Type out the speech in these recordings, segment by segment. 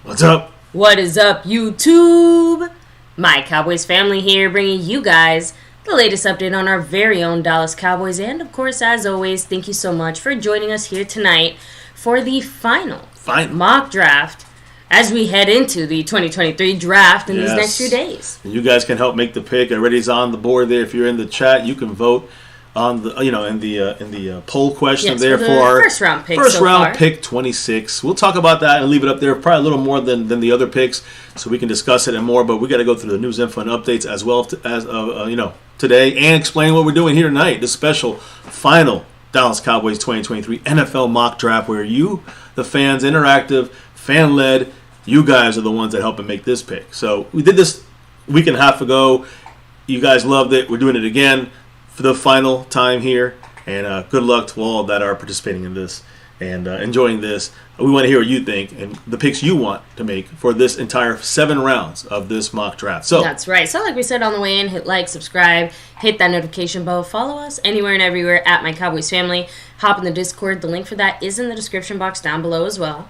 What's up? What is up, YouTube? My Cowboys family here, bringing you guys the latest update on our very own Dallas Cowboys. And, of course, as always, thank you so much for joining us here tonight for the final mock draft as we head into the 2023 draft in these next few days. And you guys can help make the pick. Everybody's on the board there. If you're in the chat, you can vote on the in the poll question there for our first round pick. Pick 26. We'll talk about that and leave it up there, probably a little more than the other picks, so we can discuss it and more. But we got to go through the news, info, and updates as well as today, and explain what we're doing here tonight. The special final Dallas Cowboys 2023 NFL mock draft, where you, the fans, interactive, fan led. You guys are the ones that help and make this pick. So we did this a week and a half ago. You guys loved it. We're doing it again for the final time here, and good luck to all that are participating in this and enjoying this. We want to hear what you think and the picks you want to make for this entire 7 rounds of this mock draft. So that's right. So like we said on the way in, hit like, subscribe, hit that notification bell, follow us anywhere and everywhere at My Cowboys Family. Hop in the Discord. The link for that is in the description box down below as well.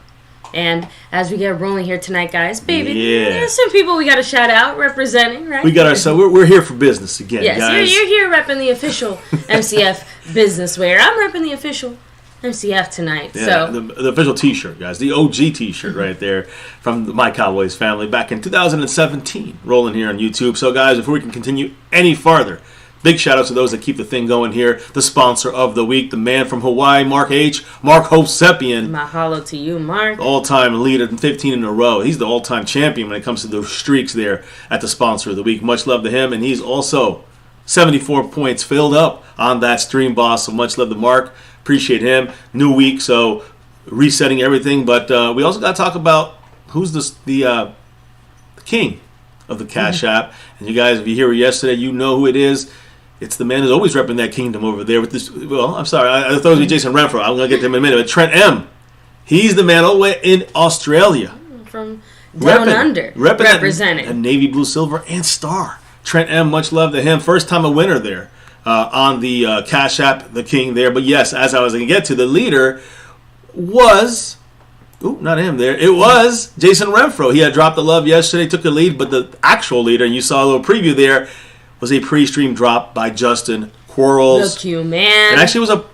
And as we get rolling here tonight, guys, there's some people we got to shout out representing, right? We got ourselves. We're here for business again, yes, guys. You're here repping the official MCF business wear. I'm repping the official MCF tonight. Yeah, so the official T-shirt, guys, the OG T-shirt right there from the My Cowboys family back in 2017, rolling here on YouTube. So, guys, before we can continue any farther, big shout-outs to those that keep the thing going here. The sponsor of the week, the man from Hawaii, Mark Hosepian. Mahalo to you, Mark. All-time leader, 15 in a row. He's the all-time champion when it comes to those streaks there at the sponsor of the week. Much love to him, and he's also 74 points filled up on that stream, boss. So much love to Mark. Appreciate him. New week, so resetting everything. But we also got to talk about who's the king of the Cash App. And you guys, if you hear it yesterday, you know who it is. It's the man who's always repping that kingdom over there with this. Well, I'm sorry. I thought it was Jason Renfro. I'm going to get to him in a minute. But Trent M. He's the man all the way in Australia. From down under. Representing. A navy, blue, silver, and star. Trent M. Much love to him. First time a winner there on the Cash App, the king there. But yes, as I was going to get to, the leader was... Ooh, not him there. It was Jason Renfro. He had dropped the love yesterday, took the lead, but the actual leader, and you saw a little preview there, was a pre-stream drop by Justin Quarles. Look you, man. It actually was a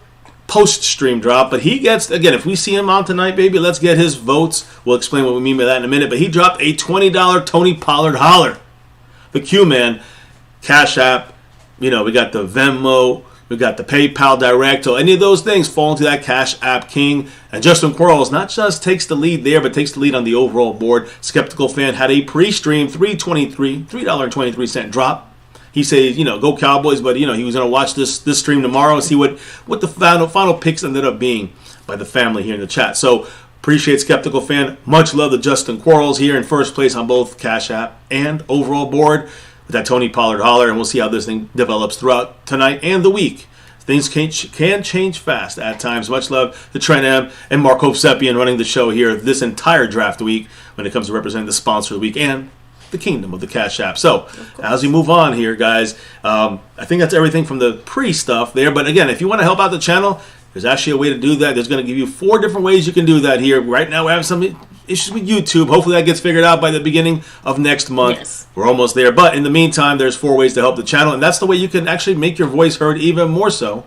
post-stream drop, but he gets, again, if we see him on tonight, baby, let's get his votes. We'll explain what we mean by that in a minute, but he dropped a $20 Tony Pollard holler. The Q-Man, Cash App, we got the Venmo, we got the PayPal Direct, so any of those things fall into that Cash App king. And Justin Quarles not just takes the lead there, but takes the lead on the overall board. Skeptical Fan had a pre-stream $3.23 drop. He says, go Cowboys, but he was going to watch this stream tomorrow and see what the final picks ended up being by the family here in the chat. So appreciate Skeptical Fan. Much love to Justin Quarles here in first place on both Cash App and overall board with that Tony Pollard holler, and we'll see how this thing develops throughout tonight and the week. Things can change fast at times. Much love to Trent M. and Mark Hosepian running the show here this entire draft week when it comes to representing the sponsor of the week and the kingdom of the Cash App. So as we move on here, guys, I think that's everything from the pre-stuff there. But again, if you want to help out the channel, there's actually a way to do that. There's going to give you 4 different ways you can do that here. Right now we're having some issues with YouTube. Hopefully that gets figured out by the beginning of next month. Yes. We're almost there. But in the meantime, there's 4 ways to help the channel. And that's the way you can actually make your voice heard even more so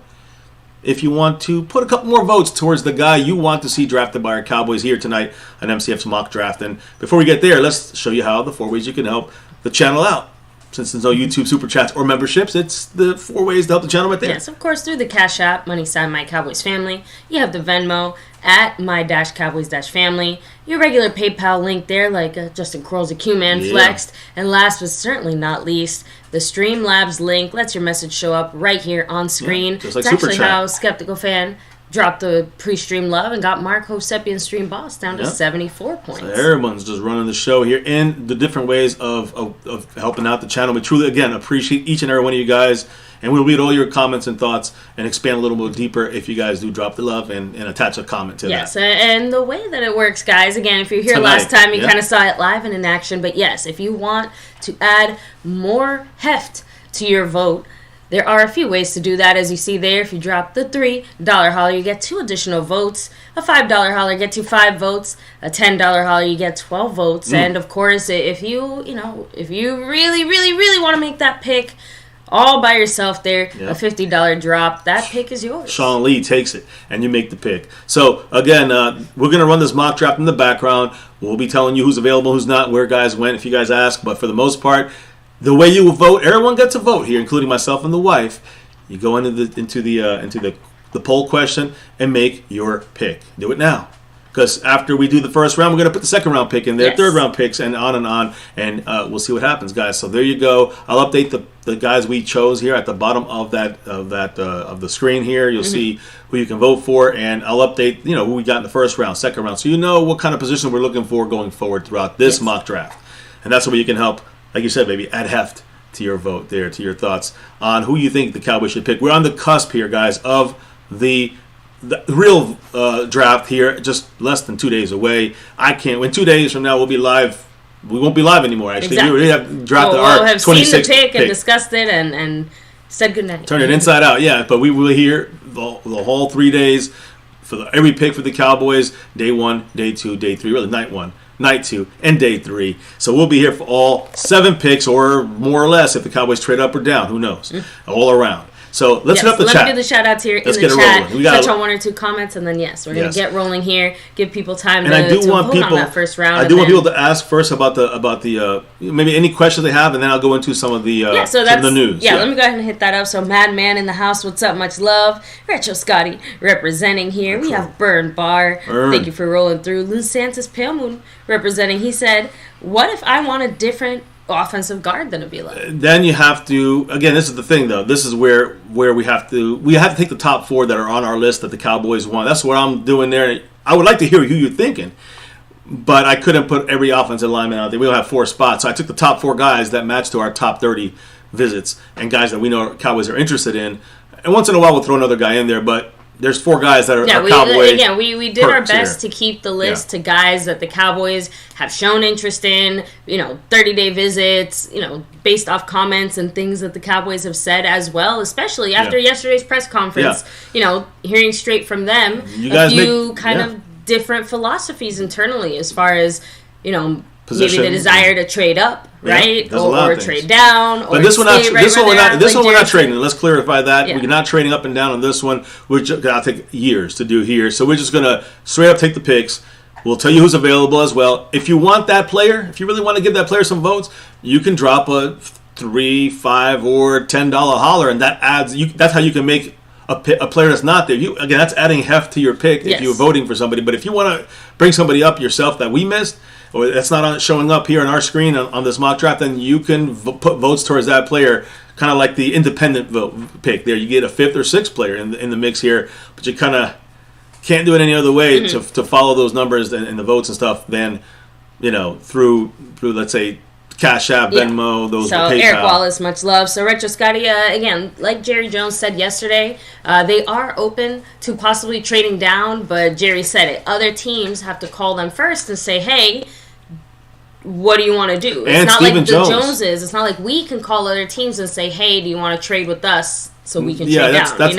if you want to put a couple more votes towards the guy you want to see drafted by our Cowboys here tonight on MCF's mock draft. And before we get there, let's show you how the 4 ways you can help the channel out. Since there's no YouTube Super Chats or memberships, it's the 4 ways to help the channel right there. Yes, of course, through the Cash App, money sign My Cowboys Family. You have the Venmo at My-Cowboys-Family. Your regular PayPal link there, like Justin Quarles, a Q-Man flexed. And last but certainly not least, the Streamlabs link lets your message show up right here on screen. Yeah, just like it's Super actually Chat. how Skeptical Fan dropped the pre-stream love and got Mark Hosepian stream boss down to 74 points. So everyone's just running the show here in the different ways of helping out the channel. We truly, again, appreciate each and every one of you guys. And we'll read all your comments and thoughts and expand a little bit deeper if you guys do drop the love and attach a comment to that. Yes, and the way that it works, guys, again, if you're here last time, you kind of saw it live and in action. But yes, if you want to add more heft to your vote, There are a few ways to do that, as you see there. If you drop the $3 holler, you get 2 additional votes. A $5 holler, you get 5 votes. A $10 holler, you get 12 votes. And of course, if you really, really, really want to make that pick all by yourself there, a $50 drop, that pick is yours. Sean Lee takes it, and you make the pick. So, again, we're going to run this mock draft in the background. We'll be telling you who's available, who's not, where guys went, if you guys ask. But for the most part, the way you will vote, everyone gets a vote here, including myself and the wife. You go into the poll question and make your pick. Do it now. Because after we do the first round, we're going to put the second round pick in there, third round picks, and on, and we'll see what happens, guys. So there you go. I'll update the guys we chose here at the bottom of the screen here. You'll see who you can vote for, and I'll update who we got in the first round, second round, so you know what kind of position we're looking for going forward throughout this mock draft. And that's where you can help, like you said, baby, add heft to your vote there, to your thoughts on who you think the Cowboys should pick. We're on the cusp here, guys, of the real draft here, just less than 2 days away. I can't. In 2 days from now, we'll be live. We won't be live anymore, actually. Exactly. We already have drafted we'll our have 26th seen the pick and discussed it and said goodnight. Turn it inside out, yeah. But we will hear the whole 3 days for every pick for the Cowboys, day 1, day 2, day 3, really night 1. Night 2, and day 3. So we'll be here for all 7 picks, or more or less if the Cowboys trade up or down. Who knows? All around. So let's hit up the chat. Let me do the shout-outs here let's in the chat. We touch on 1 or 2 comments, and then, we're going to get rolling here. Give people time to vote on that first round. I do want people to ask first about the maybe any questions they have, and then I'll go into some of the the news. Yeah, let me go ahead and hit that up. So Madman in the house, what's up? Much love. Retro Scotty representing here. We have Burn Bar. Thank you for rolling through. Lou Santos Pale Moon representing. He said, what if I want a different offensive guard than Avila? Then you have to, again, this is the thing though, this is where we have to take the top 4 that are on our list that the Cowboys want. That's what I'm doing there. I would like to hear who you're thinking, but I couldn't put every offensive lineman out there. We don't have 4 spots, so I took the top 4 guys that match to our top 30 visits and guys that we know Cowboys are interested in, and once in a while we'll throw another guy in there, but there's 4 guys that are Cowboys. Again, we did our best to keep the list to guys that the Cowboys have shown interest in, 30-day visits, based off comments and things that the Cowboys have said as well, especially after yesterday's press conference, hearing straight from them a few of different philosophies internally as far as, position, maybe the desire to trade up, right? Or trade down. Or but this one we're not trading. Let's clarify that. We're not trading up and down on this one. We're just going to take years to do here. So we're just going to straight up take the picks. We'll tell you who's available as well. If you want that player, if you really want to give that player some votes, you can drop a $3, $5, or $10 holler, and that adds. That's how you can make a player that's not there. Again, that's adding heft to your pick if you're voting for somebody. But if you want to bring somebody up yourself that we missed, or that's not showing up here on our screen on this mock draft, then you can put votes towards that player, kind of like the independent vote pick there. You get a 5th or 6th player in the mix here, but you kind of can't do it any other way to follow those numbers and the votes and stuff than through let's say Cash App, Venmo, those PayPal. Eric Wallace, much love. So Retro Scotty, again, like Jerry Jones said yesterday, they are open to possibly trading down, but Jerry said it. Other teams have to call them first and say, hey, what do you want to do? It's not like the Joneses. It's not like we can call other teams and say, hey, do you want to trade with us so we can trade down? It doesn't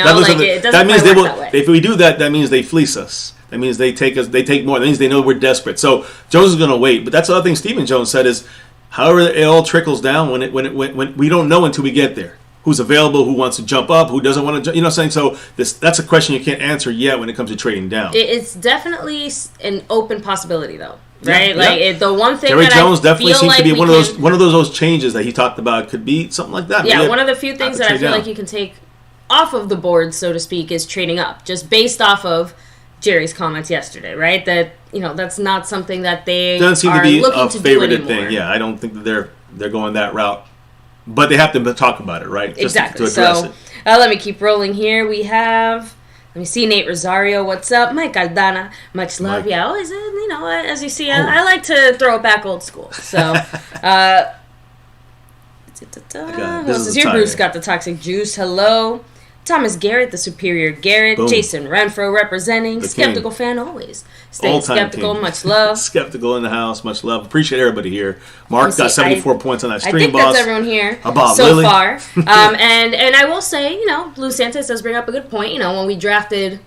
work that way. If we do that, that means they fleece us. That means they take more. That means they know we're desperate. So Jones is going to wait. But that's the other thing Stephen Jones said is, however it all trickles down, when we don't know until we get there. Who's available, who wants to jump up, who doesn't want to jump, you know what I'm saying? So that's a question you can't answer yet when it comes to trading down. It's definitely an open possibility, though, right? The one thing Jerry Jones definitely seems to be one of those changes that he talked about could be something like that. Yeah, one of the few things that I feel like you can take off of the board, so to speak, is trading up, just based off of Jerry's comments yesterday, right? That that's not something that they doesn't seem to be looking a to favorited do thing. Yeah, I don't think that they're going that route, but they have to talk about it, right? Exactly. Just to address it. Let me keep rolling here. We have. Let me see, Nate Rosario, what's up? Mike Aldana, much love. Mike. Yeah, always, as you see, I like to throw it back old school. So, this is here. Bruce got the toxic juice. Hello. Thomas Garrett, the superior Garrett. Boom. Jason Renfro representing. The Skeptical king. fan always. Stay All-time skeptical, king. much love. Skeptical in the house, much love. Appreciate everybody here. Mark got See, 74 points on that stream, I think boss. that's everyone here Bob, so Lily. far. And I will say, Lou Santos does bring up a good point. When we drafted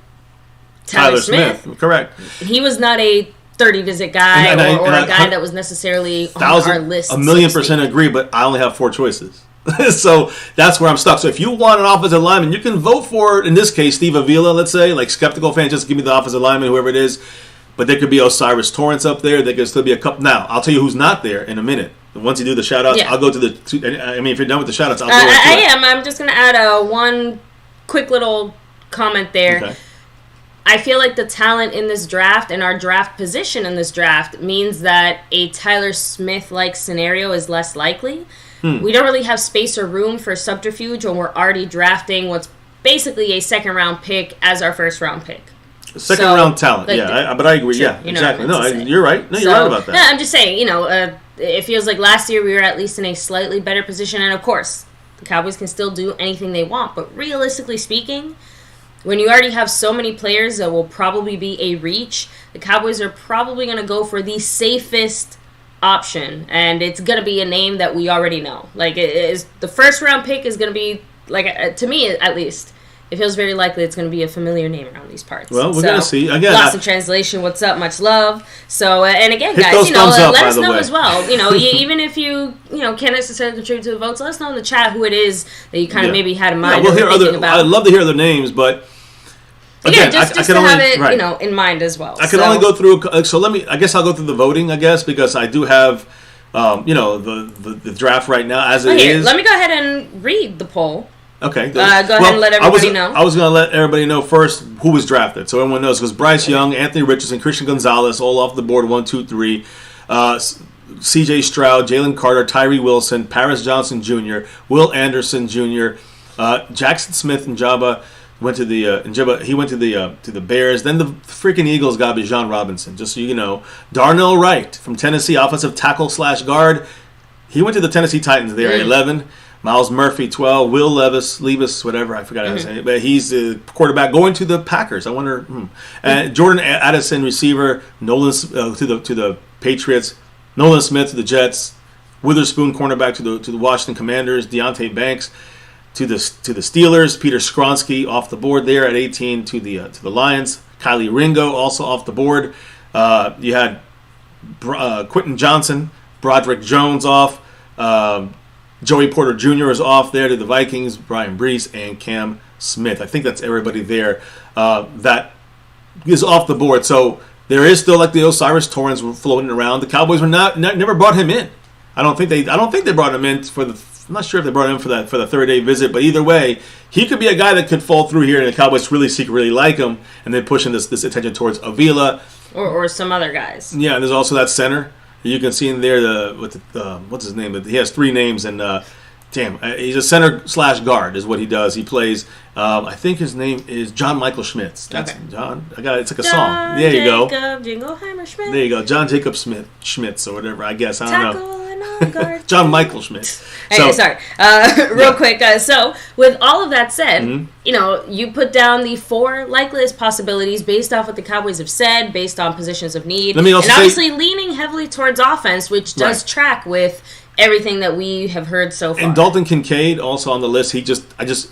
Tyler Smith, correct. he was not a 30-visit guy or a guy that was necessarily on our list. 1,000,000% agree, but I only have 4 choices. So that's where I'm stuck. So if you want an offensive lineman, you can vote for, in this case, Steve Avila, let's say, like skeptical fans, just give me the offensive lineman, whoever it is. But there could be Osiris Torrance up there. There could still be a couple. Now, I'll tell you who's not there in a minute. Once you do the shout-outs, I'll go to the... if you're done with the shout-outs, I'll go into I am. I'm just going to add one quick little comment there. Okay. I feel like the talent in this draft and our draft position in this draft means that a Tyler Smith-like scenario is less likely. We don't really have space or room for subterfuge when we're already drafting what's basically a second-round pick as our first-round pick. Second-round talent, but I agree. Sure, Yeah, exactly. No, you're right. No, So, you're right about that. No, I'm just saying, it feels like last year we were at least in a slightly better position. And, of course, the Cowboys can still do anything they want. But realistically speaking, when you already have so many players that will probably be a reach, the Cowboys are probably going to go for the safest option, and it's going to be a name that we already know. Like, the first round pick is going to be, like, to me at least, it feels very likely it's going to be a familiar name around these parts. Well, we're going to see. Again, lost in translation. What's up? Much love. So, and again, hit guys, those thumbs up, let us by the know way. as well. Even if you can't necessarily contribute to the votes, let us know in the chat who it is that you kind of maybe had in mind. We'll or hear thinking about. I'd love to hear other names, but again, just I to can have only, it, in mind as well. I can only go through. So I guess I'll go through the voting. I guess because I do have, the draft right now as it is. Let me go ahead and read the poll. Okay. Go ahead and let everybody know. I was going to let everybody know first who was drafted, so everyone knows. Because Bryce Young, Anthony Richardson, Christian Gonzalez, all off the board, 1, 2, 3. C.J. Stroud, Jalen Carter, Tyree Wilson, Paris Johnson Jr., Will Anderson Jr., Jackson Smith and Jabba went to the he went to the Bears. Then the freaking Eagles got Bijan Robinson. Just so you know, Darnell Wright from Tennessee, offensive tackle / guard. He went to the Tennessee Titans there at 11. Miles Murphy, 12. Will Levis, whatever, I forgot how to say it. But he's the quarterback going to the Packers. I wonder. Jordan Addison, receiver. Nolan to the Patriots. Nolan Smith to the Jets. Witherspoon, cornerback to the Washington Commanders. Deontay Banks to the Steelers. Peter Skronsky off the board there at 18 to the Lions. Kylie Ringo also off the board. You had Quentin Johnson, Broderick Jones off. Joey Porter Jr. is off there to the Vikings, Brian Brees, and Cam Smith. I think that's everybody there that is off the board. So there is still like the Osiris Torrance floating around. The Cowboys were never brought him in. I don't think they brought him in for the. I'm not sure if they brought him for the third day visit, but either way, he could be a guy that could fall through here, and the Cowboys really like him, and they're pushing this attention towards Avila or some other guys. Yeah, and there's also that center. You can see in there what's his name? He has 3 names, and he's a center / guard is what he does. He plays. I think his name is John Michael Schmitz. That's John. It's like a song. There you go. Jingleheimer Schmitz. There you go. John Jacob Schmitz or whatever. I guess I don't know. Guard. John Michael Schmitz. Hey, sorry. Real quick. So, with all of that said, you put down the 4 likeliest possibilities based off what the Cowboys have said, based on positions of need, and obviously leaning heavily towards offense, which does track with everything that we have heard so far. And Dalton Kincaid also on the list. It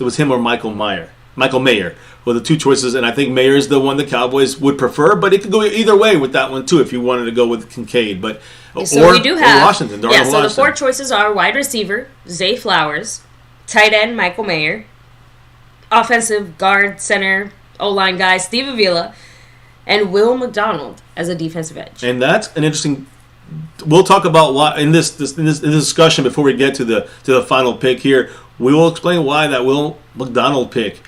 was him or Michael Mayer were the 2 choices, and I think Mayer is the one the Cowboys would prefer, but it could go either way with that one too if you wanted to go with Kincaid. But so we do have Washington. So the 4 choices are wide receiver Zay Flowers, tight end Michael Mayer, offensive guard center O-line guy Steve Avila, and Will McDonald as a defensive edge. And that's an interesting. We'll talk about why in this discussion before we get to the final pick here. We will explain why that Will McDonald pick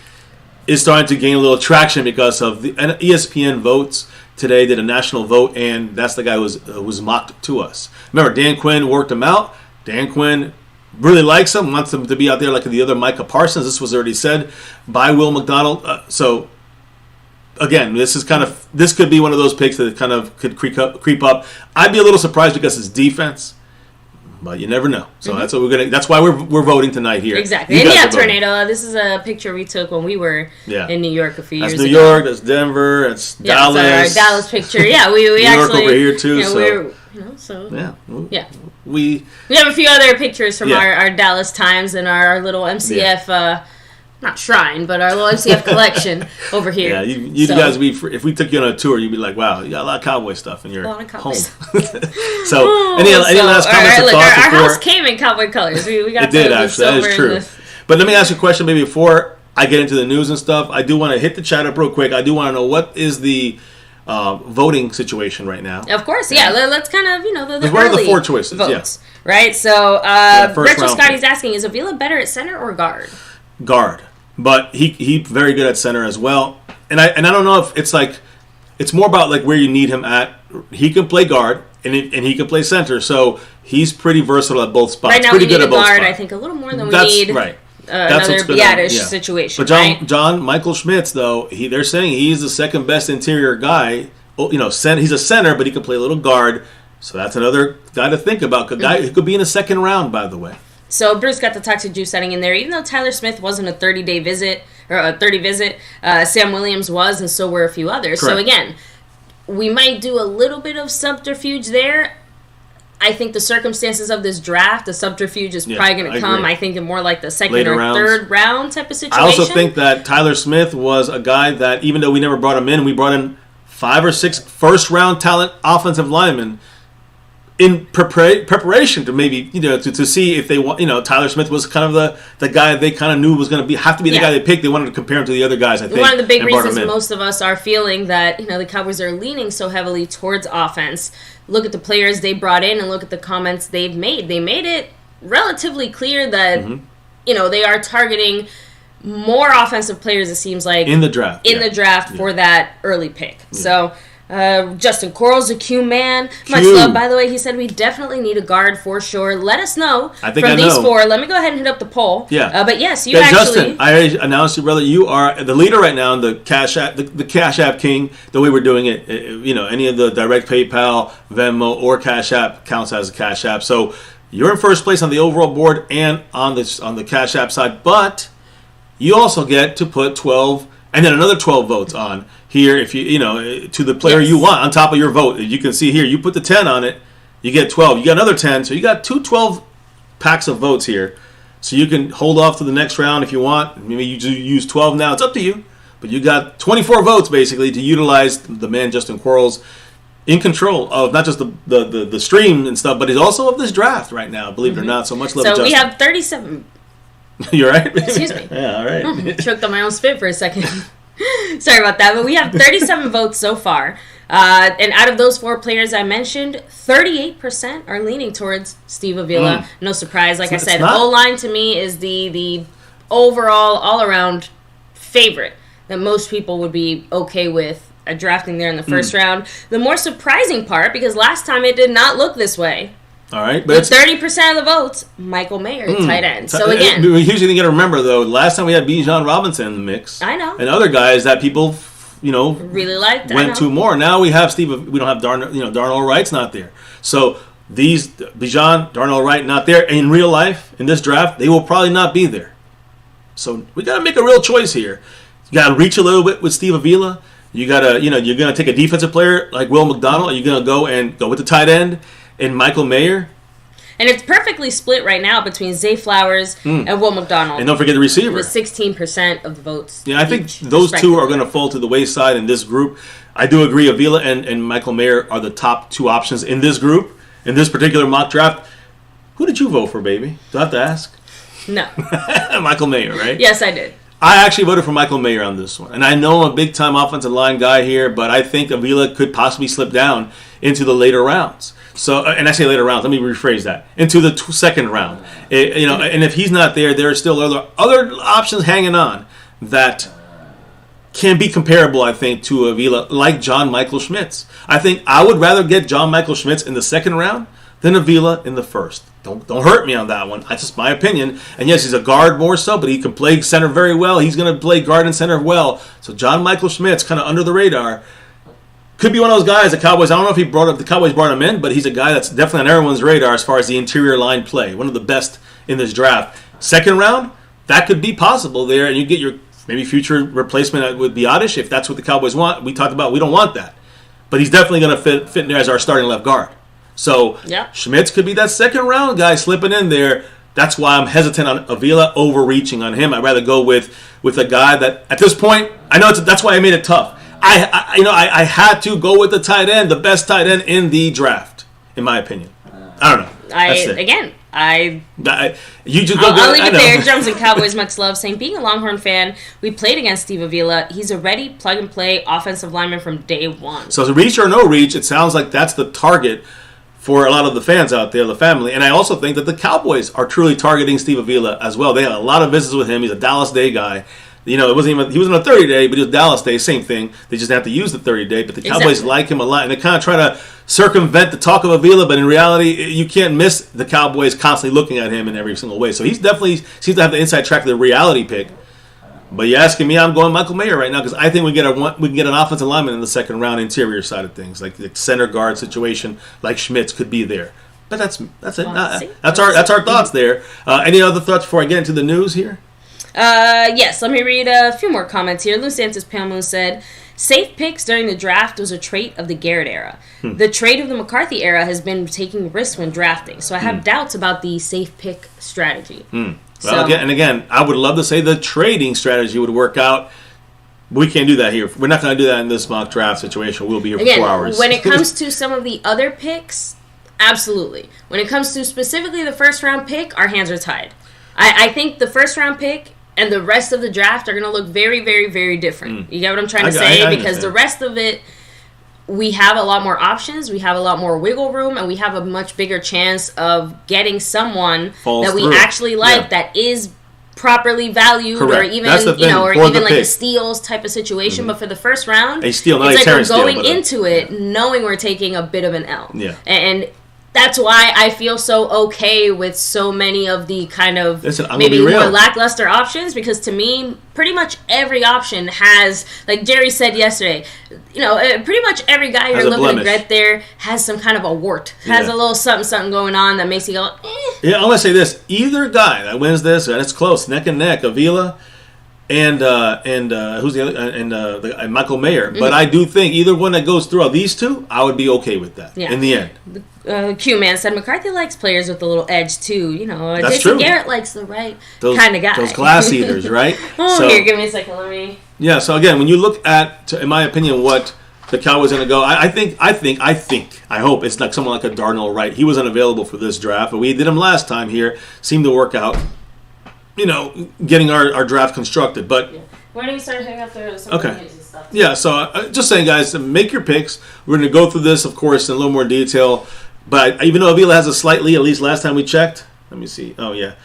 is starting to gain a little traction because of the ESPN votes today. Did a national vote, and that's the guy who was mocked to us. Remember, Dan Quinn worked him out. Dan Quinn really likes him, wants him to be out there like the other Micah Parsons. This was already said by Will McDonald. So again, this could be one of those picks that kind of could creep up. I'd be a little surprised because it's defense. But you never know. So that's what that's why we're voting tonight here. Exactly. And yeah, Tornado, this is a picture we took when we were in New York a few years ago. That's New York, that's Denver, that's Dallas. That's our Dallas picture. Yeah, we New actually... York over here too, We have a few other pictures from our Dallas times and our little MCF... not shrine, but our little MCF collection over here. Yeah, you guys, if we took you on a tour, you'd be like, wow, you got a lot of cowboy stuff in your home. So, any last comments or thoughts? Our house came in cowboy colors. We got it did, actually. That is true. But let me ask you a question maybe before I get into the news and stuff. I do want to hit the chat up real quick. I do want to know what is the voting situation right now. Of course, let's kind of, the what early are the 4 choices? Votes, right? So, Retro Scotty's asking, is Avila better at center or guard? Guard. But he very good at center as well. And I don't know if it's like, it's more about like where you need him at. He can play guard and he can play center. So he's pretty versatile at both spots. Right now pretty we need good a guard, I think, a little more than we need another Biadish situation. But John Michael Schmitz, though, they're saying he's the second best interior guy. He's a center, but he can play a little guard. So that's another guy to think about. A guy who could be in the second round, by the way. So Bruce got the Toxic Juice setting in there. Even though Tyler Smith wasn't a 30-day visit, or a 30 visit, Sam Williams was, and so were a few others. Correct. So again, we might do a little bit of subterfuge there. I think the circumstances of this draft, the subterfuge is probably going to come, I think, in more like the second later or rounds. Third round type of situation. I also think that Tyler Smith was a guy that, even though we never brought him in, we brought in 5 or 6 first-round talent offensive linemen in preparation to maybe, to see if they want, Tyler Smith was kind of the guy they kind of knew was going to have to be the guy they picked. They wanted to compare him to the other guys, I think. One of the big reasons most of us are feeling that, the Cowboys are leaning so heavily towards offense. Look at the players they brought in and look at the comments they've made. They made it relatively clear that, they are targeting more offensive players, it seems like. In the draft. The draft for that early pick. Yeah. So... Justin Corral's a Q man. Much love, by the way. He said we definitely need a guard for sure. Let us know from these 4. Let me go ahead and hit up the poll. Yeah. But yes, Justin, I announced you, brother. You are the leader right now in the Cash App, the Cash App King. The way we're doing it, any of the direct PayPal, Venmo, or Cash App counts as a Cash App. So you're in first place on the overall board and on the Cash App side. But you also get to put 12 and then another 12 votes on here if you to the player you want on top of your vote. You can see here, you put the 10 on it, you get 12. You got another 10, so you got 2 12 packs of votes here. So you can hold off to the next round if you want. Maybe you use 12 now. It's up to you. But you got 24 votes basically to utilize the man Justin Quarles in control of not just the stream and stuff, but he's also of this draft right now, believe it or not. So much love to Justin. So we have 37. You all right? Excuse me. Yeah, all right. Choked on my own spit for a second. Sorry about that, but we have 37 votes so far. And out of those 4 players I mentioned, 38% are leaning towards Steve Avila. No surprise. Like I said, O-line to me is the overall, all-around favorite that most people would be okay with drafting there in the first round. The more surprising part, because last time it did not look this way. All right, but 30% of the votes, Michael Mayer, tight end. So again, here's the thing you got to remember though. Last time we had Bijan Robinson in the mix. I know. And other guys that people, really liked. Went to more. Now we have Steve. We don't have Darnell Wright's not there. So these Bijan, Darnell Wright not there. In real life, in this draft, they will probably not be there. So we got to make a real choice here. You got to reach a little bit with Steve Avila. You got to, you're going to take a defensive player like Will McDonald. You're going to go with the tight end. And Michael Mayer. And it's perfectly split right now between Zay Flowers and Will McDonald. And don't forget the receiver. With 16% of the votes. Yeah, I think those 2 are going to fall to the wayside in this group. I do agree Avila and Michael Mayer are the top 2 options in this group, in this particular mock draft. Who did you vote for, baby? Do I have to ask? No. Michael Mayer, right? Yes, I did. I actually voted for Michael Mayer on this one. And I know I'm a big-time offensive line guy here, but I think Avila could possibly slip down into the later rounds. So, and I say later rounds. Let me rephrase that into the second round. And if he's not there, there are still other options hanging on that can be comparable, I think, to Avila, like John Michael Schmitz. I think I would rather get John Michael Schmitz in the second round than Avila in the first. Don't hurt me on that one. That's just my opinion. And yes, he's a guard more so, but he can play center very well. He's going to play guard and center well. So John Michael Schmitz, kind of under the radar, could be one of those guys. The Cowboys. I don't know if the Cowboys brought him in, but he's a guy that's definitely on everyone's radar as far as the interior line play. One of the best in this draft. Second round, that could be possible there, and you get your maybe future replacement with Biotish if that's what the Cowboys want. We talked about we don't want that, but he's definitely going to fit in there as our starting left guard. So Schmitz could be that second round guy slipping in there. That's why I'm hesitant on Avila overreaching on him. I'd rather go with a guy that at this point I know that's why I made it tough. I had to go with the tight end, the best tight end in the draft, in my opinion. I don't know. I'll leave it there. Drums and Cowboys, much love. Saying, being a Longhorn fan, we played against Steve Avila. He's a ready plug-and-play offensive lineman from day one. So reach or no reach, it sounds like that's the target for a lot of the fans out there, the family. And I also think that the Cowboys are truly targeting Steve Avila as well. They had a lot of visits with him. He's a Dallas Day guy. He wasn't on a 30-day, but he was Dallas Day, same thing. They just have to use the 30-day. But the Cowboys like him a lot, and they kind of try to circumvent the talk of Avila. But in reality, you can't miss the Cowboys constantly looking at him in every single way. So he's definitely seems to have the inside track of the reality pick. But you're asking me, I'm going Michael Mayer right now because I think we can get an offensive lineman in the second round, interior side of things, like the center guard situation, like Schmitz could be there. But that's it. That's our thoughts there. Any other thoughts before I get into the news here? Yes, let me read a few more comments here. Lou Santos Palmu said, safe picks during the draft was a trait of the Garrett era. The trait of the McCarthy era has been taking risks when drafting. So I have doubts about the safe pick strategy. Well, again, I would love to say the trading strategy would work out. We can't do that here. We're not going to do that in this mock draft situation. We'll be here for 4 hours. When it comes to some of the other picks, absolutely. When it comes to specifically the first-round pick, our hands are tied. I think the first-round pick and the rest of the draft are going to look very, very, very different. You get what I'm trying to say? Because the rest of it, we have a lot more options, we have a lot more wiggle room, and we have a much bigger chance of getting someone that we actually like that is properly valued. Correct. Or even like a steals type of situation. But for the first round, a steal, it's like we're going into it knowing we're taking a bit of an L. Yeah. And that's why I feel so okay with so many of the kind of maybe more lackluster options, because to me, pretty much every option has, like Jerry said yesterday, pretty much every guy you're looking to get there has some kind of a wart, has a little something going on that makes you go, eh. Yeah, I'm going to say this. Either guy that wins this, and it's close, neck and neck, Avila and who's the other? And Michael Mayer. But I do think either one that goes through these two, I would be okay with that in the end. Q-Man said McCarthy likes players with a little edge too. That's Jason true. Garrett likes the right kind of guy. Those glass eaters, right? Here, give me a second. Let me. Yeah. So again, when you look at, in my opinion, what the Cowboys are going to go, I hope it's like someone like a Darnell Wright. He was unavailable for this draft, but we did him last time here. Seemed to work out. Getting our draft constructed. But where do we start hitting up the stuff? Yeah, so just saying, guys, make your picks. We're going to go through this, of course, in a little more detail. But even though Avila has a slight lead, at least last time we checked, let me see. Oh, yeah.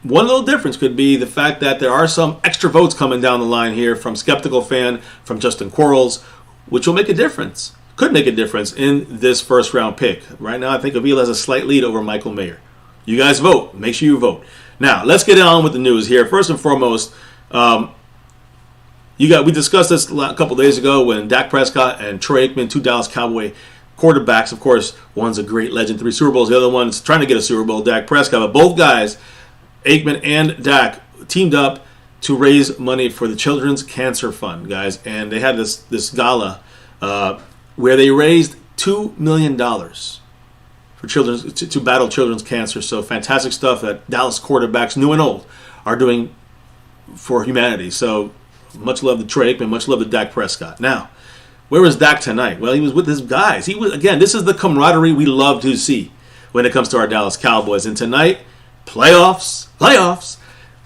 One little difference could be the fact that there are some extra votes coming down the line here from Skeptical Fan, from Justin Quarles, which will make a difference. Could make a difference in this first-round pick. Right now, I think Avila has a slight lead over Michael Mayer. You guys vote. Make sure you vote. Now, let's get on with the news here. First and foremost, we discussed this a couple days ago when Dak Prescott and Troy Aikman, two Dallas Cowboy quarterbacks, of course, one's a great legend, 3 Super Bowls. The other one's trying to get a Super Bowl, Dak Prescott. But both guys, Aikman and Dak, teamed up to raise money for the Children's Cancer Fund, guys. And they had this gala where they raised $2 million for children's to battle children's cancer. So fantastic stuff that Dallas quarterbacks, new and old, are doing for humanity. So much love to Troy Aikman, much love to Dak Prescott. Now, where was Dak tonight? Well, he was with his guys. This is the camaraderie we love to see when it comes to our Dallas Cowboys. And tonight, playoffs.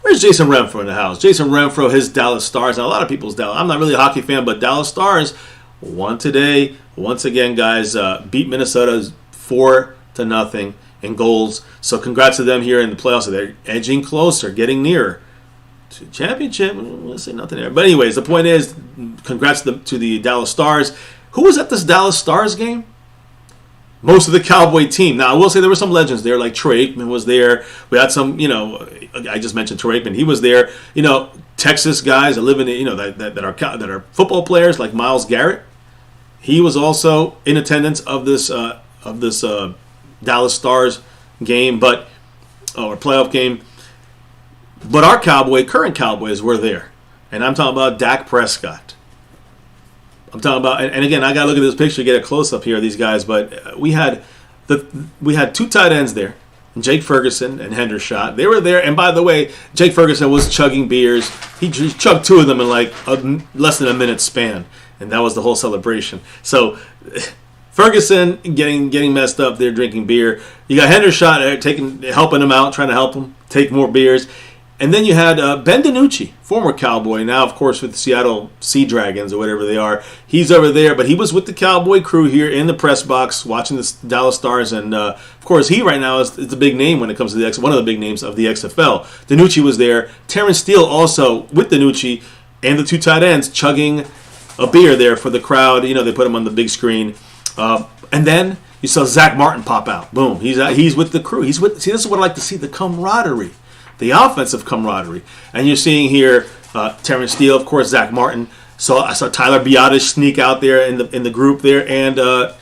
Where's Jason Renfro in the house? Jason Renfro, his Dallas Stars. Now, a lot of people's Dallas. I'm not really a hockey fan, but Dallas Stars won today. Once again, guys, beat Minnesota 4-0 in goals. So congrats to them here in the playoffs. They're edging closer, getting nearer to championship. We'll say nothing there. But anyways, the point is, congrats to the Dallas Stars. Who was at this Dallas Stars game? Most of the Cowboy team. Now, I will say there were some legends there, like Troy Aikman was there. We had some, I just mentioned Troy Aikman. He was there. Texas guys that live in, that are football players like Myles Garrett. He was also in attendance of this Dallas Stars game, or playoff game. But our current Cowboys were there. And I'm talking about Dak Prescott. I'm talking about, and again, I got to look at this picture to get a close-up here of these guys, but we had two tight ends there, Jake Ferguson and Hendershot. They were there, and by the way, Jake Ferguson was chugging beers. He chugged two of them in like less than a minute span, and that was the whole celebration. So Ferguson getting messed up there drinking beer. You got Hendershot helping him out, trying to help him take more beers. And then you had Ben DiNucci, former Cowboy, now, of course, with the Seattle Sea Dragons or whatever they are. He's over there, but he was with the Cowboy crew here in the press box watching the Dallas Stars. And, of course, he right now is the big name when it comes to one of the big names of the XFL. DiNucci was there. Terrence Steele also with DiNucci and the two tight ends chugging a beer there for the crowd. You know, they put him on the big screen. And then you saw Zach Martin pop out. Boom. He's with the crew. See, this is what I like to see, the camaraderie. The offensive camaraderie. And you're seeing here Terrence Steele, of course, Zach Martin. So I saw Tyler Biotish sneak out there in the group there, and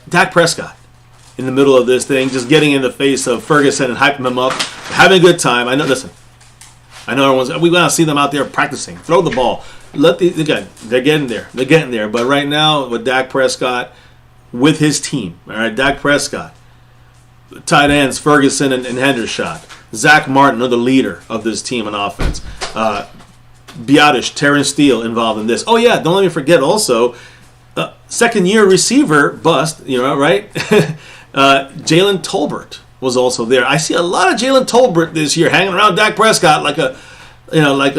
Dak Prescott in the middle of this thing, just getting in the face of Ferguson and hyping him up, having a good time. I know we want to see them out there practicing. Throw the ball. Again, they're getting there. They're getting there. But right now with Dak Prescott, with his team, all right, Dak Prescott, tight ends Ferguson and Hendershot. Zach Martin, the leader of this team on offense. Biotish, Terrence Steele involved in this. Oh, yeah, don't let me forget also, second-year receiver bust, right? Jalen Tolbert was also there. I see a lot of Jalen Tolbert this year hanging around Dak Prescott like a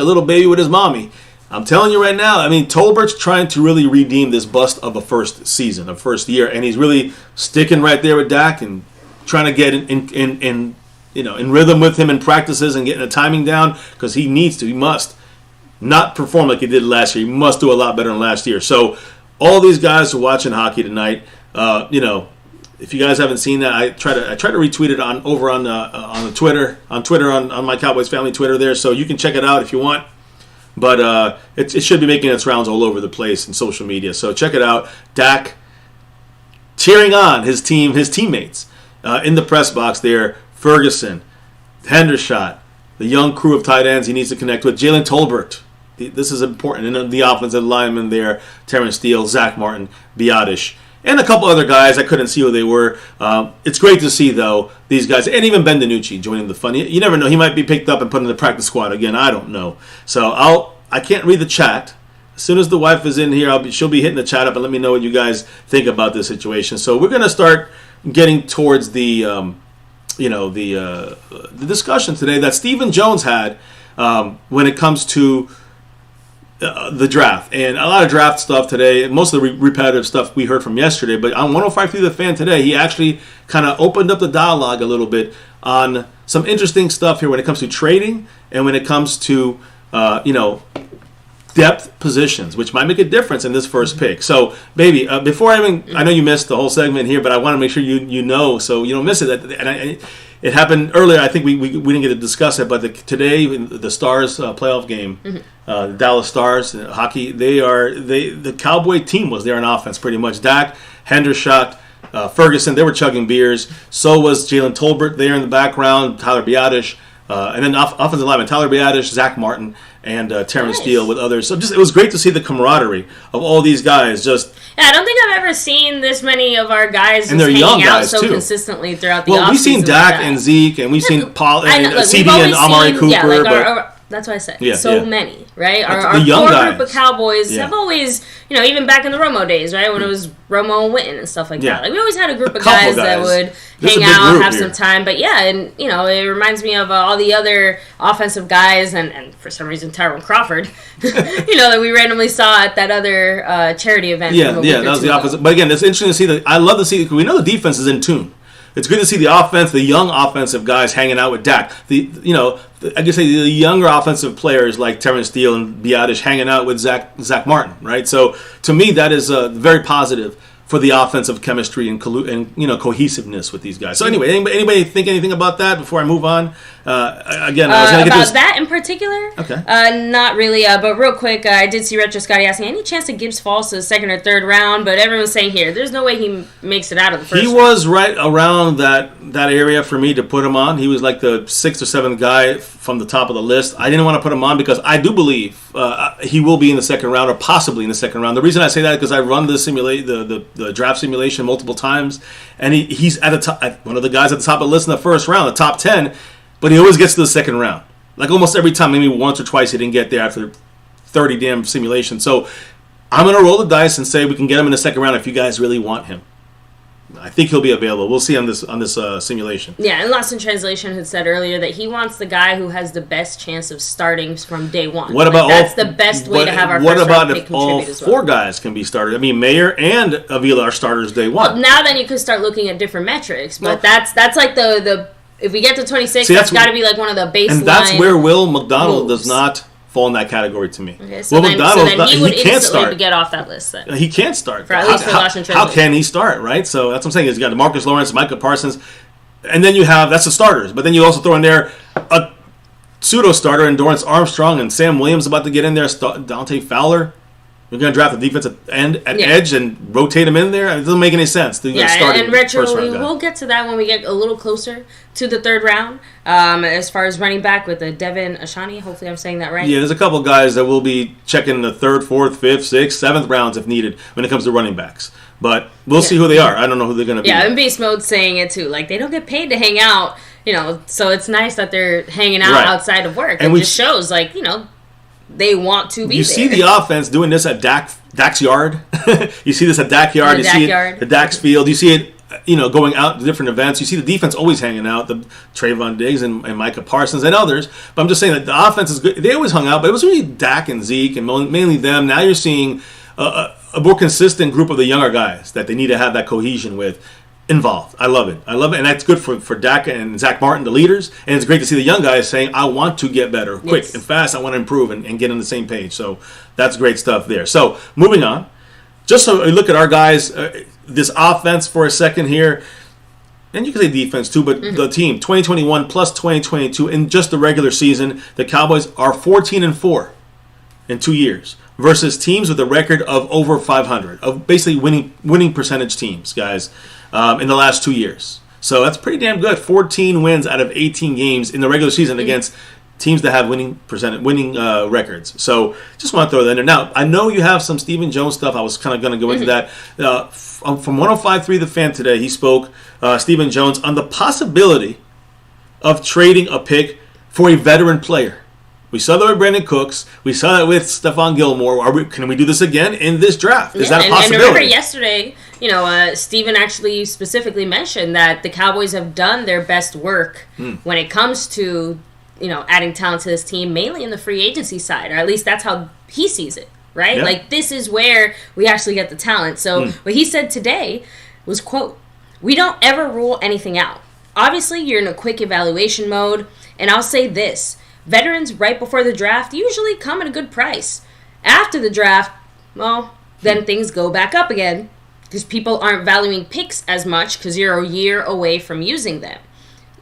little baby with his mommy. I'm telling you right now, I mean, Tolbert's trying to really redeem this bust of a first season, a first year, and he's really sticking right there with Dak and trying to get in rhythm with him in practices and getting the timing down, because he must not perform like he did last year. He must do a lot better than last year. So all these guys who are watching hockey tonight, if you guys haven't seen that, I try to retweet it on the Twitter, on MyCowboysFamily Twitter there, so you can check it out if you want. But it should be making its rounds all over the place in social media. So check it out. Dak cheering on his teammates in the press box there. Ferguson, Hendershot, the young crew of tight ends he needs to connect with. Jalen Tolbert. This is important. And the offensive lineman there, Terrence Steele, Zach Martin, Biotish, and a couple other guys. I couldn't see who they were. It's great to see, though, these guys, and even Ben DiNucci joining the fun. You never know. He might be picked up and put in the practice squad again. I don't know. So I can't read the chat. As soon as the wife is in here, she'll be hitting the chat up and let me know what you guys think about this situation. So we're going to start getting towards the discussion today that Stephen Jones had when it comes to the draft. And a lot of draft stuff today, most of the repetitive stuff we heard from yesterday, but on 105.3 The Fan today, he actually kind of opened up the dialogue a little bit on some interesting stuff here when it comes to trading and when it comes to, depth positions, which might make a difference in this first pick. So, baby, before I know you missed the whole segment here, but I want to make sure you know so you don't miss it. And it happened earlier. I think we didn't get to discuss it, but today the Stars playoff game, the Dallas Stars hockey, the Cowboy team was there on offense pretty much. Dak, Hendershot, Ferguson, they were chugging beers. So was Jalen Tolbert there in the background, Tyler Biotish, and then offensive lineman Tyler Biotish, Zach Martin, and Terrence Steele with others. So it was great to see the camaraderie of all these guys. I don't think I've ever seen this many of our guys and they're hanging young out guys so too. consistently throughout the offseason. Well, we've seen Dak and Zeke, and we've seen Paul and CD and Amari Cooper. That's what I said. Yeah, many, right? Our core group of Cowboys have always, even back in the Romo days, right? When it was Romo and Witten and stuff like that. Like, we always had a group of guys that would hang out, have some time. But it reminds me of all the other offensive guys and for some reason Tyrone Crawford, that we randomly saw at that other charity event. Yeah, that was the offensive. But again, it's interesting to see that. I love to see, we know the defense is in tune. It's good to see the offense, the young offensive guys hanging out with Dak. I guess the younger offensive players like Terrence Steele and Biotish hanging out with Zach Martin, right? So to me, that is very positive for the offensive chemistry and cohesiveness with these guys. So anyway, anybody think anything about that before I move on? Again, I was going to get about that in particular. Okay. Not really. But real quick, I did see Retro Scotty asking any chance that Gibbs falls to the second or third round. But everyone's saying here, there's no way he makes it out of the first. He was right around that area for me to put him on. He was like the 6th or 7th guy from the top of the list. I didn't want to put him on because I do believe he will be in the second round or possibly in the second round. The reason I say that is because I run the draft simulation multiple times, and he's at the top, one of the guys at the top of the list in the first round, the top 10, but he always gets to the second round. Like almost every time, maybe once or twice he didn't get there after 30 damn simulations. So I'm going to roll the dice and say we can get him in the second round if you guys really want him. I think he'll be available. We'll see on this simulation. Yeah, and Lost in Translation had said earlier that he wants the guy who has the best chance of starting from day one. What about that's the best way to have our what first about round if pick all contribute as four well. guys can be started? I mean, Mayer and Avila are starters day one. Well, now then you could start looking at different metrics, but that's like the if we get to 26, that's got to be like one of the baseline. And that's where Will McDonald rules. does not fall in that category to me. Okay, so Will McDonald, he would can't start. To get off that list then. He can't start. At least for Lost in Translation. How can he start, right? So that's what I'm saying. He's got Marcus Lawrence, Micah Parsons, and then you have, that's the starters. But then you also throw in there a pseudo-starter in Dorrance Armstrong and Sam Williams about to get in there, Dante Fowler. You're going to draft the defensive end at edge and rotate him in there? It doesn't make any sense. And Retro, we'll get to that when we get a little closer to the third round. As far as running back with the Devin Ashani, hopefully I'm saying that right. Yeah, there's a couple guys that will be checking the 3rd, 4th, 5th, 6th, 7th rounds if needed when it comes to running backs. But we'll see who they are. I don't know who they're going to be. Yeah, and Beast Mode's saying it too. Like, they don't get paid to hang out, so it's nice that they're hanging out outside of work. And it just shows, like, they want to be there. You see the offense doing this at Dak's yard. You see this at Dak yard. You see it at Dak's field. You see it, going out to different events. You see the defense always hanging out, the Trayvon Diggs and Micah Parsons and others. But I'm just saying that the offense is good. They always hung out, but it was really Dak and Zeke and mainly them. Now you're seeing a more consistent group of the younger guys that they need to have that cohesion with involved. I love it. And that's good for Dak and Zach Martin, the leaders. And it's great to see the young guys saying, I want to get better quick and fast. I want to improve and get on the same page. So that's great stuff there. So moving on, just so we look at our guys, this offense for a second here. And you can say defense too, but the team, 2021 plus 2022 in just the regular season, the Cowboys are 14-4 in 2 years versus teams with a record of over 500, of basically winning percentage teams, guys. In the last 2 years. So that's pretty damn good. 14 wins out of 18 games in the regular season against teams that have winning records. So just want to throw that in there. Now, I know you have some Stephen Jones stuff. I was kind of going to go into that. From 105.3 The Fan today, he spoke, Stephen Jones, on the possibility of trading a pick for a veteran player. We saw that with Brandon Cooks. We saw that with Stephon Gilmore. Can we do this again in this draft? Is that a possibility? And remember yesterday, Steven actually specifically mentioned that the Cowboys have done their best work when it comes to, adding talent to this team, mainly in the free agency side, or at least that's how he sees it, right? Yeah. Like, this is where we actually get the talent. So what he said today was, quote, "We don't ever rule anything out. Obviously, you're in a quick evaluation mode, and I'll say this. Veterans right before the draft usually come at a good price. After the draft, well, then things go back up again because people aren't valuing picks as much because you're a year away from using them.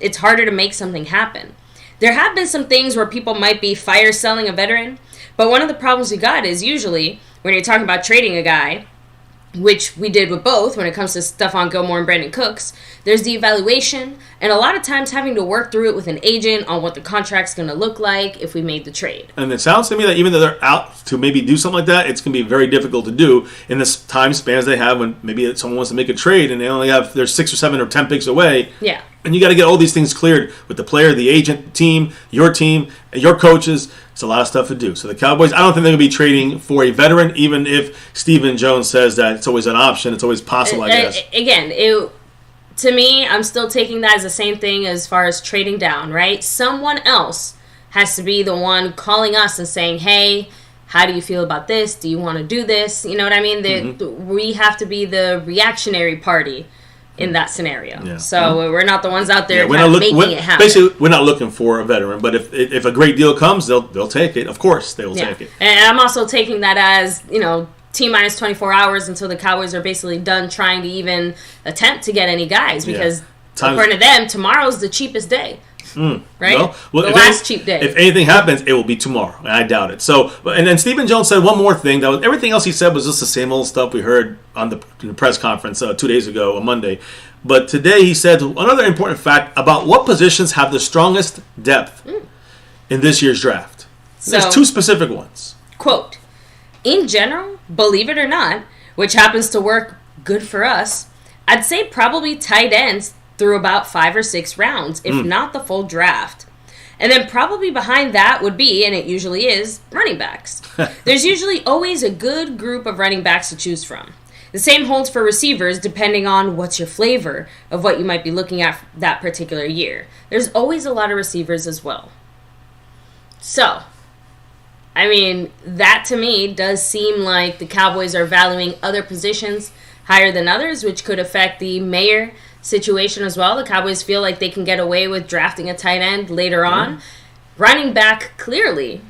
It's harder to make something happen. There have been some things where people might be fire selling a veteran, but one of the problems we got is usually when you're talking about trading a guy, which we did with both when it comes to Stephon Gilmore and Brandon Cooks, there's the evaluation, and a lot of times having to work through it with an agent on what the contract's going to look like if we made the trade. And it sounds to me that even though they're out to maybe do something like that, it's going to be very difficult to do in the time spans they have when maybe someone wants to make a trade and they're 6 or 7 or 10 picks away. Yeah. And you got to get all these things cleared with the player, the agent, the team, your coaches. It's a lot of stuff to do. So the Cowboys, I don't think they're going to be trading for a veteran, even if Stephen Jones says that it's always an option. It's always possible, I guess. Again, to me, I'm still taking that as the same thing as far as trading down, right? Someone else has to be the one calling us and saying, hey, how do you feel about this? Do you want to do this? You know what I mean? We have to be the reactionary party in that scenario. Yeah. So we're not the ones out there making it happen. Basically, we're not looking for a veteran, but if a great deal comes, they'll take it. Of course, they will take it. And I'm also taking that as, T-minus 24 hours until the Cowboys are basically done trying to even attempt to get any guys because, according to them, tomorrow's the cheapest day. Right? Well, the last cheap day. If anything happens, it will be tomorrow. And I doubt it. So, and then Stephen Jones said one more thing. Everything else he said was just the same old stuff we heard on the press conference 2 days ago, on Monday. But today he said another important fact about what positions have the strongest depth in this year's draft. So, there's 2 specific ones. Quote, in general, believe it or not, which happens to work good for us, I'd say probably tight ends through about 5 or 6 rounds, if not the full draft. And then probably behind that would be, and it usually is, running backs. There's usually always a good group of running backs to choose from. The same holds for receivers, depending on what's your flavor of what you might be looking at that particular year. There's always a lot of receivers as well. So, I mean, that to me does seem like the Cowboys are valuing other positions higher than others, which could affect the Mayer situation as well. The Cowboys feel like they can get away with drafting a tight end later on. Running back, clearly,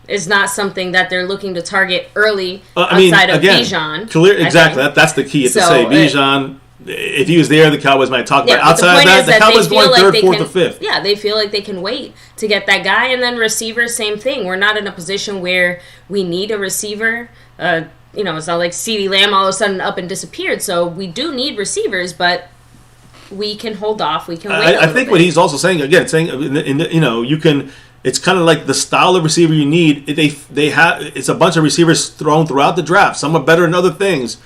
is not something that they're looking to target early outside of Bijan. Exactly. That's the key. To say Bijan, if he was there, the Cowboys might talk about it. Outside of that, the Cowboys going 3rd, 4th, or 5th. Yeah, they feel like they can wait to get that guy. And then receivers, same thing. We're not in a position where we need a receiver. It's not like CeeDee Lamb all of a sudden up and disappeared. So we do need receivers, but we can hold off. We can wait. I think what he's also saying you can. It's kind of like the style of receiver you need. They have. It's a bunch of receivers thrown throughout the draft. Some are better than other things,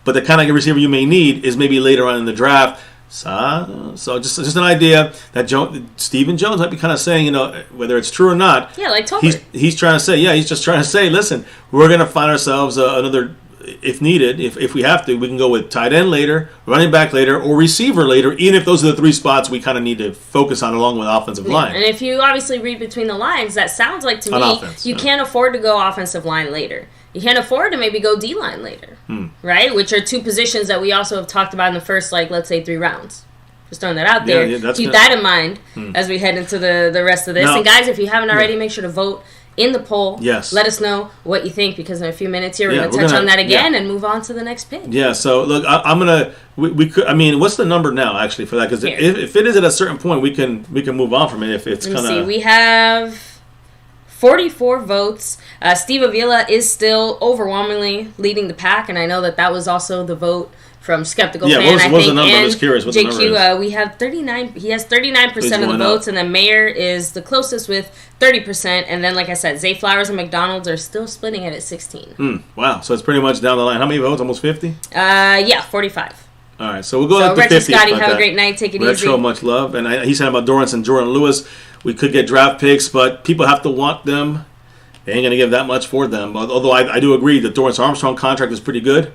but the kind of receiver you may need is maybe later on in the draft. So just an idea that Stephen Jones might be kind of saying, whether it's true or not. Yeah, like Tolbert. He's trying to say, he's just trying to say, listen, we're going to find ourselves another. If needed, if we have to, we can go with tight end later, running back later, or receiver later, even if those are the 3 spots we kind of need to focus on along with offensive line. And if you obviously read between the lines, that sounds like to me you can't afford to go offensive line later. You can't afford to maybe go D-line later, right? Which are 2 positions that we also have talked about in the first, let's say 3 rounds. Just throwing that out there. Keep that in mind as we head into the rest of this. And guys, if you haven't already, make sure to vote in the poll. Yes. Let us know what you think, because in a few minutes here we're going to touch on that again and move on to the next pick. Yeah, so look, I'm going to we could, what's the number now actually for that? Because if it is at a certain point, we can move on from it if it's kind of. Let me see. We have 44 votes. Steve Avila is still overwhelmingly leading the pack, and I know that was also the vote from Skeptical Fan, what was the number? I was curious what the number is. We have 39. He has 39% of the votes, and then Mayer is the closest with 30%. And then, like I said, Zay Flowers and McDonald's are still splitting it at 16. Wow, so it's pretty much down the line. How many votes? Almost 50? 45. All right, so we'll go up to 50. Scotty, have a great night. Take it easy. Retro, much love. And he said about Dorrance and Jordan Lewis, we could get draft picks, but people have to want them. They ain't going to give that much for them. Although I do agree that Dorrance Armstrong contract is pretty good.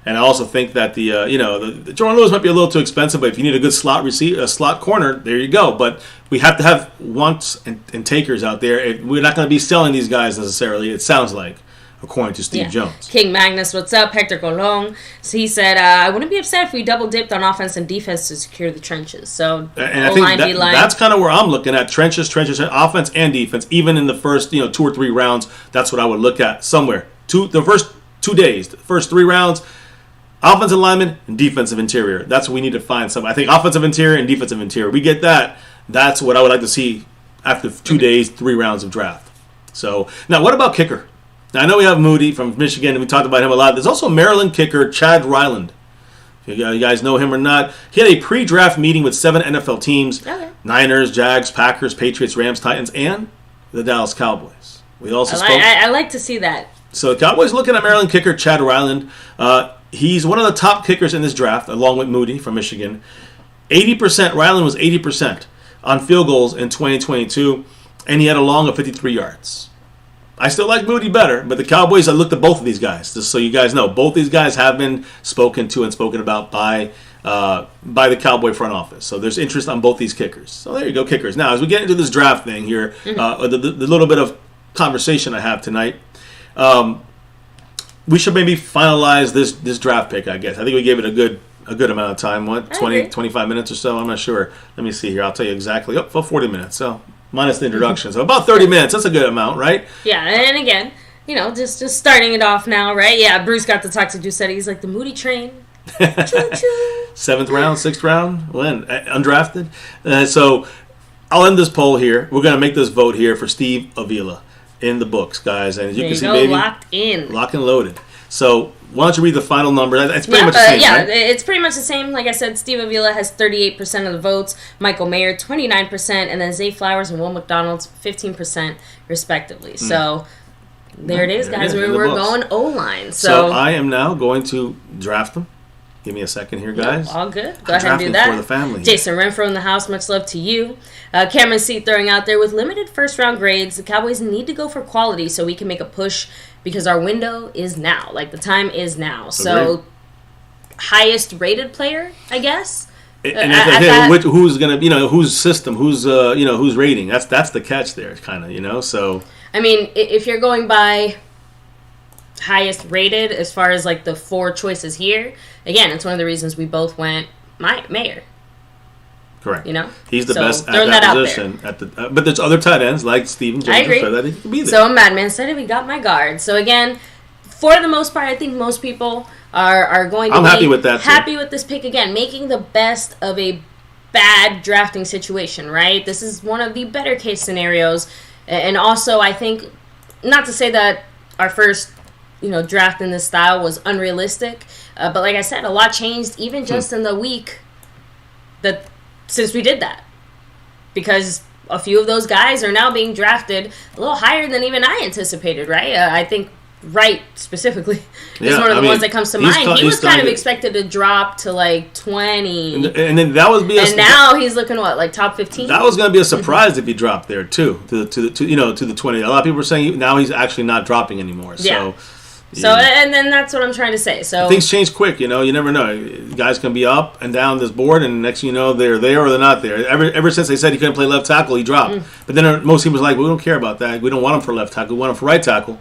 And I also think that the Jordan Lewis might be a little too expensive, but if you need a good slot corner, there you go. But we have to have wants and takers out there. We're not going to be selling these guys necessarily, it sounds like, according to Steve Jones. King Magnus, what's up? Hector Colon. So he said, I wouldn't be upset if we double-dipped on offense and defense to secure the trenches. So, and I think that's kind of where I'm looking at, trenches, offense and defense. Even in the first 2 or 3 rounds, that's what I would look at somewhere. The first 2 days, the first 3 rounds, offensive lineman and defensive interior. That's what we need to find. I think offensive interior and defensive interior. We get that. That's what I would like to see after 2 days, 3 rounds of draft. So, now what about kicker? Now, I know we have Moody from Michigan, and we talked about him a lot. There's also Maryland kicker Chad Ryland. If you guys know him or not. He had a pre-draft meeting with 7 NFL teams. Okay. Niners, Jags, Packers, Patriots, Rams, Titans, and the Dallas Cowboys. We also spoke. I like to see that. So the Cowboys looking at Maryland kicker Chad Ryland. He's one of the top kickers in this draft, along with Moody from Michigan. 80%, Ryland was 80% on field goals in 2022, and he had a long of 53 yards. I still like Moody better, but the Cowboys, I looked at both of these guys, just so you guys know. Both these guys have been spoken to and spoken about by the Cowboy front office. So there's interest on both these kickers. So there you go, kickers. Now, as we get into this draft thing here, the little bit of conversation I have tonight, we should maybe finalize this draft pick, I guess. I think we gave it a good amount of time. What, 20, 25 minutes or so? I'm not sure. Let me see here. I'll tell you exactly. For 40 minutes. So minus the introduction. So about 30 minutes. That's a good amount, right? Yeah, and again, just starting it off now, right? Yeah, Bruce got the toxic juice set. He's like the moody train. Choo-choo. 7th round, 6th round, when undrafted. So I'll end this poll here. We're gonna make this vote here for Steve Avila in the books, guys. And as you can see, baby, locked in, locked and loaded. So why don't you read the final number? It's pretty much the same, right? It's pretty much the same. Like I said, Steve Avila has 38% of the votes, Michael Mayer 29%, and then Zay Flowers and Will McDonald's 15% respectively. So there it is, guys. We're going O-line. So I am now going to draft them. Give me a second here, guys. All good. Go ahead and do that. For the family. Jason Renfro in the house. Much love to you. Cameron C. throwing out there, with limited first-round grades, the Cowboys need to go for quality so we can make a push because our window is now. Like, the time is now. So, highest rated player, I guess. And who's going to, whose system, who's rating. That's the catch there, kind of, so. I mean, if you're going by highest rated as far as like the 4 choices here, again, it's one of the reasons we both went Mayer. Correct. He's the best at that position. But there's other tight ends like Steven James. I agree. That he can be there. So Madman said it. We got my guard. So again, for the most part, I think most people are going to happy with that. Happy with this pick again, making the best of a bad drafting situation. Right. This is one of the better case scenarios, and also I think, not to say that our first draft in this style was unrealistic. But like I said, a lot changed even just in the week since we did that. Because a few of those guys are now being drafted a little higher than even I anticipated, right? I think Wright specifically is one of the ones that comes to mind. He was kind of expected to drop to like 20. And then that would be and now he's looking like top 15? That was going to be a surprise if he dropped there too, to the 20. A lot of people were saying now he's actually not dropping anymore. Yeah. So, and then that's what I'm trying to say. So things change quick, you never know. Guys can be up and down this board, and next thing you know, they're there or they're not there. Ever since they said he couldn't play left tackle, he dropped. But then most people was like, we don't care about that. We don't want him for left tackle. We want him for right tackle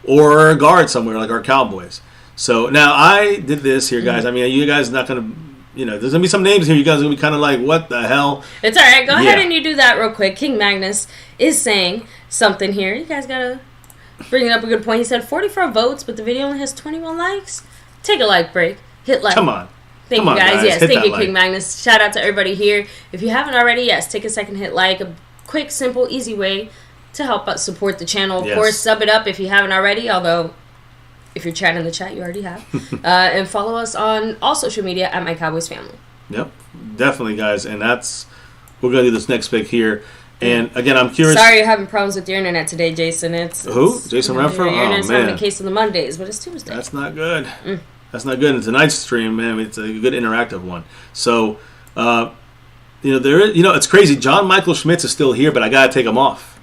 or guard somewhere like our Cowboys. So now I did this here, guys. I mean, you guys not going to, there's going to be some names here. You guys are going to be kind of like, what the hell? It's all right. Go ahead and you do that real quick. King Magnus is saying something here. You guys got to bringing up a good point. He said 44 votes, but the video only has 21 likes. Take a like break. Hit like. Come on. Thank you, guys. Yes, thank you, King Magnus. Shout out to everybody here. If you haven't already, yes, take a second, hit like. A quick, simple, easy way to help us support the channel. Of course, sub it up if you haven't already, although if you're chatting in the chat, you already have. And follow us on all social media at MyCowboysFamily. Yep, definitely, guys. And we're going to do this next pick here. And again, I'm curious. Sorry you're having problems with your internet today, Jason. Who? Jason Renfro? Your internet's having man. a case of the Mondays, but it's Tuesday. That's not good. That's not good. And tonight's stream, man, it's a good interactive one. So, it's crazy. John Michael Schmitz is still here, but I got to take him off.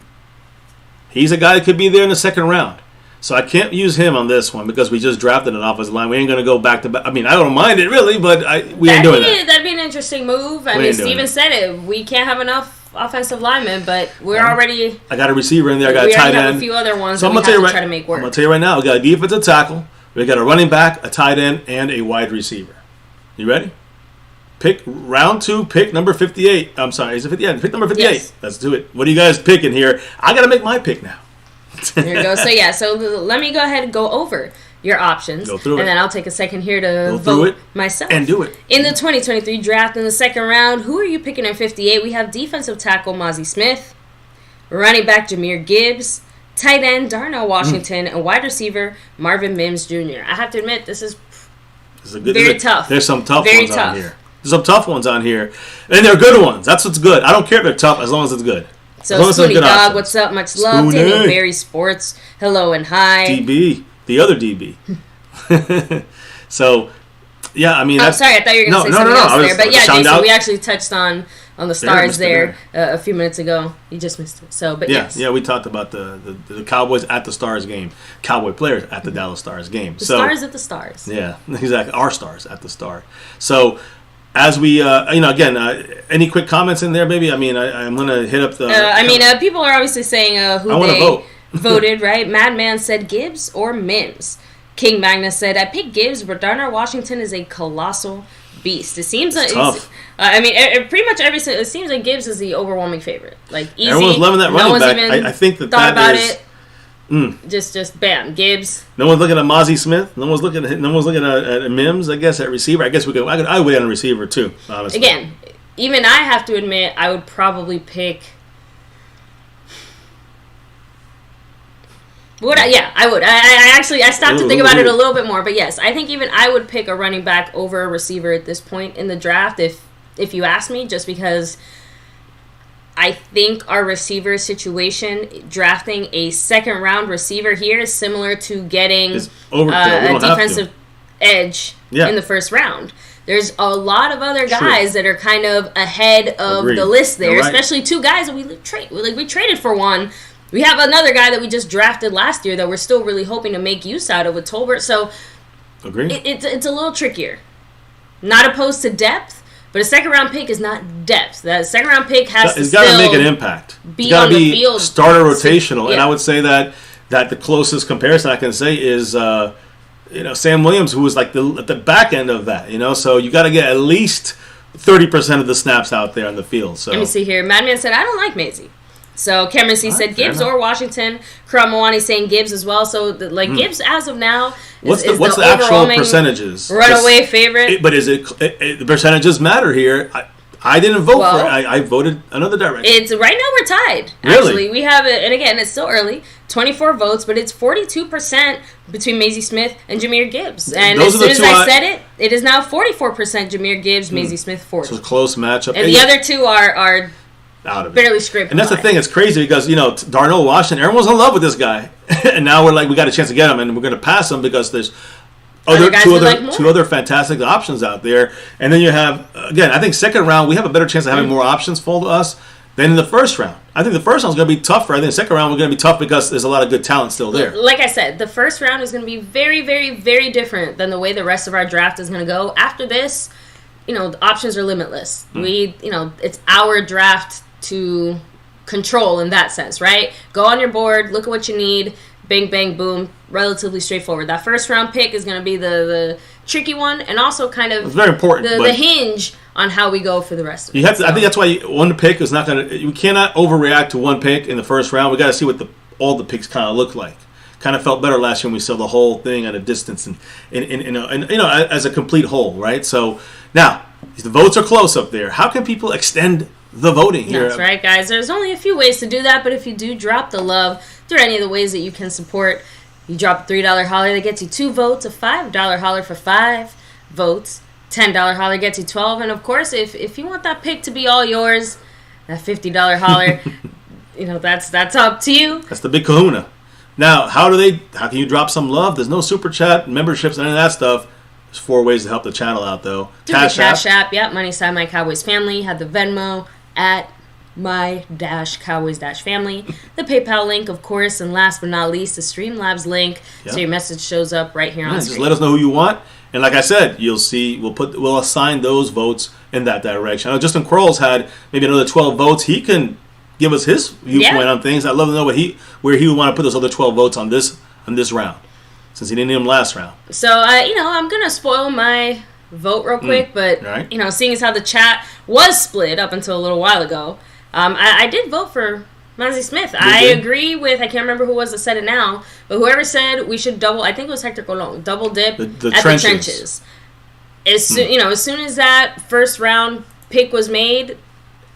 He's a guy that could be there in the second round. So I can't use him on this one because we just drafted an offensive line. We ain't going to go back to back. I mean, I don't mind it really, but we ain't doing that. That'd be an interesting move. I mean, Steven said it. We can't have enough offensive linemen, but we're already. I got a receiver in there. I got a tight end. We have a few other ones so that we have to try to make work. I'm going to tell you right now. We got a defensive tackle. We got a running back, a tight end, and a wide receiver. You ready? Pick round 2. Pick number 58. I'm sorry. Is it 50? Yeah, pick number 58. Yes. Let's do it. What are you guys picking here? I got to make my pick now. There you go. So let me go ahead and go over your options. Go through it. And then I'll take a second here to vote myself. And do it. In the 2023 draft in the second round, who are you picking at 58? We have defensive tackle Mozzie Smith, running back Jahmyr Gibbs, tight end Darnell Washington, and wide receiver Marvin Mims Jr. I have to admit, this is very tough. There's some tough ones on here. There's some tough ones on here. And they're good ones. That's what's good. I don't care if they're tough as long as it's good. So, Spoonie Dog, options. What's up? Much love. Daniel Berry Sports, hello and hi. DB, the other DB. So, yeah, I mean... I'm sorry, I thought you were going to say something else there. But yeah, Jason, we actually touched on the stars there a few minutes ago. You just missed it. So, but yes. Yeah, we talked about the Cowboys at the Stars game. Cowboy players at the Dallas Stars game. The Stars at the Stars. Yeah, exactly. Our Stars at the Star. So... As we, again, any quick comments in there, baby? I mean, I'm going to hit up the... people are obviously saying who they voted, right? Madman said Gibbs or Mims. King Magnus said, I picked Gibbs, but Darnell Washington is a colossal beast. It seems like... tough. Pretty much it seems like Gibbs is the overwhelming favorite. Like, easy. Everyone's loving that running back. I think that is... Just bam, Gibbs. No one's looking at Mozzie Smith. No one's looking at Mims. I guess at receiver. I guess I would wait on receiver too. Honestly, Again, even I have to admit, I would probably pick. I would. I stopped to think about it a little bit more, but yes, I think even I would pick a running back over a receiver at this point in the draft if you ask me, just because I think our receiver situation, drafting a second round receiver here is similar to getting a defensive edge in the first round. There's a lot of other guys that are kind of ahead of the list there, especially two guys that we traded for one. We have another guy that we just drafted last year that we're still really hoping to make use out of with Tolbert. So it's a little trickier. Not opposed to depth, but a second round pick is not depth. That second round pick has to still make an impact. It's got to be starter rotational, and I would say that the closest comparison I can say is Sam Williams, who was like at the back end of that. So you got to get at least 30% of the snaps out there on the field. So let me see here. Madman said I don't like Maisie. So Cameron C said Gibbs or Washington. Karam Mawani saying Gibbs as well. So Gibbs as of now what's the actual percentages? Runaway favorite. But is it the percentages matter here? I didn't vote for it. I voted another direction. It's right now we're tied. Really? Actually, we have it, and again, it's still early. 24 votes, but it's 42% between Maisie Smith and Jameer Gibbs. And as soon as I said it is now 44% Jameer Gibbs, Maisie Smith 40. So it's a close matchup. And the other two are out of it. Barely scraped. And that's the thing. It's crazy because Darnell Washington, everyone's in love with this guy, and now we're like we got a chance to get him, and we're going to pass him because there's two other fantastic options out there. And then you have again, I think second round we have a better chance of having more options fall to us than in the first round. I think the first round is going to be tougher. I think the second round we're going to be tough because there's a lot of good talent still there. Like I said, the first round is going to be very, very, very different than the way the rest of our draft is going to go. After this, the options are limitless. It's our draft to control in that sense, right? Go on your board, look at what you need, bang, bang, boom, relatively straightforward. That first round pick is going to be the tricky one, and also kind of it's very important, the hinge on how we go for the rest of it. I think that's why one pick is not going to. You cannot overreact to one pick in the first round. We got to see what all the picks kind of look like. Kind of felt better last year when we saw the whole thing at a distance and as a complete whole, right? So now the votes are close up there. How can people extend the voting here? That's right, guys. There's only a few ways to do that, but if you do drop the love, there are any of the ways that you can support. You drop a $3 holler that gets you 2 votes, a $5 holler for 5 votes, $10 holler gets you 12, and of course, if you want that pick to be all yours, that $50 holler, that's up to you. That's the big kahuna. Now, how can you drop some love? There's no super chat, memberships, any of that stuff. There's 4 ways to help the channel out, though. Cash App, yep. Money sign My Cowboys Family. Have the Venmo at My-Cowboys-Family. The PayPal link, of course, and last but not least, the Streamlabs link. Yep. So your message shows up right here on the screen. Just let us know who you want, and like I said, you'll see. We'll assign those votes in that direction. I know Justin Quarles had maybe another 12 votes. He can give us his viewpoint on things. I'd love to know where he would want to put those other 12 votes on this round, since he didn't need them last round. So I'm gonna spoil my vote real quick, but right. Seeing as how the chat was split up until a little while ago, I did vote for Mozzie Smith. I agree with, I can't remember who was that said it now, but whoever said we should I think it was Hector Colon, double dip the at trenches. the trenches. As soon as that first round pick was made,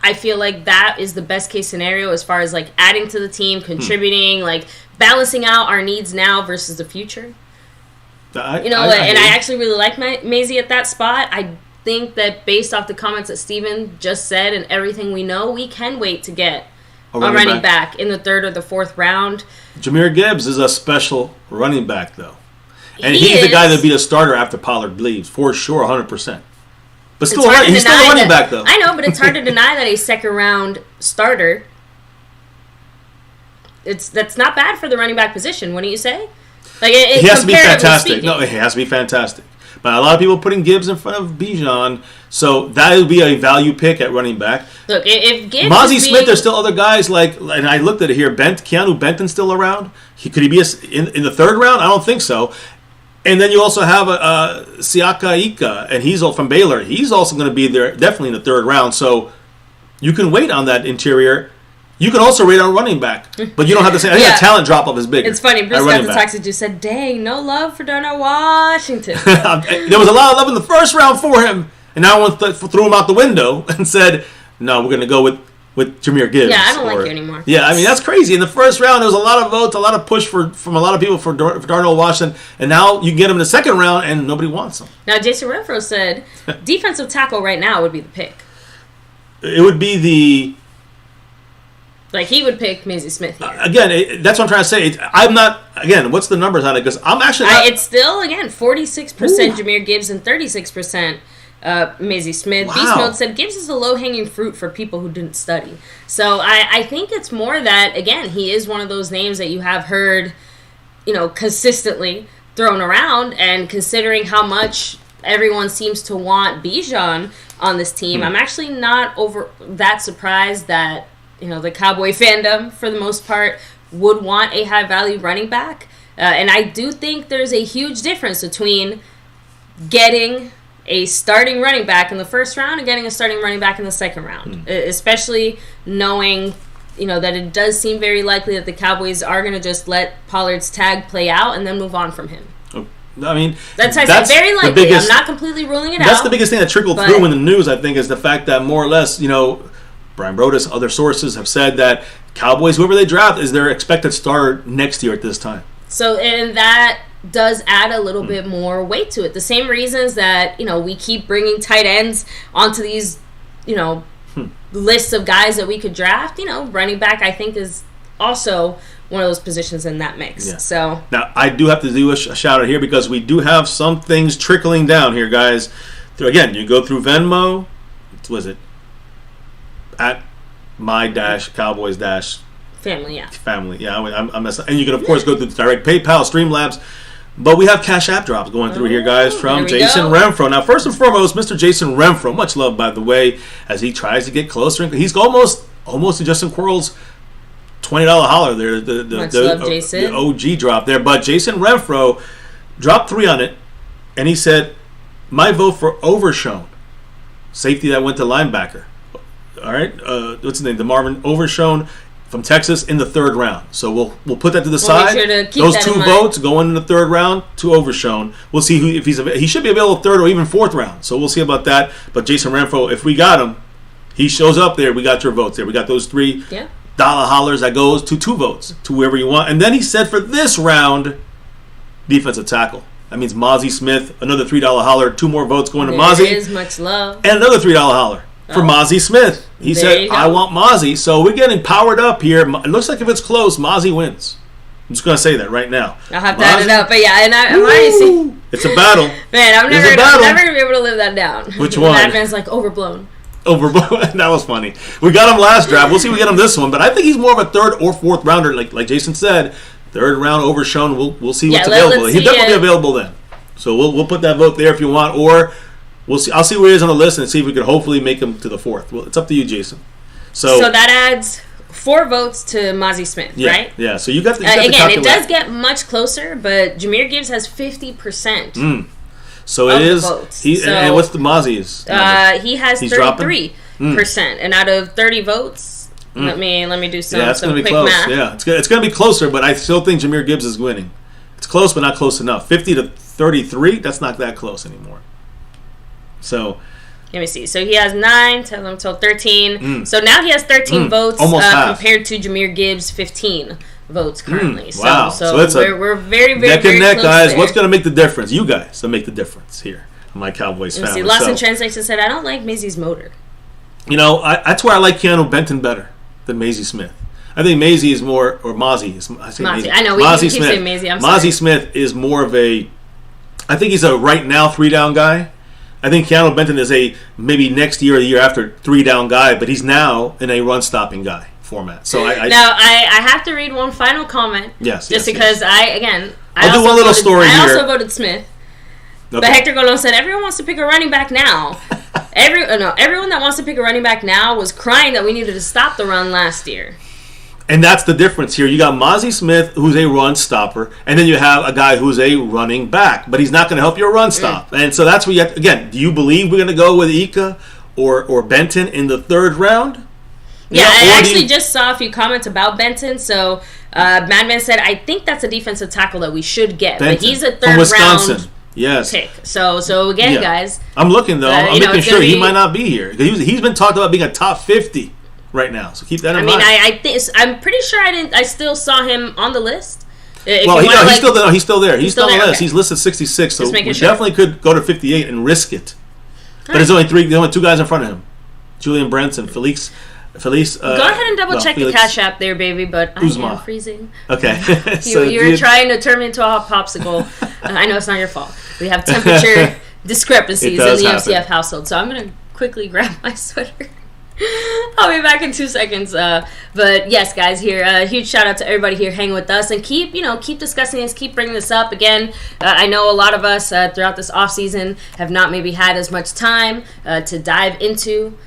I feel like that is the best case scenario as far as like adding to the team, contributing, like balancing out our needs now versus the future. I actually really like Maisie at that spot. I think that based off the comments that Steven just said and everything we know, we can wait to get a running back in the 3rd or the 4th round. Jameer Gibbs is a special running back, though. And he's the guy that be a starter after Pollard leaves, for sure, 100%. But he's still a running back, though. I know, but it's hard to deny that a second-round starter, that's not bad for the running back position, wouldn't you say? Like he has to be fantastic. No, he has to be fantastic. But a lot of people putting Gibbs in front of Bijan, so that would be a value pick at running back. Look, if Gibbs Mozzie Smith, there's still other guys and I looked at it here. Keanu Benton's still around. Could he be in the 3rd round? I don't think so. And then you also have Siaka Ika, and he's all from Baylor. He's also going to be there, definitely in the 3rd round. So you can wait on that interior. You can also rate on running back, but you don't have to say. I think a talent drop off is bigger. It's funny. Bruce got the text just said, "Dang, no love for Darnell Washington." There was a lot of love in the first round for him, and now everyone threw him out the window and said, "No, we're going to go with Jahmyr Gibbs." Yeah, I don't like you anymore. Yeah, I mean that's crazy. In the first round, there was a lot of votes, a lot of push from a lot of people for Darnell Washington, and now you get him in the second round, and nobody wants him. Now, Jason Renfro said defensive tackle right now would be the pick. It would be the. Like, he would pick Mazie Smith here. Again, that's what I'm trying to say. I'm not... Again, what's the numbers on it? Because I'm actually not... It's still, again, 46% Jahmyr Gibbs and 36% Mazie Smith. Wow. Beast Mode said Gibbs is the low-hanging fruit for people who didn't study. So I think it's more that, again, he is one of those names that you have heard, consistently thrown around. And considering how much everyone seems to want Bijan on this team, I'm actually not that surprised that... the Cowboy fandom, for the most part, would want a high-value running back. And I do think there's a huge difference between getting a starting running back in the first round and getting a starting running back in the second round. Especially knowing, that it does seem very likely that the Cowboys are going to just let Pollard's tag play out and then move on from him. I mean, that's very likely. I'm not completely ruling it out. That's the biggest thing that trickled through in the news, I think, is the fact that more or less, Brian Broaddus, other sources have said that Cowboys, whoever they draft, is their expected starter next year at this time. So, and that does add a little bit more weight to it. The same reasons that, we keep bringing tight ends onto these, lists of guys that we could draft. Running back, I think, is also one of those positions in that mix. Yeah. So now, I do have to do a shout out here because we do have some things trickling down here, guys. Again, you go through Venmo. What was it? At my-Cowboys-Family, yeah. I'm messing up. And you can, of course, go through the direct PayPal, Streamlabs. But we have Cash App drops going through here, guys, from Jason Renfro. Now, first and foremost, Mr. Jason Renfro, much love, by the way, as he tries to get closer. He's almost to Justin Quarles' $20 holler there. The OG drop there. But Jason Renfro dropped 3 on it, and he said, my vote for Overshown, safety that went to linebacker. All right, what's his name? DeMarvin Overshown from Texas in the 3rd round. So we'll put that to the side. Make sure to keep those that 2 votes going in the 3rd round to Overshown. We'll see if he should be available 3rd or even 4th round. So we'll see about that. But Jason Renfro, if we got him, he shows up there. We got your votes there. We got those $3 hollers that goes to 2 votes to whoever you want. And then he said for this round, defensive tackle. That means Mazie Smith, another $3 holler, 2 more votes going to Mazie. There is much love. And another $3 holler for Mazie Smith. He said, I want Mazie. So we're getting powered up here. It looks like if it's close, Mazie wins. I'm just going to say that right now. I'll have to add it up. But yeah, and I'm already seeing. It's a battle. Man, I'm never going to be able to live that down. Which one? That man's like overblown. That was funny. We got him last draft. We'll see if we get him this one. But I think he's more of a 3rd or 4th rounder. Like Jason said, 3rd round Overshown. We'll see what's available. He'll definitely be available then. So we'll put that vote there if you want. Or we'll see. I'll see where he is on the list and see if we can hopefully make him to the 4th. Well, it's up to you, Jason. So that adds 4 votes to Mazie Smith, right? Yeah. So you got the again. It does get much closer, but Jahmyr Gibbs has 50%. So it is. Votes. And what's the Mazie's? He has 33%, and out of 30 votes, let me do some. Yeah, it's going to be close. Math. Yeah, it's going to be closer, but I still think Jahmyr Gibbs is winning. It's close, but not close enough. 50 to 33. That's not that close anymore. So. Let me see. So he has 9, 10, 12, 13. So now he has 13 votes compared to Jahmyr Gibbs' 15 votes currently. Wow. So we're very, very, neck very and neck, close guys. there. What's going to make the difference? You guys that make the difference here on my Cowboys family. See, Lost in Translation said, I don't like Mazie's motor. That's where I like Keanu Benton better than Mazie Smith. I think Mazie is more, or Mazie. Mazie. I know, we keep saying Mazie. I'm sorry. Mazie Smith is more of a, I think he's a right now 3-down guy. I think Keanu Benton is a maybe next year or the year after 3-down guy, but he's now in a run-stopping guy format. So I have to read one final comment. Yes. Because I'll do one little story here. I also voted Smith. Okay. But Hector Golon said everyone wants to pick a running back now. Everyone that wants to pick a running back now was crying that we needed to stop the run last year. And that's the difference here. You got Mazie Smith, who's a run stopper, and then you have a guy who's a running back, but he's not going to help your run stop. And so that's where again, do you believe we're going to go with Ika or Benton in the 3rd round? Yeah, I actually just saw a few comments about Benton. So, Madman said, I think that's a defensive tackle that we should get. Benton, but he's a third round pick. So again, guys. I'm looking, though. I'm making sure he might not be here. He's been talked about being a top 50 right now. So keep that in mind. I'm pretty sure I still saw him on the list. He's still there. He's still on the list. Okay. He's listed 66, so we definitely could go to 58 and risk it. But there's only two guys in front of him. Julian Brents and Felice. Go ahead and double check the Cash App there, baby, but Uzma. I am freezing. Okay. You're trying to turn me into a hot popsicle. I know it's not your fault. We have temperature discrepancies in the MCF household, so I'm going to quickly grab my sweater. I'll be back in 2 seconds. But yes, guys, here, huge shout out to everybody here hanging with us, and keep discussing this, keep bringing this up. Again, I know a lot of us throughout this off season have not maybe had as much time to dive into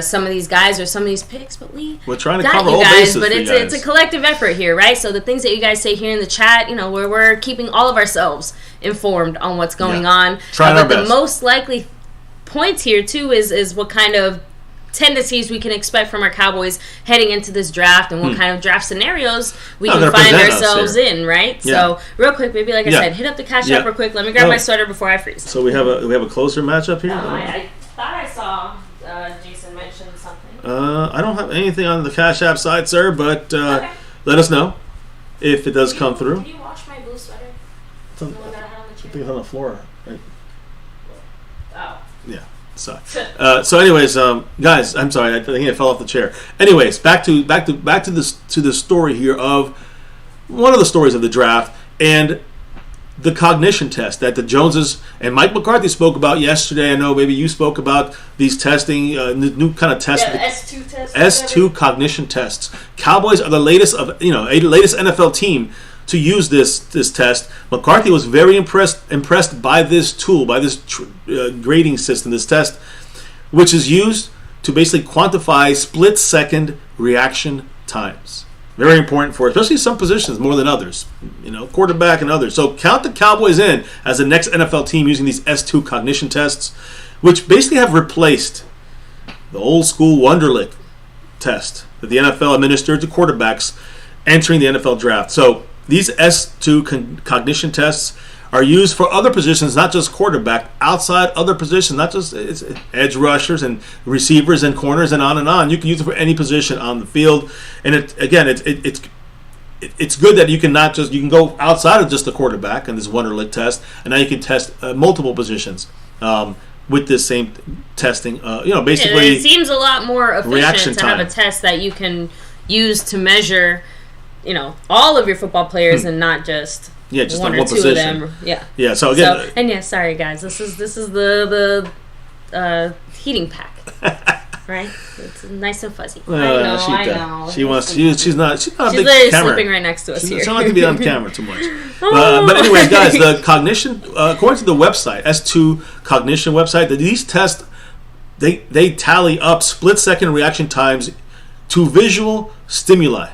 some of these guys or some of these picks, but we're trying to cover all bases, but it's a collective effort here, right? So the things that you guys say here in the chat, we're keeping all of ourselves informed on what's going on. But the most likely points here too is what kind of tendencies we can expect from our Cowboys heading into this draft, and what kind of draft scenarios we can find ourselves in, right? Yeah. So real quick, baby, like I said, hit up the Cash App real quick. Let me grab my sweater before I freeze. So we have a closer matchup here. I thought I saw Jason mentioned something. I don't have anything on the Cash App side, sir, but let us know if it does come through. Can you wash my blue sweater? I think it's on the floor, right? Oh. Yeah. So anyways, guys, I'm sorry. I think I fell off the chair. Anyways, back to the story here of one of the stories of the draft and the cognition test that the Joneses and Mike McCarthy spoke about yesterday. I know, baby, you spoke about these testing, new kind of test. Yeah, the S2 test. S2 cognition tests. Cowboys are the latest latest NFL team to use this test. McCarthy was very impressed by this tool, by this grading system, this test, which is used to basically quantify split-second reaction times. Very important for especially some positions more than others, quarterback and others. So count the Cowboys in as the next NFL team using these S2 cognition tests, which basically have replaced the old school Wonderlic test that the NFL administered to quarterbacks entering the NFL draft. So these S2 cognition tests are used for other positions, not just quarterback, outside other positions, not just it's edge rushers and receivers and corners and on and on. You can use it for any position on the field. And it's good that you can go outside of just the quarterback and this Wonderlic test, and now you can test multiple positions with this same testing. Basically, it seems a lot more efficient to have a test that you can use to measure, all of your football players and not just one or two position. Of them. Yeah. So again, sorry guys, this is the heating pack, right? It's nice and fuzzy. I know. She's not a big literally camera. Sleeping right next to us here. She don't like to be on camera too much. But anyways, guys, the cognition, according to the website, S2 Cognition website, that these tests they tally up split-second reaction times to visual stimuli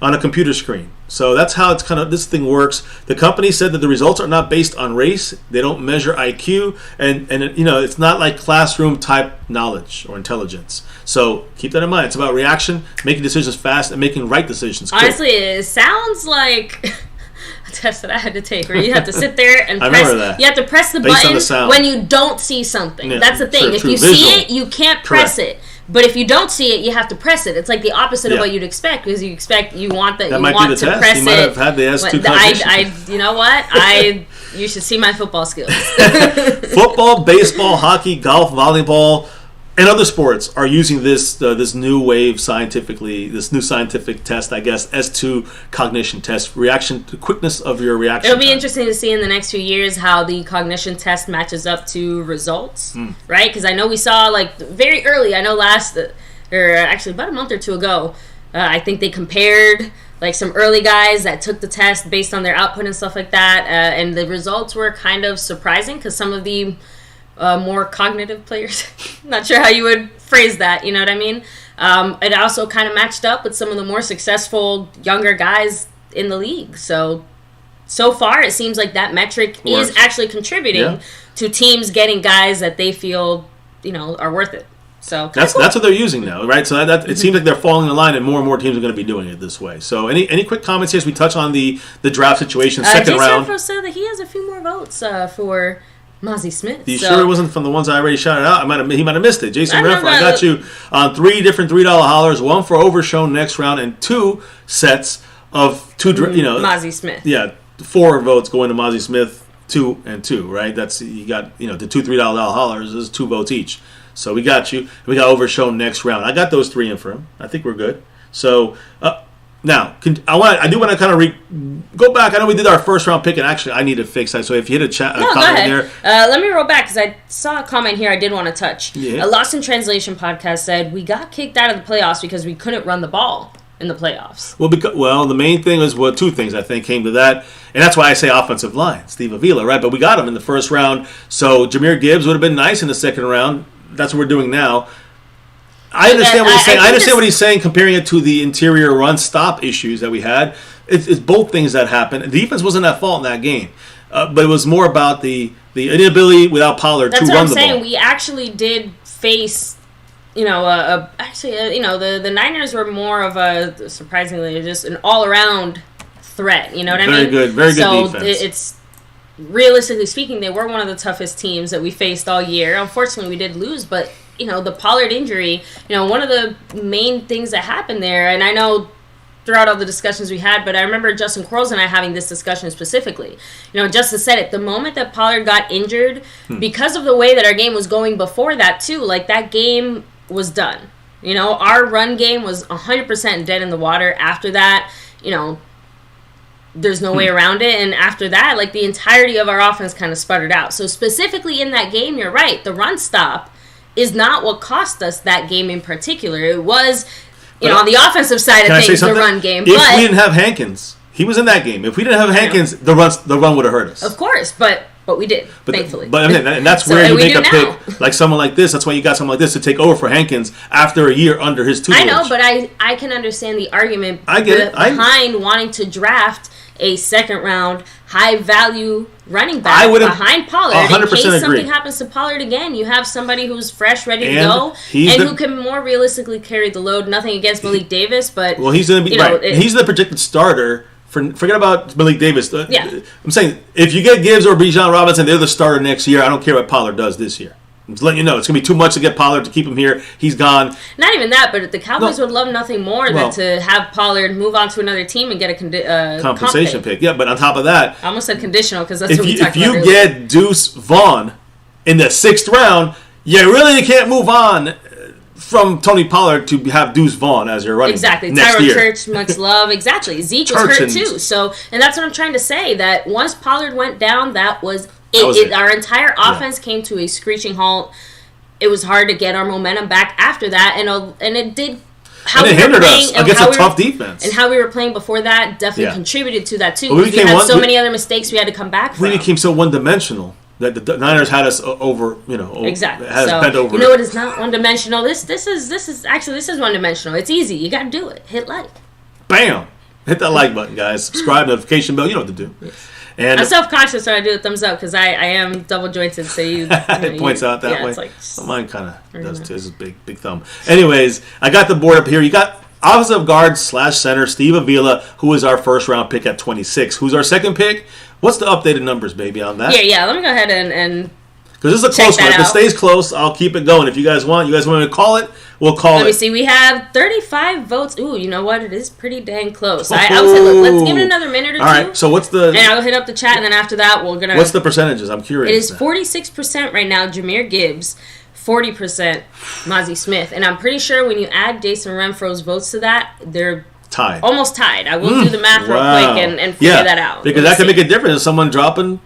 on a computer screen. So that's how this thing works. The company said that the results are not based on race. They don't measure IQ, and it's not like classroom type knowledge or intelligence. So keep that in mind. It's about reaction, making decisions fast, and making right decisions. Honestly, it sounds like a test that I had to take, where you have to sit there and press. You have to press the button when you don't see something. Yeah, that's the thing. If you see it, you can't press it. But if you don't see it, you have to press it. It's like the opposite of what you'd expect, because you want to press it. You might have had the S2 cognition. You know what? You should see my football skills. Football, baseball, hockey, golf, volleyball, and other sports are using this new wave this new scientific test, I guess, S2 cognition test, reaction, the quickness of your reaction. It'll be interesting to see in the next few years how the cognition test matches up to results, right? Because I know we saw very early. I know actually about a month or two ago, I think they compared some early guys that took the test based on their output and stuff like that, and the results were kind of surprising because some of the more cognitive players, not sure how you would phrase that, you know what I mean? It also kind of matched up with some of the more successful younger guys in the league. So far it seems like that metric is actually contributing to teams getting guys that they feel, are worth it. So that's what they're using now, right? So it seems like they're falling in line, and more teams are going to be doing it this way. So any quick comments here as we touch on the draft situation, second round? Jason said that he has a few more votes for Mozzie Smith. You sure it wasn't from the ones I already shouted out? He might have missed it. Jason Renfro, I got you on 3 different $3 hollers, 1 for Overshown next round, and 2 sets of 2. Mozzie Smith. Yeah, 4 votes going to Mozzie Smith. 2 and 2, right? That's you got the 2 $3 hollers is 2 votes each. So we got you. We got Overshown next round. I got those 3 in for him. I think we're good. So now I do want to kind of go back. I know we did our first round pick, and actually I need to fix that. So if you hit a comment go ahead. there, let me roll back because I saw a comment here I did want to touch. Yeah. A Lost in Translation podcast said we got kicked out of the playoffs because we couldn't run the ball in the playoffs. Well, the main thing was 2 things I think came to that, and that's why I say offensive line, Steve Avila, right? But we got him in the first round, so Jahmyr Gibbs would have been nice in the second round. That's what we're doing now. I understand what he's saying. I understand what he's saying, comparing it to the interior run stop issues that we had. It's both things that happened. The defense wasn't at fault in that game, but it was more about the inability without Pollard to run the ball. That's what I'm saying. We actually did face. The Niners were more of a, surprisingly, just an all-around threat. You know what I mean? Very good defense. So it's, realistically speaking, they were one of the toughest teams that we faced all year. Unfortunately, we did lose, but, the Pollard injury, one of the main things that happened there, and I know throughout all the discussions we had, but I remember Justin Quarles and I having this discussion specifically. Justin said it, the moment that Pollard got injured, because of the way that our game was going before that, too, like, that game was done. Our run game was 100% dead in the water. After that, there's no way around it. And after that, like, the entirety of our offense kind of sputtered out. So specifically in that game, you're right. The run stop is not what cost us that game in particular. It was, on the offensive side of things, the run game. If we didn't have Hankins, he was in that game. If we didn't have Hankins, the run would have hurt us. Of course, but we did, thankfully. And that's where you make a pick like someone like this. That's why you got someone like this to take over for Hankins after a year under his tutelage. I know, but I can understand the argument behind wanting to draft a second-round, high-value running back behind Pollard. 100% in case agree. Something happens to Pollard again, you have somebody who's fresh, ready to go, and who can more realistically carry the load. Nothing against Malik Davis, but he's going to be right. He's the projected starter. Forget about Malik Davis. I'm saying if you get Gibbs or Bijan Robinson, they're the starter next year. I don't care what Pollard does this year. I'm just letting you know. It's going to be too much to get Pollard to keep him here. He's gone. Not even that, but the Cowboys would love nothing more than to have Pollard move on to another team and get a compensation pick. Yeah, but on top of that, I almost said conditional because that's what we talked about earlier. If you get Deuce Vaughn in the 6th round, you really can't move on from Tony Pollard to have Deuce Vaughn as your running back next year. Church, much love. Exactly. Zeke was hurt too. So, and that's what I'm trying to say, that once Pollard went down, that was it. Our entire offense came to a screeching halt. It was hard to get our momentum back after that, and it did. It hindered us against a tough defense. And how we were playing before that definitely contributed to that too. Well, we had so many other mistakes we had to come back from. We became so one-dimensional that the Niners had us over, exactly. Had us bent over. You know what is not one-dimensional? This is one-dimensional. It's easy. You got to do it. Hit like. Bam! Hit that like button, guys. Subscribe, notification bell. You know what to do. Yes. And I'm self-conscious when I do a thumbs up because I am double-jointed, so it points out that way. It's like, mine kind of does too. It's a big thumb. Anyways, I got the board up here. You got offensive guard / center Steve Avila, who is our first-round pick at 26. Who's our second pick? What's the updated numbers, baby, on that? Yeah. Let me go ahead and because this is a close one. If it stays close, I'll keep it going. If you guys want me to call it, we'll call it. Let me see. We have 35 votes. Ooh, you know what? It is pretty dang close. I would say, let's give it another minute or two. All right. So what's the? And I'll hit up the chat, and then after that, we're gonna. What's the percentages? I'm curious. It is 46% right now. Jahmyr Gibbs, 40% Mozzie Smith, and I'm pretty sure when you add Jason Renfro's votes to that, they're tied. Almost tied. I will do the math real quick and figure that out. Because that can make a difference. If someone dropping,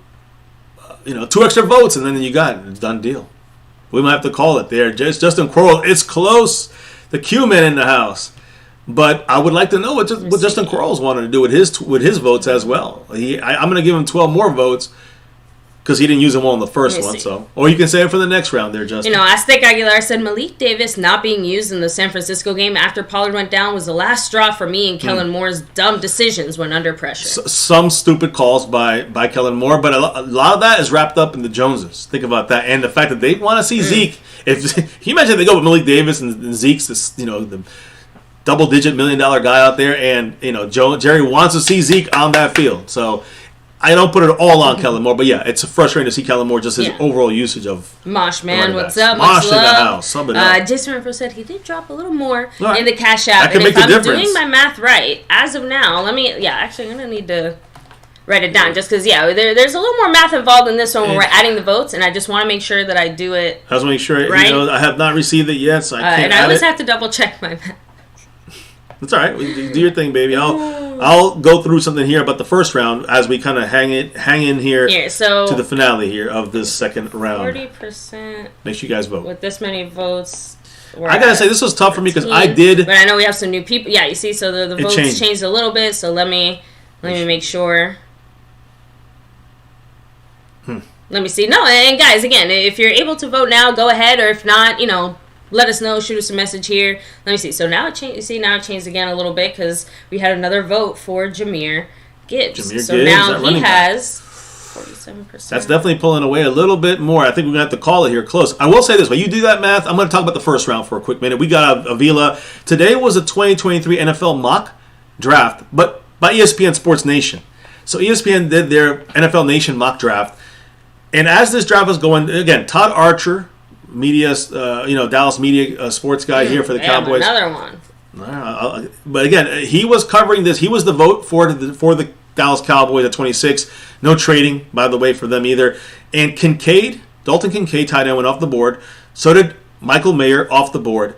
2 extra votes, and then you got it. It's a done deal. We might have to call it there. Justin Quarles. It's close. The Q-man in the house. But I would like to know what Justin Quarles wanted to do with his votes as well. I'm going to give him 12 more votes. because he didn't use them well in the first Let me one. see. So, or you can save it for the next round there, Justin. Aztec Aguilar said Malik Davis not being used in the San Francisco game after Pollard went down was the last straw for me and Kellen Moore's dumb decisions when under pressure. Some stupid calls by Kellen Moore, but a lot of that is wrapped up in the Joneses. Think about that, and the fact that they want to see Zeke. If can you imagine they go with Malik Davis and Zeke's, the double-digit $1 million guy out there, and Jerry wants to see Zeke on that field. So I don't put it all on Kellen Moore, but yeah, it's frustrating to see Kellen Moore just his overall usage of. Mosh man, what's up? Mosh in the house. Jason Renfro said he did drop a little more right. in the cash app. That can and make if the I'm difference. doing my math right, as of now, actually I'm gonna need to write it down just because there's a little more math involved in this one when we're adding the votes, and I just want to make sure that I do it. I just want to make sure right? I have not received it yet, so I can't. And I always have to double check my math. It's all right. Do your thing, baby. I'll go through something here about the first round as we kind of hang in here to the finale here of this second round. 40%. Make sure you guys vote. With this many votes, I gotta say this was tough for me because I did. But I know we have some new people. Yeah, you see, so the votes changed a little bit. So let me make sure. Let me see. No, and guys, again, if you're able to vote now, go ahead. Or if not, let us know. Shoot us a message here. Let me see. So now it changed. You see, now it changed again a little bit because we had another vote for Jahmyr Gibbs. So now he has 47%. That's definitely pulling away a little bit more. I think we're going to have to call it here close. I will say this. While you do that math, I'm going to talk about the first round for a quick minute. We got Avila. Today was a 2023 NFL mock draft, but by ESPN Sports Nation. So ESPN did their NFL Nation mock draft. And as this draft was going, again, Todd Archer, media, Dallas media sports guy here for the Cowboys. Another one. But again, he was covering this. He was the vote for the Dallas Cowboys at 26. No trading, by the way, for them either. And Dalton Kincaid, tight end, went off the board. So did Michael Mayer off the board.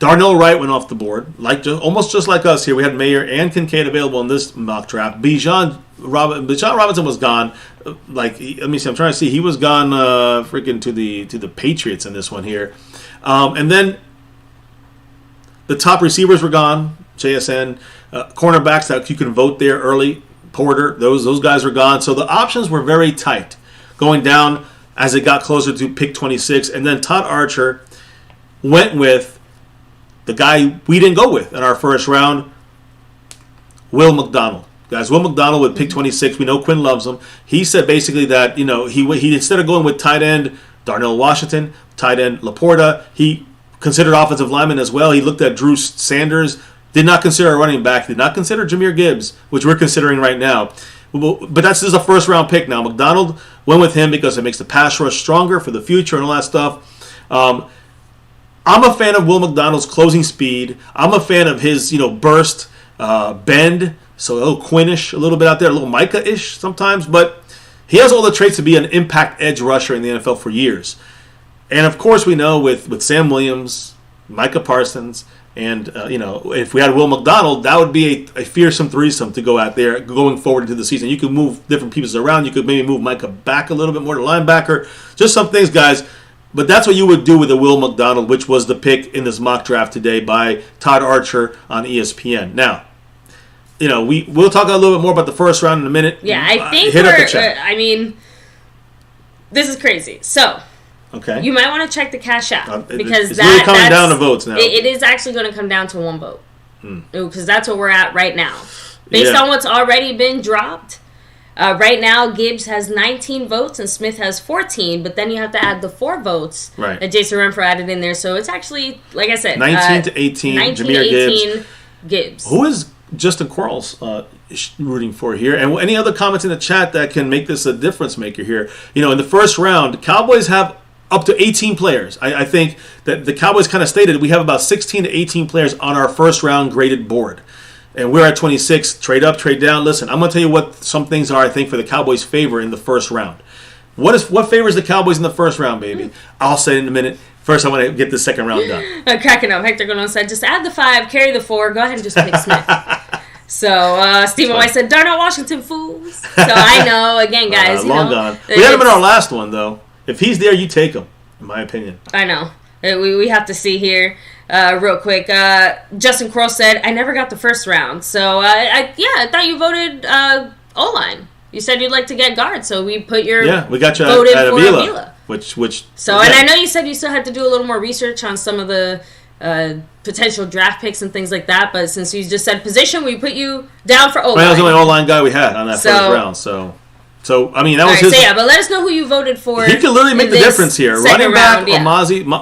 Darnell Wright went off the board, almost just like us here. We had Mayer and Kincaid available in this mock draft. Bijan Robinson was gone. Let me see. I'm trying to see. He was gone, freaking to the Patriots in this one here. And then the top receivers were gone. JSN, cornerbacks that you can vote there early. Porter, those guys were gone. So the options were very tight going down as it got closer to pick 26. And then Todd Archer went with the guy we didn't go with in our first round, Will McDonald. Guys, Will McDonald with pick 26. We know Quinn loves him. He said basically that, he instead of going with tight end Darnell Washington, tight end Laporta, he considered offensive lineman as well. He looked at Drew Sanders, did not consider a running back, did not consider Jahmyr Gibbs, which we're considering right now. But this is a first round pick now. McDonald went with him because it makes the pass rush stronger for the future and all that stuff. I'm a fan of Will McDonald's closing speed. I'm a fan of his, burst, bend, so a little Quinn-ish, a little bit out there, a little Micah-ish sometimes, but he has all the traits to be an impact edge rusher in the NFL for years. And of course we know with Sam Williams, Micah Parsons, and if we had Will McDonald, that would be a fearsome threesome to go out there going forward into the season. You could move different pieces around. You could maybe move Micah back a little bit more to linebacker. Just some things, guys. But that's what you would do with a Will McDonald, which was the pick in this mock draft today by Todd Archer on ESPN. Now, we'll talk a little bit more about the first round in a minute. Yeah, I think this is crazy. So, okay, you might want to check the cash app because it's really coming down to votes now. It is actually going to come down to one vote because that's what we're at right now, based on what's already been dropped. Right now, Gibbs has 19 votes and Smith has 14, but then you have to add the 4 votes that Jason Renfro added in there. So it's actually, like I said, 19 to 18, 19 Jahmyr to 18 Gibbs. Who is Justin Quarles rooting for here? And any other comments in the chat that can make this a difference maker here? In the first round, Cowboys have up to 18 players. I think that the Cowboys kind of stated we have about 16 to 18 players on our first round graded board. And we're at 26. Trade up, trade down. Listen, I'm going to tell you what some things are, I think, for the Cowboys' favor in the first round. What favors the Cowboys in the first round, baby? I'll say it in a minute. First, I want to get the second round done. Cracking up. Hector Golden said, just add the 5, carry the 4. Go ahead and just pick Smith. So, Stephen White said, Darnell Washington, fools. So, I know. Again, guys. Long gone. We had him in our last one, though. If he's there, you take him, in my opinion. I know. We have to see here. Real quick, Justin Kroll said, I never got the first round. So, I thought you voted O-line. You said you'd like to get guard, so we put your we got you vote in at for Avila. Avila. Which so, and I know you said you still had to do a little more research on some of the potential draft picks and things like that, but since you just said position, we put you down for O-line. That was the only O-line guy we had on that first round, so I mean, that was his... So, yeah, but let us know who you voted for. He can literally make the difference here. Running back,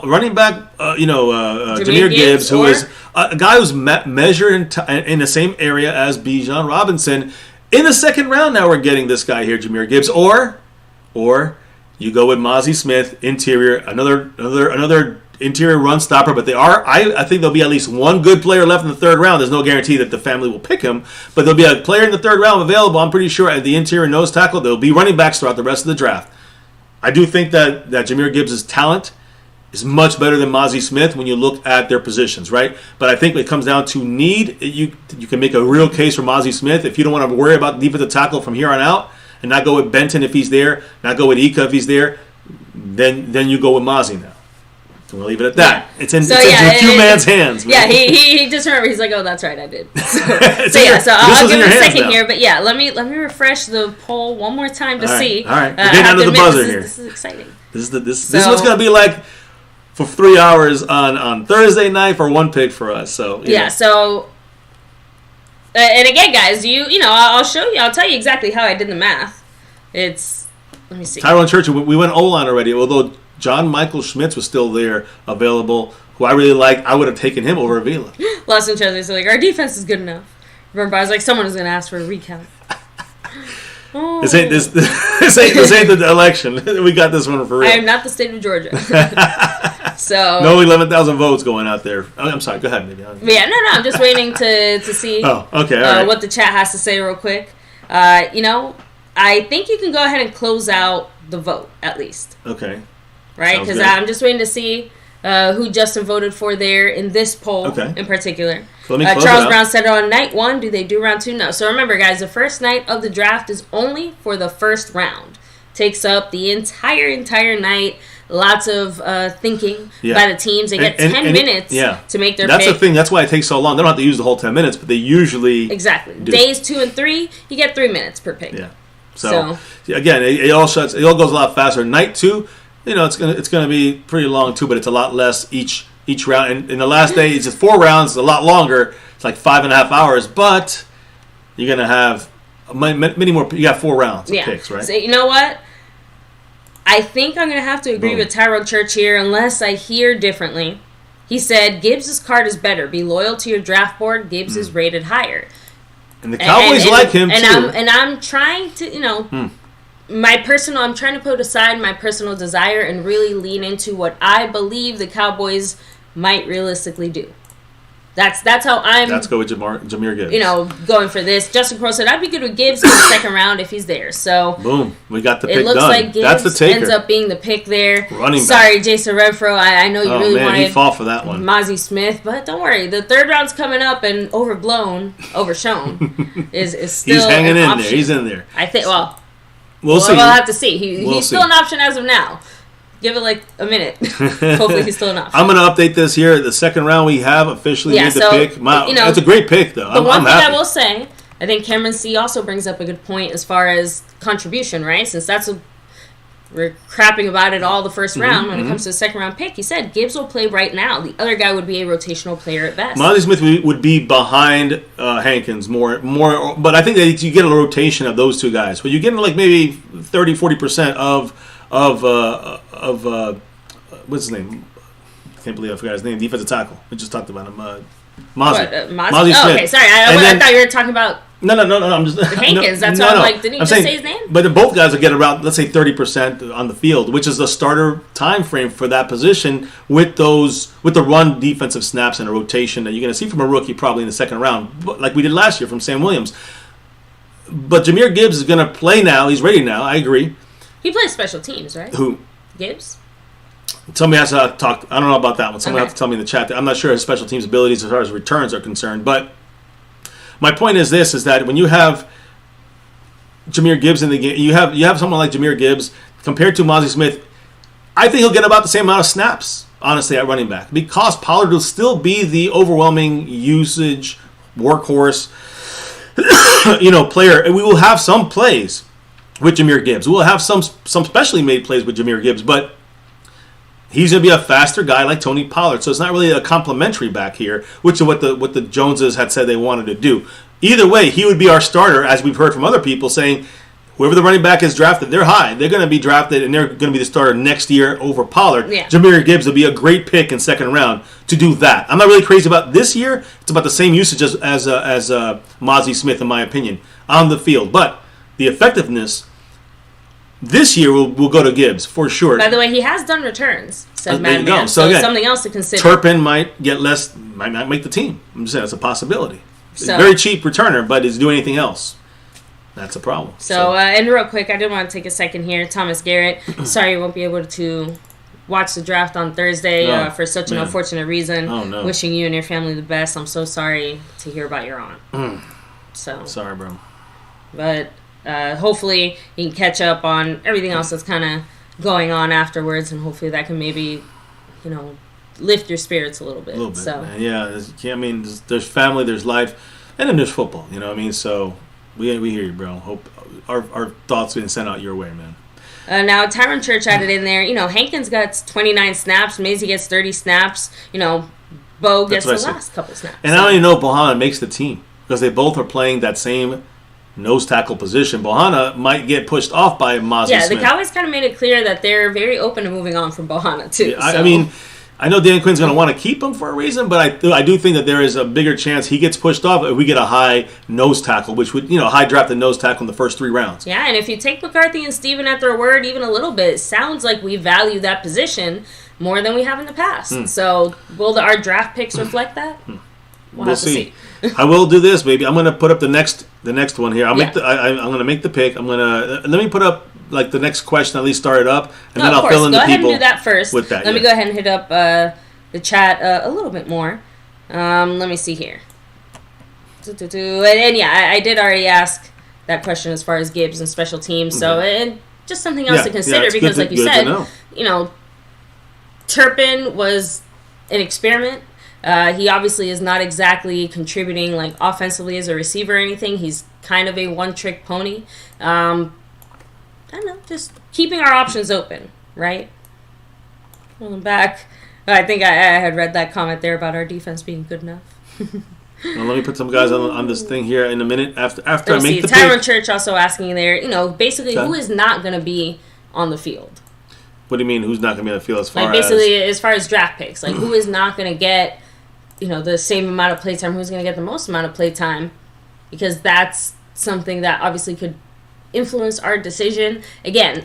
running back, Jahmyr Gibbs, who is a guy who's measured in the same area as Bijan Robinson. In the second round, now we're getting this guy here, Jahmyr Gibbs, or you go with Mazi Smith, interior, another interior run stopper, but I think there'll be at least one good player left in the third round. There's no guarantee that the family will pick him, but there'll be a player in the third round available. I'm pretty sure at the interior nose tackle, there'll be running backs throughout the rest of the draft. I do think that Jahmyr Gibbs' talent is much better than Mazi Smith when you look at their positions, right? But I think when it comes down to need, you can make a real case for Mazi Smith. If you don't want to worry about defensive tackle from here on out and not go with Benton if he's there, not go with Ika if he's there, then you go with Mazi now. We'll leave it at that. Yeah. It's in a few man's hands. Man. Yeah, he just remembered. He's like, oh, that's right, I did. So I'll give him a second here. But yeah, let me refresh the poll one more time to see. All right, we're getting under the buzzer here. This is exciting. This is what's going to be like for 3 hours on Thursday night for one pick for us. So yeah. So and again, guys, I'll show you. I'll tell you exactly how I did the math. Let me see. Tyrone Churchill. We went O-line already, although John Michael Schmitz was still there, available, who I really liked. I would have taken him over Avila. Lost in Chelsea, so our defense is good enough. Remember, I was like, someone is going to ask for a recount. This ain't the election. We got this one for real. I am not the state of Georgia. So no 11,000 votes going out there. I'm sorry. Go ahead, maybe. Yeah, no. I'm just waiting to see. Oh, okay. All right. What the chat has to say real quick. I think you can go ahead and close out the vote at least. Okay. Right, because I'm just waiting to see who Justin voted for there in this poll in particular. So Charles Brown said on night 1, do they do round 2? No. So remember, guys, the first night of the draft is only for the first round. Takes up the entire night. Lots of thinking by the teams. They get 10 minutes to make their pick. That's the thing. That's why it takes so long. They don't have to use the whole 10 minutes, but they usually do. Days 2 and 3, you get 3 minutes per pick. Yeah. So again, it all goes a lot faster. Night 2. It's gonna be pretty long too, but it's a lot less each round. And in the last day, it's just 4 rounds. It's a lot longer. It's like 5.5 hours, but you're gonna have many more. You got 4 rounds of picks, right? So you know what? I think I'm gonna have to agree with Tyrone Church here, unless I hear differently. He said Gibbs' card is better. Be loyal to your draft board. Gibbs is rated higher. And the Cowboys like him too. And I'm trying to, I'm trying to put aside my personal desire and really lean into what I believe the Cowboys might realistically do. That's how I'm. Let's go with Jahmyr Gibbs. Going for this. Justin Crow said I'd be good with Gibbs in the second round if he's there. So boom, we got the pick done. It looks like Gibbs ends up being the pick there. Sorry, Jason Redfro. I know you really wanted. He fought for that one. Mazi Smith, but don't worry. The third round's coming up, and overshone is still. He's hanging in option. there. He's in there. I think. We'll see. We'll have to see. He's still an option as of now. Give it like a minute. Hopefully he's still an option. I'm going to update this here. The second round we have officially made the pick. It's a great pick, though. The one thing I will say, I think Cameron C. also brings up a good point as far as contribution, right? Since that's what we're crapping about it all the first round. When it comes to the second round pick, he said Gibbs will play right now. The other guy would be a rotational player at best. Mazi Smith would be behind Hankins more, but I think that you get a rotation of those two guys. But you get like maybe 30-40% of what's his name? I can't believe I forgot his name. Defensive tackle. We just talked about him. Mazi. Mazi Smith. Okay, sorry. I thought you were talking about. No. I'm just Hankins. That's why I'm like, didn't he just say his name? But both guys will get around, let's say, 30% on the field, which is the starter time frame for that position with the run defensive snaps and a rotation that you're going to see from a rookie probably in the second round, like we did last year from Sam Williams. But Jahmyr Gibbs is going to play now. He's ready now. I agree. He plays special teams, right? Who? Gibbs? Somebody has to talk. I don't know about that one. Someone has to tell me in the chat. I'm not sure his special teams abilities as far as returns are concerned. But my point is this: is that when you have Jahmyr Gibbs in the game, you have someone like Jahmyr Gibbs compared to Mazi Smith. I think he'll get about the same amount of snaps, honestly, at running back, because Pollard will still be the overwhelming usage workhorse, player. And we will have some plays with Jahmyr Gibbs. We'll have some specially made plays with Jahmyr Gibbs, but he's going to be a faster guy like Tony Pollard. So it's not really a complimentary back here, which is what the Joneses had said they wanted to do. Either way, he would be our starter, as we've heard from other people saying, whoever the running back is drafted, they're high. They're going to be drafted, and they're going to be the starter next year over Pollard. Yeah. Jahmyr Gibbs will be a great pick in second round to do that. I'm not really crazy about this year. It's about the same usage as Mozzie Smith, in my opinion, on the field. But the effectiveness this year will go to Gibbs for sure. By the way, he has done returns, said Madman. Madman. So again, something else to consider. Turpin might not make the team. I'm just saying that's a possibility. So, very cheap returner, but is doing anything else? That's a problem. So, and real quick, I did want to take a second here. Thomas Garrett, sorry you won't be able to watch the draft on Thursday for such an unfortunate reason. Oh, no. Wishing you and your family the best. I'm so sorry to hear about your aunt. So sorry, bro. But hopefully you can catch up on everything else that's kind of going on afterwards, and hopefully that can maybe, lift your spirits a little bit. Man. Yeah, there's family, there's life, and then there's football. You know what I mean? So we hear you, bro. Hope our thoughts being sent out your way, man. Now, Tyron Church added in there, Hankins got 29 snaps, Maisie gets 30 snaps, Bo gets the last couple snaps. And I don't even know if Bohanna makes the team because they both are playing that same nose tackle position. Bohanna might get pushed off by Mozzie Smith. Yeah, the Cowboys kind of made it clear that they're very open to moving on from Bohanna, too. Yeah, I mean, I know Dan Quinn's going to want to keep him for a reason, but I do think that there is a bigger chance he gets pushed off if we get a high nose tackle, which would, high drafted nose tackle in the first 3 rounds. Yeah, and if you take McCarthy and Steven at their word even a little bit, it sounds like we value that position more than we have in the past. So will our draft picks reflect that? We'll have to see. I will do this, baby. I'm going to put up the next one here. I'm going to make the pick. Let me put up like the next question, at least start it up, and then I'll fill in the people. Go ahead and do that first. With that, let me go ahead and hit up the chat a little bit more. Let me see here. And yeah, I did already ask that question as far as Gibbs and special teams. So and just something else to consider because, like you said, Turpin was an experiment. He obviously is not exactly contributing like offensively as a receiver or anything. He's kind of a one-trick pony. I don't know, just keeping our options open, right? Well, back. I think I had read that comment there about our defense being good enough. Well, let me put some guys on this thing here in a minute after I make the Tyron pick. Church also asking there, basically who is not going to be on the field. What do you mean who's not going to be on the field as far as far as draft picks? Like who is not going to get the same amount of playtime? Who's going to get the most amount of playtime? Because that's something that obviously could influence our decision. Again,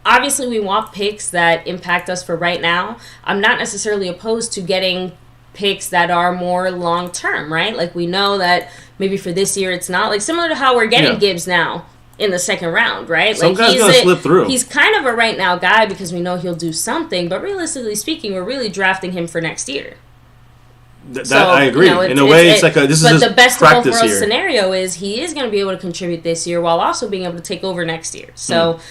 obviously we want picks that impact us for right now. I'm not necessarily opposed to getting picks that are more long term, right? Like we know that maybe for this year it's not like similar to how we're getting Gibbs now in the second round, right? Some guy's gonna slip through. He's kind of a right now guy because we know he'll do something, but realistically speaking, we're really drafting him for next year. I agree. In a way, it's like this is his practice year. But the best of both worlds scenario is he is going to be able to contribute this year while also being able to take over next year. So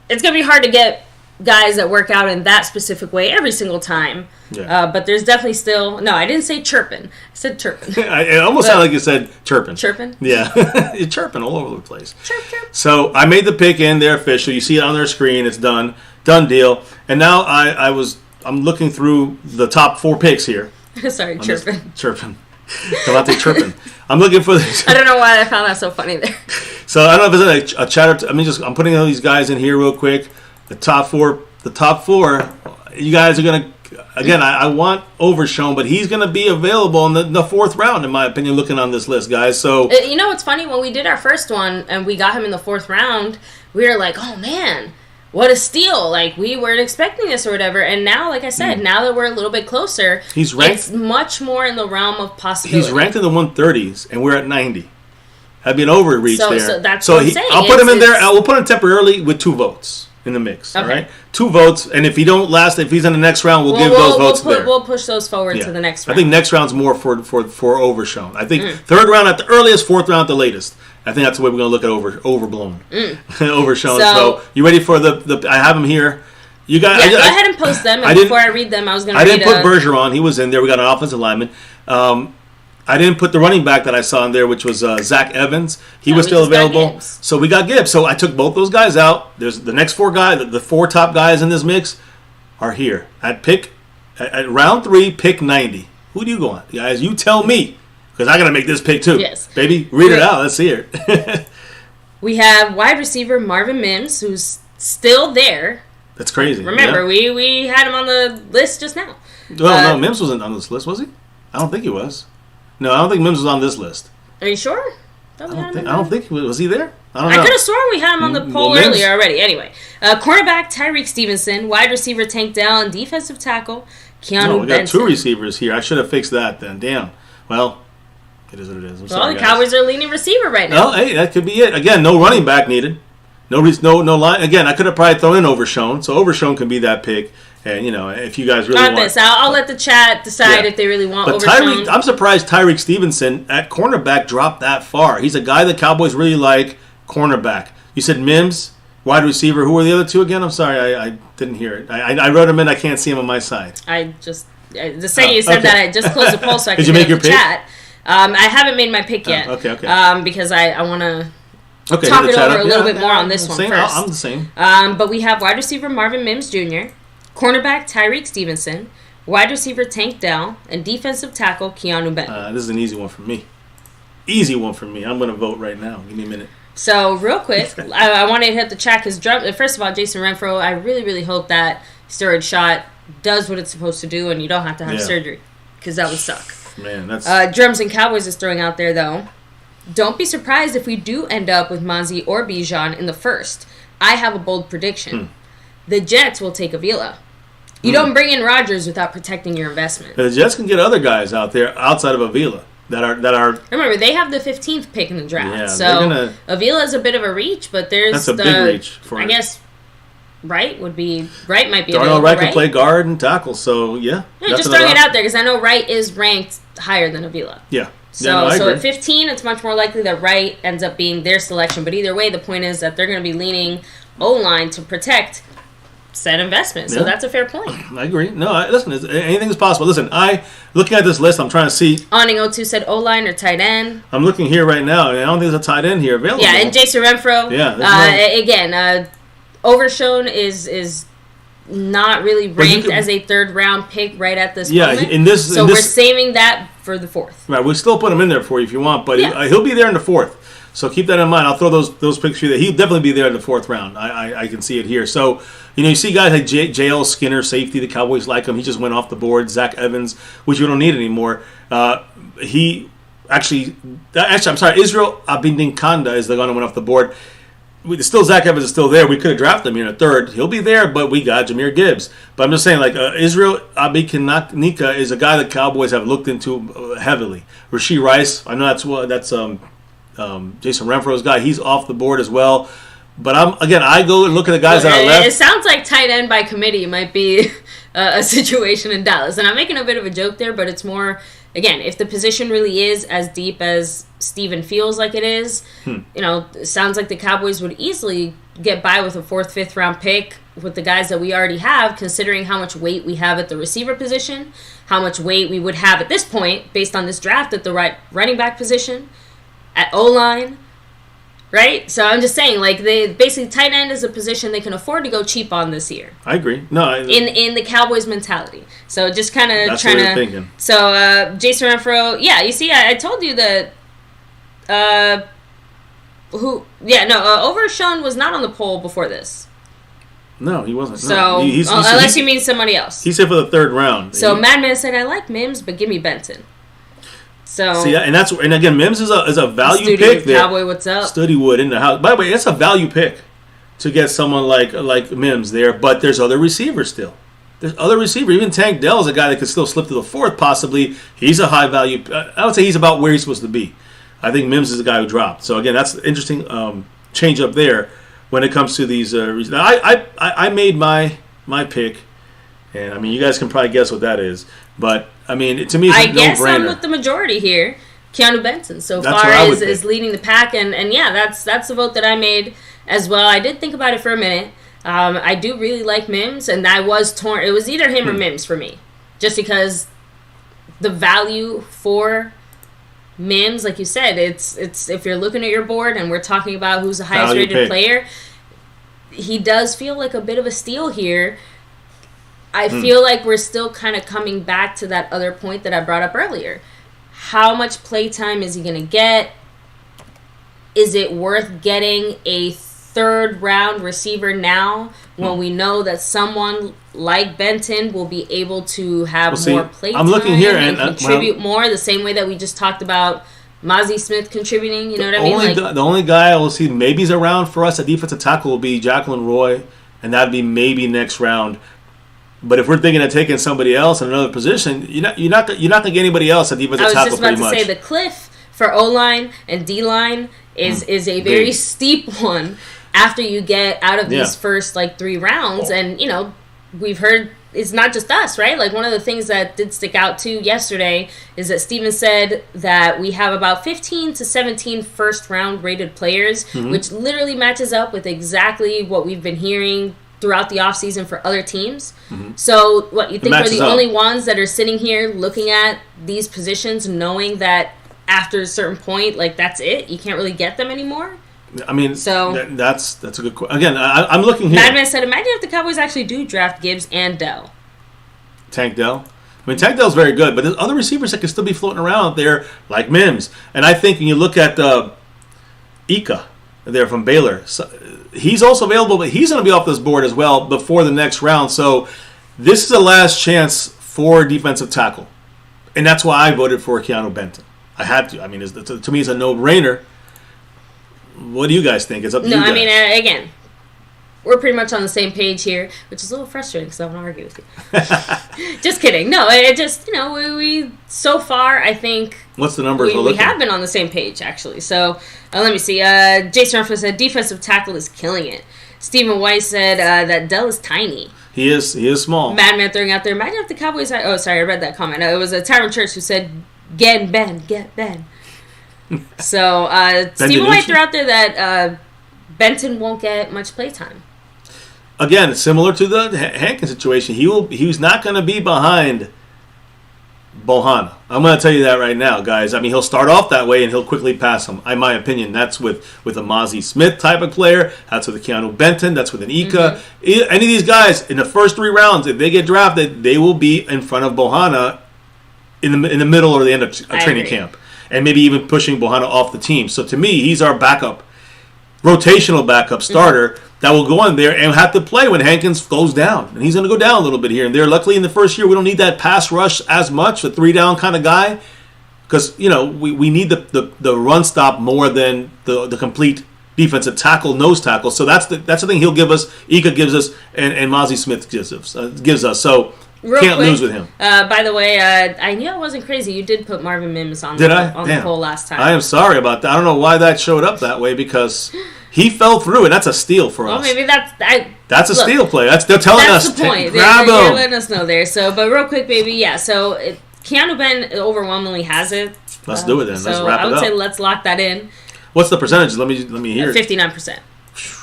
it's going to be hard to get guys that work out in that specific way every single time. Yeah. But there's definitely still... No, I didn't say Chirpin. I said Turpin. It almost sounded like you said Chirpin. Chirpin? Yeah. You're chirping all over the place. Chirp, chirp. So I made the pick in there official. You see it on their screen. It's done. Done deal. And now I'm looking through the top 4 picks here. Sorry, Chirpin. Chirpin. Come out there chirping. I'm looking for this. I don't know why I found that so funny there. So I don't know if it's a chatter. I'm putting all these guys in here real quick. The top four. You guys are gonna. Again, I want Overshown, but he's gonna be available in the 4th round, in my opinion. Looking on this list, guys. So what's funny, when we did our first one and we got him in the 4th round, we were like, oh man, what a steal. Like, we weren't expecting this or whatever. And now, like I said, now that we're a little bit closer, it's much more in the realm of possibility. He's ranked in the 130s, and we're at 90. That'd be an overreach there. So that's what I'm saying. I'll put him in there. We'll put him temporarily with 2 votes in the mix. Okay. All right? 2 votes, and if if he's in the next round, we'll give those votes there. We'll push those forward to the next round. I think next round's more for Overshown. I think 3rd round at the earliest, 4th round at the latest. I think that's the way we're going to look at Overblown. Overshown. So you ready for the I have him here. You guys, go ahead and post them. And before I read them, I was going to I didn't put Bergeron. He was in there. We got an offensive lineman. I didn't put the running back that I saw in there, which was Zach Evans. He was we still just got available. Gibbs. So we got Gibbs. So I took both those guys out. There's the next 4 guys, the 4 top guys in this mix are here. At round 3, pick 90. Who do you go on? Guys, you tell me. Because I got to make this pick too. Yes. Baby, read it out. Let's hear it. We have wide receiver Marvin Mims, who's still there. That's crazy. Remember, we had him on the list just now. Well, no, Mims wasn't on this list, was he? I don't think he was. No, I don't think Mims was on this list. Are you sure? I don't think was he there? I don't know. I could have sworn we had him on the poll earlier already. Anyway, cornerback Tyreek Stevenson, wide receiver Tank Dell, and defensive tackle Keanu we got Benson. 2 receivers here. I should have fixed that then. Damn. Well, it is what it is. I'm sorry, the guys. Cowboys are leaning receiver right now. Well, hey, that could be it. Again, no running back needed. No line. Again, I could have probably thrown in Overshown, so Overshown can be that pick. And, if you guys really Not want... this. I'll let the chat decide if they really want but Overshown. I'm surprised Tyreek Stevenson at cornerback dropped that far. He's a guy the Cowboys really like, cornerback. You said Mims, wide receiver. Who were the other 2 again? I'm sorry, I didn't hear it. I wrote them in. I can't see them on my side. The second you said that, I just closed the poll so I could make your the pick? chat. I haven't made my pick yet. Okay. Because I want to... Okay, talk it over a little bit more on this one same, first. I'm the same. But we have wide receiver Marvin Mims Jr., cornerback Tyreek Stevenson, wide receiver Tank Dell, and defensive tackle Keanu Benton. This is an easy one for me. Easy one for me. I'm going to vote right now. Give me a minute. So, real quick, I wanted to hit the chat because, first of all, Jason Renfro, I really, really hope that steroid shot does what it's supposed to do and you don't have to have surgery because that would suck. Man, that's... Drums and Cowboys is throwing out there, though. Don't be surprised if we do end up with Mozzie or Bijan in the first. I have a bold prediction. The Jets will take Avila. You don't bring in Rodgers without protecting your investment. The Jets can get other guys out there outside of Avila that are. Remember, they have the 15th pick in the draft. Yeah, so Avila is a bit of a reach, but there's that's a big reach for I him. guess Wright might be Darnell Wright can play guard and tackle, so yeah. Just throwing it out there because I know Wright is ranked higher than Avila. Yeah. So at 15, it's much more likely that Wright ends up being their selection. But either way, the point is that they're going to be leaning O-line to protect said investment. So that's a fair point. I agree. No, listen, anything is possible. Listen, looking at this list, I'm trying to see. Awning 02 said O-line or tight end. I'm looking here right now, and I don't think there's a tight end here available. Yeah, and Jason Renfro. Yeah. Overshown is not really ranked as a third-round pick right at this moment. Yeah, we're saving that for the 4th. Right, we'll still put him in there for you if you want, but he'll be there in the 4th. So keep that in mind. I'll throw those picks for you. He'll definitely be there in the 4th round. I can see it here. So, you see guys like J.L. Skinner, safety. The Cowboys like him. He just went off the board. Zach Evans, which we don't need anymore. Israel Abindinkanda is the one who went off the board. Zach Evans is still there. We could have drafted him here in a 3rd. He'll be there, but we got Jahmyr Gibbs. But I'm just saying, Israel Abindinkanda is a guy the Cowboys have looked into heavily. Rashee Rice, I know that's Jason Renfro's guy. He's off the board as well. But I go and look at the guys that are left. It sounds like tight end by committee might be a situation in Dallas. And I'm making a bit of a joke there, but it's more, again, if the position really is as deep as Steven feels like it is, it sounds like the Cowboys would easily get by with a 4th, 5th round pick with the guys that we already have, considering how much weight we have at the receiver position, how much weight we would have at this point, based on this draft, at the right running back position, at O-line, right? So I'm just saying, basically tight end is a position they can afford to go cheap on this year. I agree. No, in the Cowboys mentality. So just kind of trying to thinking. So Jason Renfro, you see, I told you that. Overshown was not on the poll before this. No, he wasn't. So unless you mean somebody else. He said for the 3rd round. So Madman said, "I like Mims, but give me Benton." So see, and again, Mims is a value pick there. Cowboy, what's up? Studlywood in the house. By the way, it's a value pick to get someone like Mims there. But there's other receivers still. There's other receivers. Even Tank Dell is a guy that could still slip to the 4th possibly. He's a high value. I would say he's about where he's supposed to be. I think Mims is the guy who dropped. So again, that's interesting change up there when it comes to these. I made my pick, and you guys can probably guess what that is. But to me, it's a no-brainer. I guess I'm with the majority here. Keanu Benson so far is leading the pack, and that's the vote that I made as well. I did think about it for a minute. I do really like Mims, and I was torn. It was either him or Mims for me, just because the value for Mims, like you said, it's if you're looking at your board and we're talking about who's the highest rated player, he does feel like a bit of a steal here. I feel like we're still kind of coming back to that other point that I brought up earlier. How much playtime is he going to get? Is it worth getting a third-round receiver now when we know that someone like Benton will be able to have more playtime? I'm looking here and contribute more the same way that we just talked about Mozzie Smith contributing. You know what I mean? The only guy I will see maybe's around for us at defensive tackle will be Jacqueline Roy, and that'd be maybe next round. But if we're thinking of taking somebody else in another position, you're not going to get anybody else at defensive tackle. I was just about to say the cliff for O-line and D-line is a very steep one after you get out of these first 3 rounds. And we've heard it's not just us, right? Like one of the things that did stick out too yesterday is that Steven said that we have about 15 to 17 first round rated players, which literally matches up with exactly what we've been hearing throughout the offseason for other teams. So what, you think we're the only ones that are sitting here looking at these positions knowing that after a certain point, that's it? You can't really get them anymore? I mean, so that's a good question. Again, I'm looking here. Madman said, imagine if the Cowboys actually do draft Gibbs and Dell. Tank Dell? I mean, Tank Dell's very good, but there's other receivers that can still be floating around out there, like Mims. And I think when you look at Ika there from Baylor, so he's also available, but he's going to be off this board as well before the next round. So this is the last chance for defensive tackle. And that's why I voted for Keanu Benton. I had to. I mean, to me, it's a no-brainer. What do you guys think? It's up to you guys. I mean, again, we're pretty much on the same page here, which is a little frustrating because I want to argue with you. Just kidding. No, it just, we so far, I think... What's the numbers we have been on the same page, actually. So, let me see. Jason Ruffin said, defensive tackle is killing it. Stephen Weiss said that Dell is tiny. He is small. Madman throwing out there, imagine if the Cowboys... Oh, sorry, I read that comment. It was Tyron Church who said, get Ben. So, Stephen White threw out there that Benton won't get much playtime. Again, similar to the Hankins situation, he's not going to be behind Bohanna. I'm going to tell you that right now, guys. I mean, he'll start off that way and he'll quickly pass him. In my opinion, that's with a Mozzie Smith type of player. That's with a Keanu Benton. That's with an Ika. Any of these guys in the first 3 rounds, if they get drafted, they will be in front of Bohanna in the middle or the end of training camp. And maybe even pushing Bohanna off the team. So to me, he's our backup, rotational backup starter that will go in there and have to play when Hankins goes down. And he's going to go down a little bit here and there. Luckily, in the first year, we don't need that pass rush as much, the 3-down kind of guy. Because, we need the run stop more than the complete defensive tackle, nose tackle. So that's the thing he'll give us, Ika gives us, and Mozzie Smith gives us. So... Can't lose with him. By the way, I knew I wasn't crazy. You did put Marvin Mims on the poll last time. I am sorry about that. I don't know why that showed up that way because he fell through, and that's a steal for us. Well, maybe that's a steal play. They're telling us. That's the point. Grab they're letting us know there. So, but real quick, baby, yeah. So Keanu Ben overwhelmingly has it. Let's do it then. Let's wrap it up. I would say let's lock that in. What's the percentage? Let me hear it. 59%.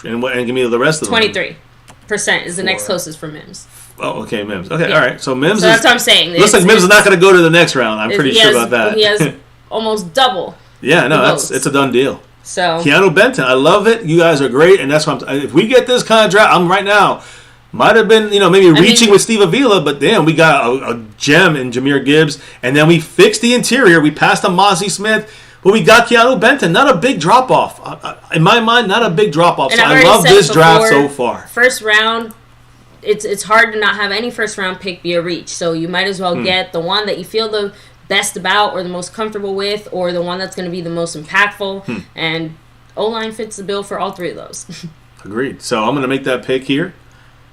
And give me the rest of them. 23% is the next closest for Mims. Oh, okay, Mims. Okay, all right. So Mims. So that's what I'm saying. Looks like Mims is not going to go to the next round. I'm pretty sure about that. He has almost double. Yeah, no, it's a done deal. So Keanu Benton, I love it. You guys are great, and that's what if we get this kind of draft, I'm right now. Might have been, maybe reaching with Steve Avila, but damn, we got a gem in Jahmyr Gibbs, and then we fixed the interior. We passed on Mozzie Smith, but we got Keanu Benton. Not a big drop off in my mind. Not a big drop off. So I love this draft so far. First round. It's hard to not have any first round pick be a reach. So you might as well get the one that you feel the best about or the most comfortable with or the one that's going to be the most impactful. And O-line fits the bill for all 3 of those. Agreed. So I'm going to make that pick here.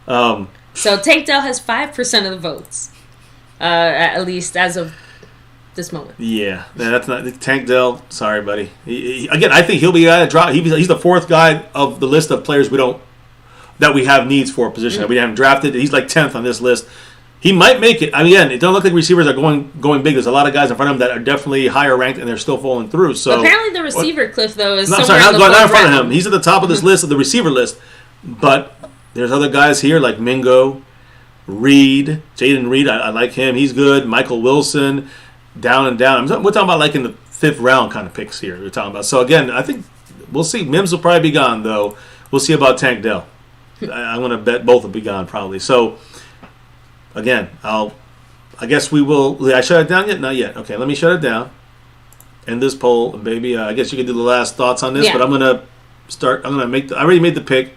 So Tank Dell has 5% of the votes, at least as of this moment. Yeah, that's not Tank Dell. Sorry, buddy. Again, I think he'll be a drop. He's the 4th guy of the list of players that we have needs for a position that we haven't drafted. He's like 10th on this list. He might make it. I mean, again, it don't look like receivers are going big. There's a lot of guys in front of him that are definitely higher ranked and they're still falling through. So apparently the receiver cliff though is not in front of him. He's at the top of this list, of the receiver list. But there's other guys here like Mingo, Jaden Reed. I like him. He's good. Michael Wilson, down and down. We're talking about like in the fifth round kind of picks here we're talking about. So again, I think we'll see. Mims will probably be gone though. We'll see about Tank Dell. I'm going to bet both will be gone probably. So again, I guess we will. Did I shut it down yet? Not yet. Okay, let me shut it down. End this poll, baby. I guess you can do the last thoughts on this, but I'm going to start. I'm going to make. I already made the pick,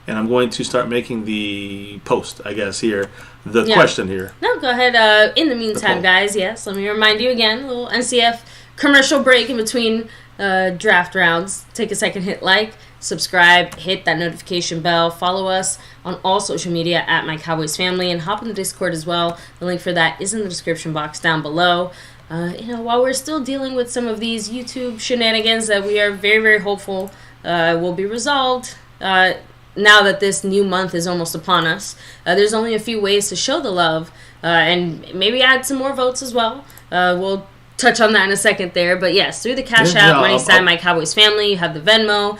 and I'm going to start making the post. I guess here the question here. No, go ahead. In the meantime, guys, yes, let me remind you again. A little NCF commercial break in between draft rounds. Take a second, hit like, subscribe, hit that notification bell, follow us on all social media at MyCowboysFamily, and hop in the Discord as well. The link for that is in the description box down below. While we're still dealing with some of these YouTube shenanigans that we are very, very hopeful will be resolved now that this new month is almost upon us, there's only a few ways to show the love and maybe add some more votes as well. We'll touch on that in a second there. But yes, through the Cash App, money sign MyCowboysFamily, you have the Venmo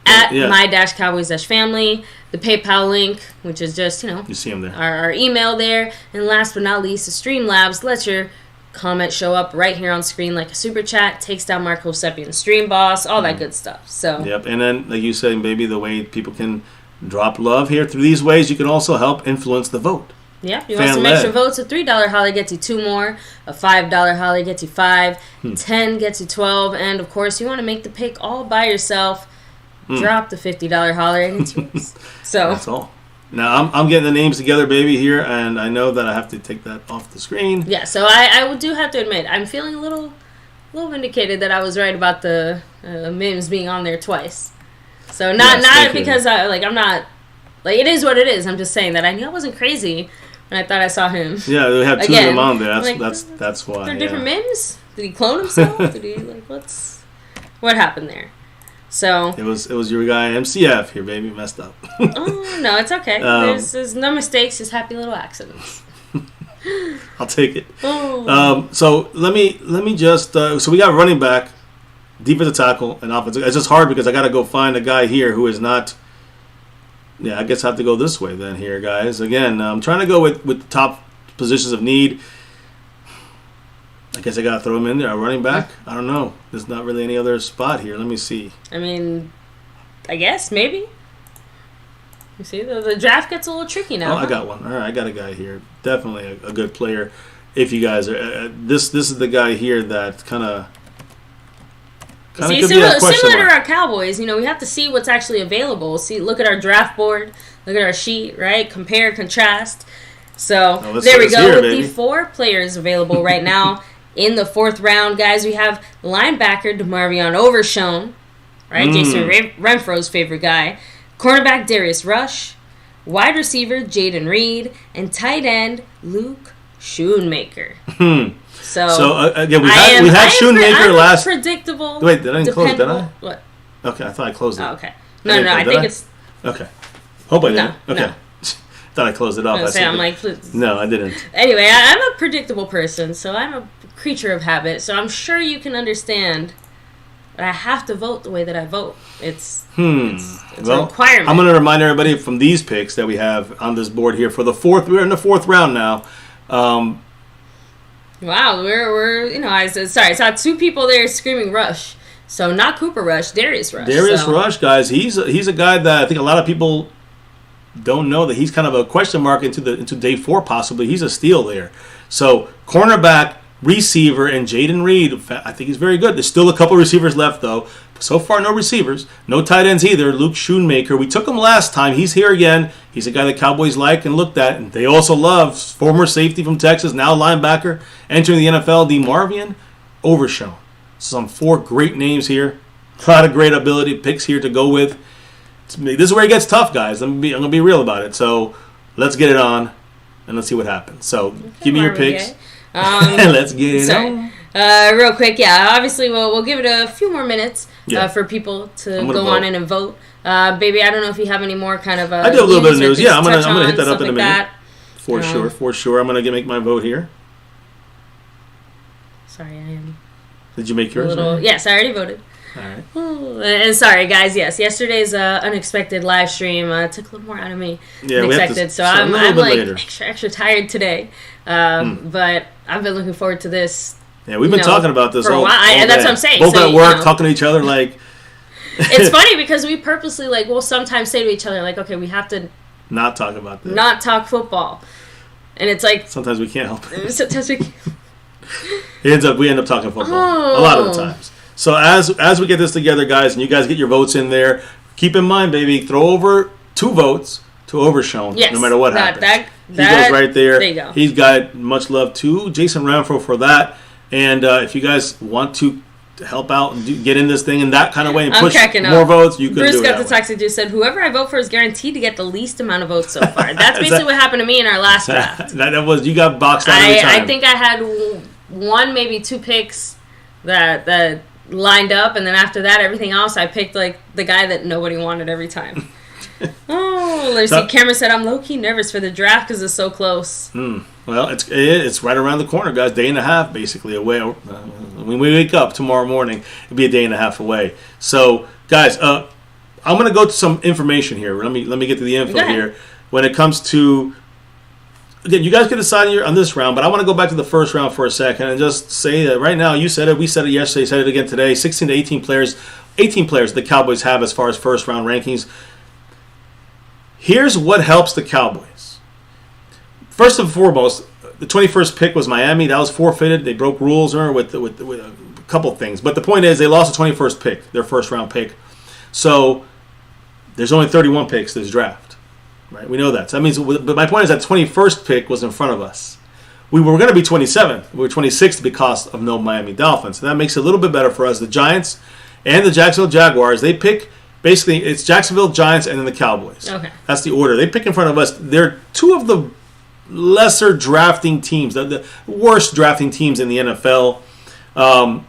at my-cowboys-family, the PayPal link, which is just, you see them there. Our email there. And last but not least, the Streamlabs lets your comment show up right here on screen like a super chat, takes down Marco Seppi and Stream Boss, all that good stuff. So and then like you said, baby, the way people can drop love here through these ways, you can also help influence the vote. Yeah, you want some extra votes? A $3 holler gets you 2 more. A $5 holler gets you 5. 10 gets you 12. And of course, you want to make the pick all by yourself. Drop the $50 holler and it's yours. So that's all. Now I'm getting the names together, baby, here, and I know that I have to take that off the screen. Yeah, so I do have to admit, I'm feeling a little vindicated that I was right about the Mims being on there twice. So not because I'm not like, it is what it is. I'm just saying that I knew I wasn't crazy when I thought I saw him. Yeah, we had 2 of them on there. That's why. They're different Mims. Did he clone himself? Did he what happened there? So it was your guy MCF here, baby, messed up. Oh no, it's okay. There's no mistakes, just happy little accidents. I'll take it. So let me just so we got running back, defensive tackle, and offensive. It's just hard because I got to go find a guy here who is not. Yeah, I guess I have to go this way then here, guys. Again, I'm trying to go with the top positions of need. I guess I got to throw him in there. Running back? I don't know. There's not really any other spot here. Let me see. I mean, I guess, maybe. You see, the draft gets a little tricky now. Oh, I got one. All right, I got a guy here. Definitely a good player. If you guys are... this is the guy here that kind of... See, similar to our Cowboys, we have to see what's actually available. Look at our draft board. Look at our sheet, right? Compare, contrast. So, there we go. With the 4 players available right now. In the 4th round, guys, we have linebacker DeMarvion Overshown, right? Jason Renfro's favorite guy. Cornerback Darius Rush. Wide receiver Jaden Reed. And tight end Luke Schoonmaker. So again, we had Schoonmaker last. Predictable. Wait, did I didn't close? Did I? What? Okay, I thought I closed it. Oh, okay. No, I think it's. Okay. Hope I didn't. Okay. No. Thought I closed it off. I'm like, please. No, I didn't. Anyway, I'm a predictable person, so I'm a creature of habit. So I'm sure you can understand that I have to vote the way that I vote. It's a requirement. I'm going to remind everybody from these picks that we have on this board here for the 4th. We're in the 4th round now. Wow, we're I saw 2 people there screaming Rush. So not Cooper Rush, Darius Rush. Rush, guys, he's a guy that I think a lot of people don't know that he's kind of a question mark into day 4 possibly. He's a steal there. So cornerback, receiver, and Jaden Reed, I think he's very good. There's still a couple receivers left though. So far, no receivers, no tight ends either. Luke Schoonmaker, we took him last time. He's here again. He's a guy that Cowboys like and looked at, and they also love. Former safety from Texas, now linebacker, entering the NFL. DeMarvion Overshown. Some 4 great names here. A lot of great ability picks here to go with. This is where it gets tough, guys. I'm gonna be real about it. So let's get it on, and let's see what happens. So give me your picks. Let's get it on. Real quick, obviously we'll give it a few more minutes for people to go on in and vote. Baby, I don't know if you have any more kind of I do a little bit of news. Yeah, I'm gonna hit that up in a minute. For sure. I'm gonna make my vote here. Sorry, I am. Did you make yours? Yes, I already voted. All right. Ooh, and sorry, guys. Yes, yesterday's unexpected live stream took a little more out of me than expected. So I'm like extra tired today. But I've been looking forward to this Yeah, we've been talking about this for a while. All that's day. what I'm saying. Both so, at work, talking to each other like. It's funny because we purposely we'll sometimes say to each other okay, we have to not talk about this. Not talk football. And it's like sometimes we can't help it. Sometimes we we end up talking football a lot of the times. So as we get this together, guys, and you guys get your votes in there, keep in mind, baby, throw over 2 votes to Overshown, no matter what happens. He goes right there. There you go. He's got much love to Jason Ramfro for that. And if you guys want to help out and get in this thing in that kind of way and push more votes, you can Bruce do it. Bruce got the text and just said, whoever I vote for is guaranteed to get the least amount of votes so far. That's basically what happened to me in our last draft. That was, you got boxed out every time. I think I had 1, maybe 2 picks that lined up, and then after that, everything else, I picked the guy that nobody wanted every time. Let's see. Cameron said, I'm low-key nervous for the draft because it's so close. Well, it's right around the corner, guys. Day and a half, basically, away. When we wake up tomorrow morning, it'll be a day and a half away. So, guys, I'm going to go to some information here. Let me get to the info here. When it comes to, again, you guys can decide on this round, but I want to go back to the first round for a second and just say that right now, you said it, we said it yesterday, said it again today, 16 to 18 players the Cowboys have as far as first round rankings. Here's what helps the Cowboys. First and foremost, the 21st pick was Miami. That was forfeited. They broke rules with a couple of things. But the point is, they lost the 21st pick, their first round pick. So there's only 31 picks this draft. Right? We know that. So that means, but my point is that 21st pick was in front of us. We were going to be 27th. We were 26th because of no Miami Dolphins. So that makes it a little bit better for us. The Giants and the Jacksonville Jaguars, they pick. Basically, it's Jacksonville, Giants, and then the Cowboys. Okay. That's the order. They pick in front of us. They're 2 of the lesser drafting teams, the worst drafting teams in the NFL over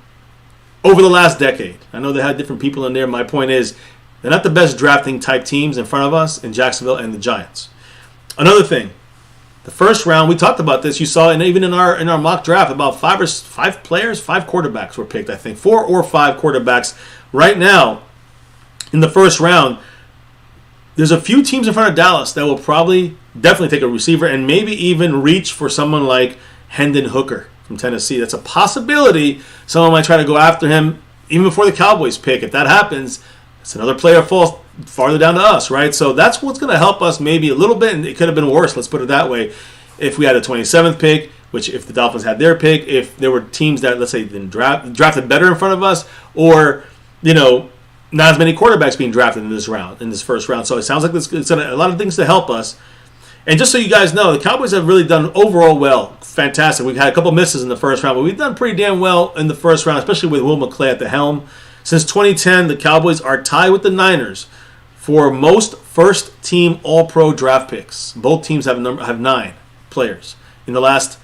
the last decade. I know they had different people in there. My point is, they're not the best drafting type teams in front of us in Jacksonville and the Giants. Another thing, the first round, we talked about this. You saw, and even in our mock draft, about 5 quarterbacks were picked, I think. 4 or 5 quarterbacks. Right now, in the first round, there's a few teams in front of Dallas that will definitely take a receiver and maybe even reach for someone like Hendon Hooker from Tennessee. That's a possibility. Someone might try to go after him even before the Cowboys pick. If that happens, it's another player falls farther down to us, right? So that's what's going to help us maybe a little bit, and it could have been worse, let's put it that way, if we had a 27th pick, which if the Dolphins had their pick, if there were teams that, let's say, didn't drafted better in front of us, or, not as many quarterbacks being drafted in this first round. So it sounds like it's a lot of things to help us. And just so you guys know, the Cowboys have really done overall well. Fantastic. We've had a couple misses in the first round, but we've done pretty damn well in the first round, especially with Will McClay at the helm. Since 2010, the Cowboys are tied with the Niners for most first-team All-Pro draft picks. Both teams have 9 players in the last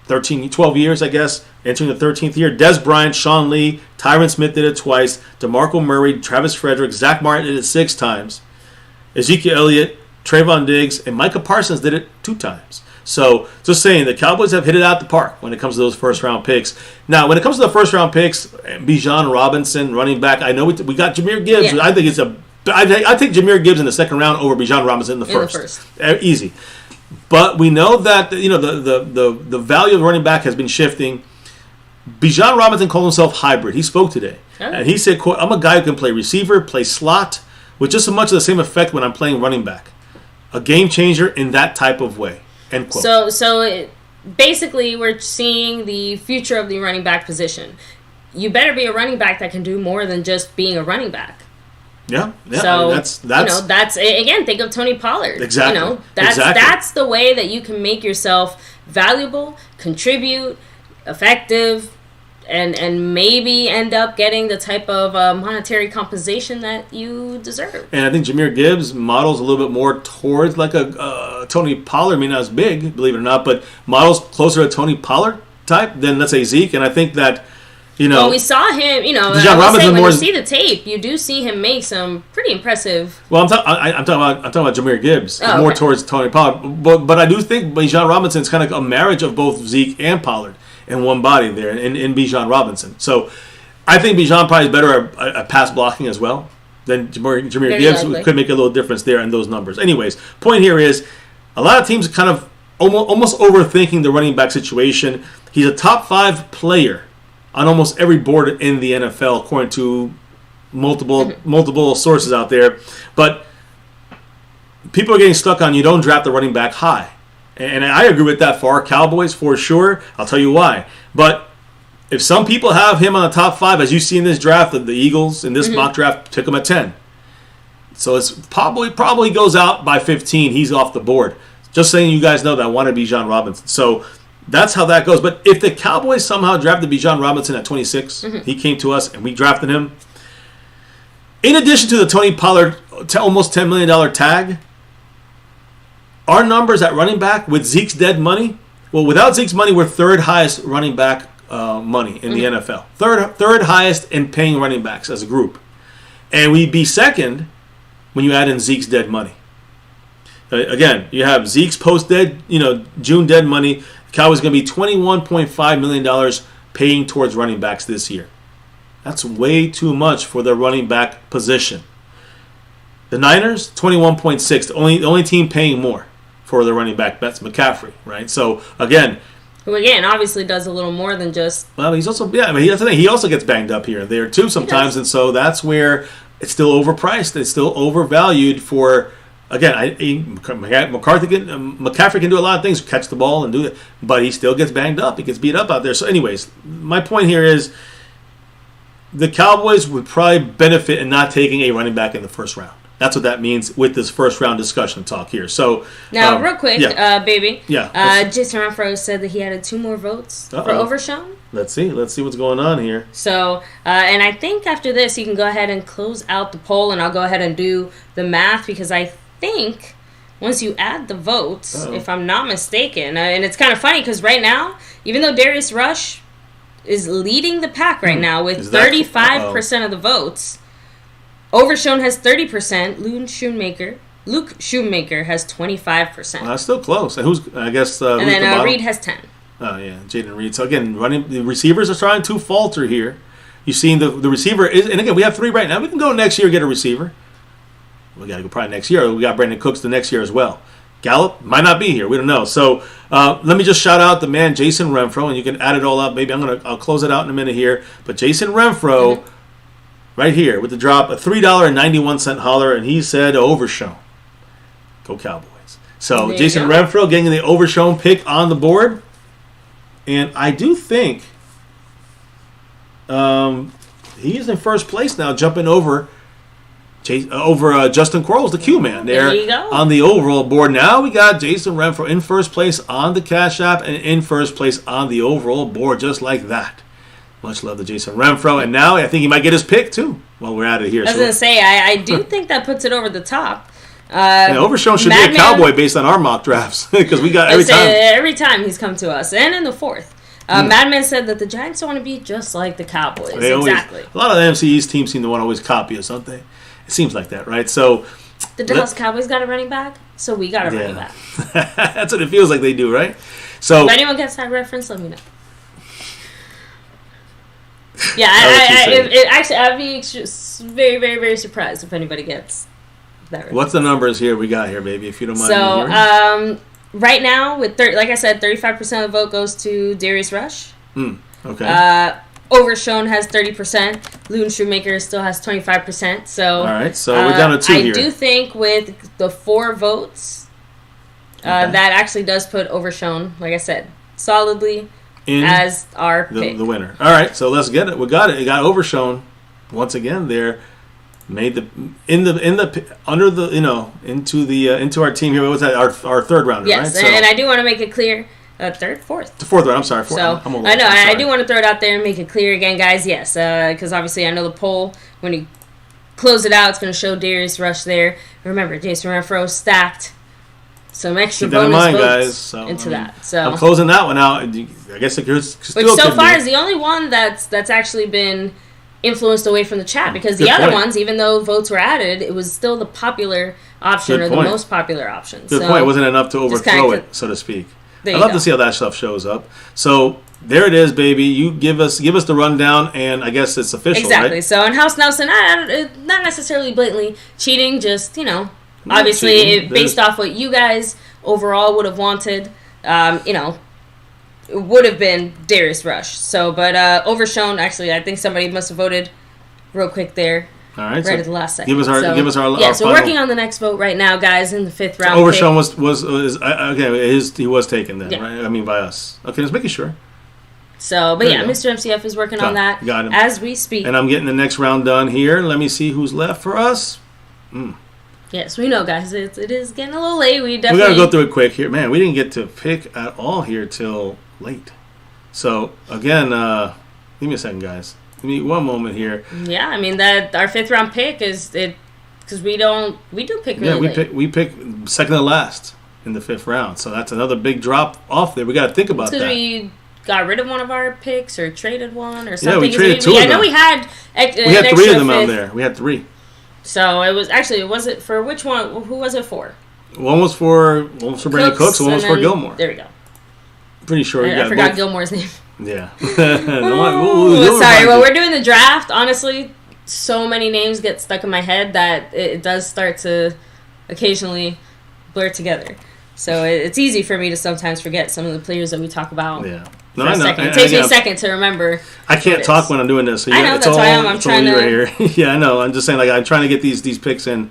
12 years, I guess. Entering the 13th year, Des Bryant, Sean Lee, Tyron Smith did it twice. DeMarco Murray, Travis Frederick, Zach Martin did it 6 times. Ezekiel Elliott, Trayvon Diggs, and Micah Parsons did it 2 times. So, just saying, the Cowboys have hit it out the park when it comes to those first-round picks. Now, when it comes to the first-round picks, Bijan Robinson, running back, I know we got Jahmyr Gibbs. Yeah. I think I take Jahmyr Gibbs in the second round over Bijan Robinson in the first. Easy. But we know that the value of the running back has been shifting. Bijan Robinson called himself hybrid. He spoke today. Oh. And he said, quote, I'm a guy who can play receiver, play slot, with just as much of the same effect when I'm playing running back. A game changer in that type of way. End quote. So basically, we're seeing the future of the running back position. You better be a running back that can do more than just being a running back. Yeah. So I mean, that's again. Think of Tony Pollard. Exactly. That's the way that you can make yourself valuable, contribute, effective, and maybe end up getting the type of monetary compensation that you deserve. And I think Jahmyr Gibbs models a little bit more towards like a Tony Pollard. I mean, not as big, believe it or not, but models closer to Tony Pollard type than, let's say, Zeke. And I think that, well, we saw him, when you see the tape, you do see him make some pretty impressive. Well, I'm talking about Jahmyr Gibbs, more towards Tony Pollard. But I do think Bijan Robinson's kind of a marriage of both Zeke and Pollard in one body there, in Bijan Robinson. So I think Bijan probably is better at pass blocking as well than Jahmyr Gibbs. Could make a little difference there in those numbers. Anyways, point here is a lot of teams kind of almost overthinking the running back situation. He's a top 5 player on almost every board in the NFL, according to multiple sources out there. But people are getting stuck on you don't draft the running back high. And I agree with that for our Cowboys, for sure. I'll tell you why. But if some people have him on the top 5, as you see in this draft, the Eagles in this mock draft took him at 10. So it's probably goes out by 15. He's off the board. Just saying, you guys know that I want to be Bijan Robinson. So that's how that goes. But if the Cowboys somehow drafted Bijan Robinson at 26, he came to us and we drafted him. In addition to the Tony Pollard almost $10 million tag, our numbers at running back with Zeke's dead money, well, without Zeke's money, we're third highest running back money in the NFL. Third highest in paying running backs as a group. And we'd be second when you add in Zeke's dead money. Again, you have Zeke's post-dead, June dead money. The Cowboys going to be $21.5 million paying towards running backs this year. That's way too much for the running back position. The Niners, 21.6. The only team paying more for the running back. That's McCaffrey, right? So, again... Who, again, obviously does a little more than just... Well, he's also... Yeah, I mean, that's the thing. He also gets banged up here and there, too, sometimes. And so that's where it's still overpriced. It's still overvalued for... Again, McCaffrey can do a lot of things, catch the ball and do it, but he still gets banged up. He gets beat up out there. So anyways, my point here is the Cowboys would probably benefit in not taking a running back in the first round. That's what that means with this first round discussion talk here. So now, real quick, baby. Yeah. Jason Renfro said that he added 2 more votes for Overshown. Let's see what's going on here. So, and I think after this, you can go ahead and close out the poll, and I'll go ahead and do the math because I think once you add the votes, if I'm not mistaken, and it's kind of funny because right now, even though Darius Rush is leading the pack right now with 35% of the votes, Overshown has 30%. Luke Shoemaker has 25%. Well, that's still close. And and then Reed has 10. Oh yeah, Jaden Reed. So again, the receivers are trying to falter here. You've seen the receiver is, and again, we have 3 right now. We can go next year and get a receiver. We got to go probably next year. We got Brandon Cooks the next year as well. Gallup might not be here. We don't know. So let me just shout out the man Jason Renfro, and you can add it all up. Maybe I'll close it out in a minute here. But Jason Renfro, right here with the drop, a $3.91 holler, and he said Overshown. Go Cowboys. So Jason Renfro getting the Overshown pick on the board, and I do think he is in first place now, jumping over Justin Quarles, the Q-Man, there you go. On the overall board. Now we got Jason Renfro in first place on the Cash App and in first place on the overall board, just like that. Much love to Jason Renfro. And now I think he might get his pick, too, while we're at it here. I was going to say, I do think that puts it over the top. Overshown should be a Cowboy based on our mock drafts because we got every time he's come to us. And in the fourth. Madman said that the Giants want to be just like the Cowboys. Exactly. A lot of the NFC East teams seem to want to always copy us, don't they? It seems like that, right? So the Dallas Cowboys got a running back, so we got a running back. That's what it feels like they do, right? So if anyone gets that reference, let me know. Yeah, I'd be very, very, very surprised if anybody gets that reference. What's the numbers here we got here, baby, if you don't mind? So, right now, with like I said, 35% of the vote goes to Darius Rush. Okay. Overshown has 30%. Loon Shoemaker still has 25%. So all right, so we're down to 2 here. I do think with the 4 votes, that actually does put Overshown, like I said, solidly as our pick. The winner. All right, so let's get it. We got it. It got Overshown once again there. Made into our team here. What was that? Our third rounder, yes, right? Yes, and I do want to make it clear. Fourth. The fourth round. I'm sorry. I do want to throw it out there and make it clear again, guys. Yes, because obviously I know the poll, when you close it out, it's going to show Darius Rush there. Remember, Jason Renfro stacked some extra bonus votes into that. So I'm closing that one out. I guess it could still. Which so far is the only one that's actually been influenced away from the chat, because the other ones, even though votes were added, it was still the popular option or the most popular option. Good point. It wasn't enough to overthrow it, so to speak. I'd love to see how that stuff shows up. So there it is, baby. You give us the rundown, and I guess it's official, exactly. Right? So in House Nelson, not necessarily blatantly cheating, just obviously based off what you guys overall would have wanted. it would have been Darius Rush. So, but overshown. Actually, I think somebody must have voted real quick there. All right, right at the last second. Give us our yeah. So final. working on the next vote right now, guys, in the 5th round. Overshown he was taken then, yeah. right? I mean, by us. Okay, just making sure. So, but yeah, Mr. MCF is working on that got him. as we speak. And I'm getting the next round done here. Let me see who's left for us. Yes, we know, guys. It is getting a little late. We definitely... We got to go through it quick here. Man, we didn't get to pick at all here till late. So, again, give me a second, guys. Give me one moment here. Yeah, I mean, that our 5th round pick is it because we do pick really late. We pick second to last in the 5th round. So that's another big drop off there. We got to think about that. Because we got rid of one of our picks or traded one or something. Yeah, we traded two of them. I know we had we had 3 of them out there. We had 3. So it was it for which one? Who was it for? One was for Brandon Cooks, and one was for Gilmore. There we go. Pretty sure. I forgot Gilmore's name. Yeah. Sorry. Well, we're doing the draft. Honestly, so many names get stuck in my head that it does start to occasionally blur together. So it's easy for me to sometimes forget some of the players that we talk about. Yeah. No, I know. It takes me a second to remember. I can't talk when I'm doing this. So I know, that's why I'm trying to... Right here. Yeah, I know. I'm just saying, I'm trying to get these picks in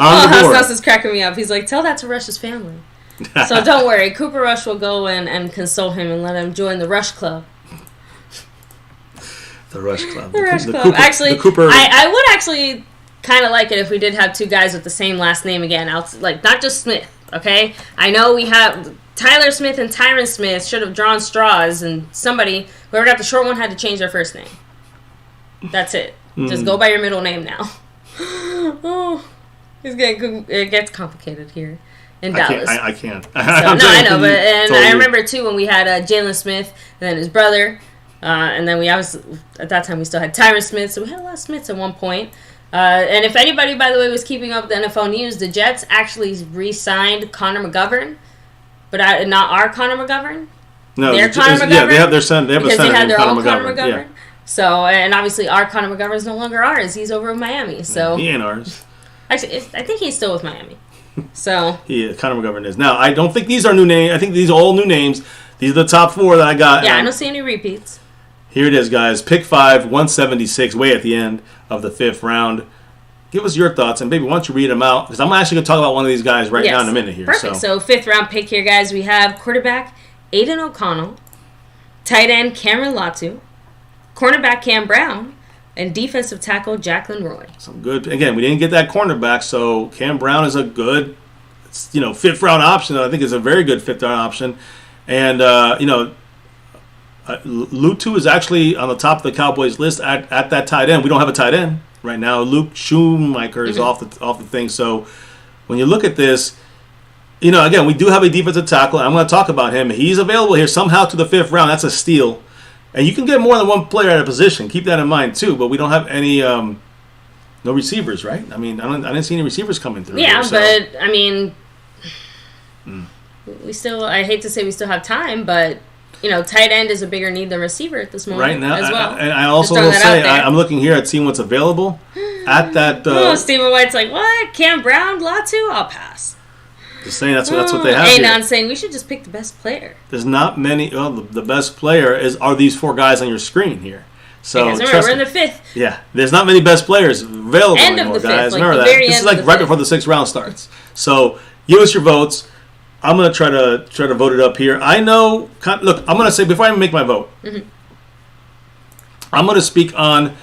on the board. House is cracking me up. He's like, tell that to Rush's family. So don't worry. Cooper Rush will go in and console him and let him join the Rush Club. The Rush Club. The Rush Club. Actually, I would actually kind of like it if we did have 2 guys with the same last name again. Not just Smith, okay? I know we have... Tyler Smith and Tyron Smith should have drawn straws, and whoever got the short one had to change their first name. That's it. Just go by your middle name now. It gets complicated here in Dallas. I can't. I know, I remember too when we had Jalen Smith and then his brother, and then at that time we still had Tyron Smith, so we had a lot of Smiths at one point. And if anybody, by the way, was keeping up with the NFL news, the Jets actually re-signed Connor McGovern. But not our Connor McGovern. No, their Connor McGovern. Yeah, they have their son. They have because a son they had their own Connor McGovern. McGovern. Yeah. So, and obviously our Connor McGovern is no longer ours. He's over in Miami. So he ain't ours. Actually, I think he's still with Miami. So Connor McGovern is. Now, I don't think these are new names. I think these are all new names. These are the top 4 that I got. Yeah, I don't see any repeats. Here it is, guys. Pick 5, 176, way at the end of the 5th round. Give us your thoughts, and baby, why don't you read them out? Because I'm actually going to talk about one of these guys right now in a minute here. Perfect. So 5th round pick here, guys. We have quarterback Aiden O'Connell, tight end Cameron Latu, cornerback Cam Brown, and defensive tackle Jacqueline Roy. Some good. Again, we didn't get that cornerback, so Cam Brown is a good, 5th round option. I think it's a very good 5th round option, and Lutu is actually on the top of the Cowboys list at that tight end. We don't have a tight end. Right now, Luke Schumacher is off the thing. So when you look at this, again, we do have a defensive tackle. I'm going to talk about him. He's available here somehow to the 5th round. That's a steal. And you can get more than one player at a position. Keep that in mind, too. But we don't have any no receivers, right? I mean, I didn't see any receivers coming through. Yeah, here, so. But, I mean, we still, I hate to say we still have time, but... tight end is a bigger need than receiver at this moment. Right now, as well. And I also will say, I'm looking here at seeing what's available at that. Stephen White's like, what? Cam Brown, Latu? I'll pass. Just saying that's what they have here. I'm saying we should just pick the best player. There's not many. Well, the best player are these 4 guys on your screen here. So remember, we're in the 5th. Yeah, there's not many best players available anymore, guys. Remember that. This is like right before the 6th round starts. So give us your votes. I'm going to try to vote it up here. I know. Look, I'm going to say before I make my vote, I'm going to speak on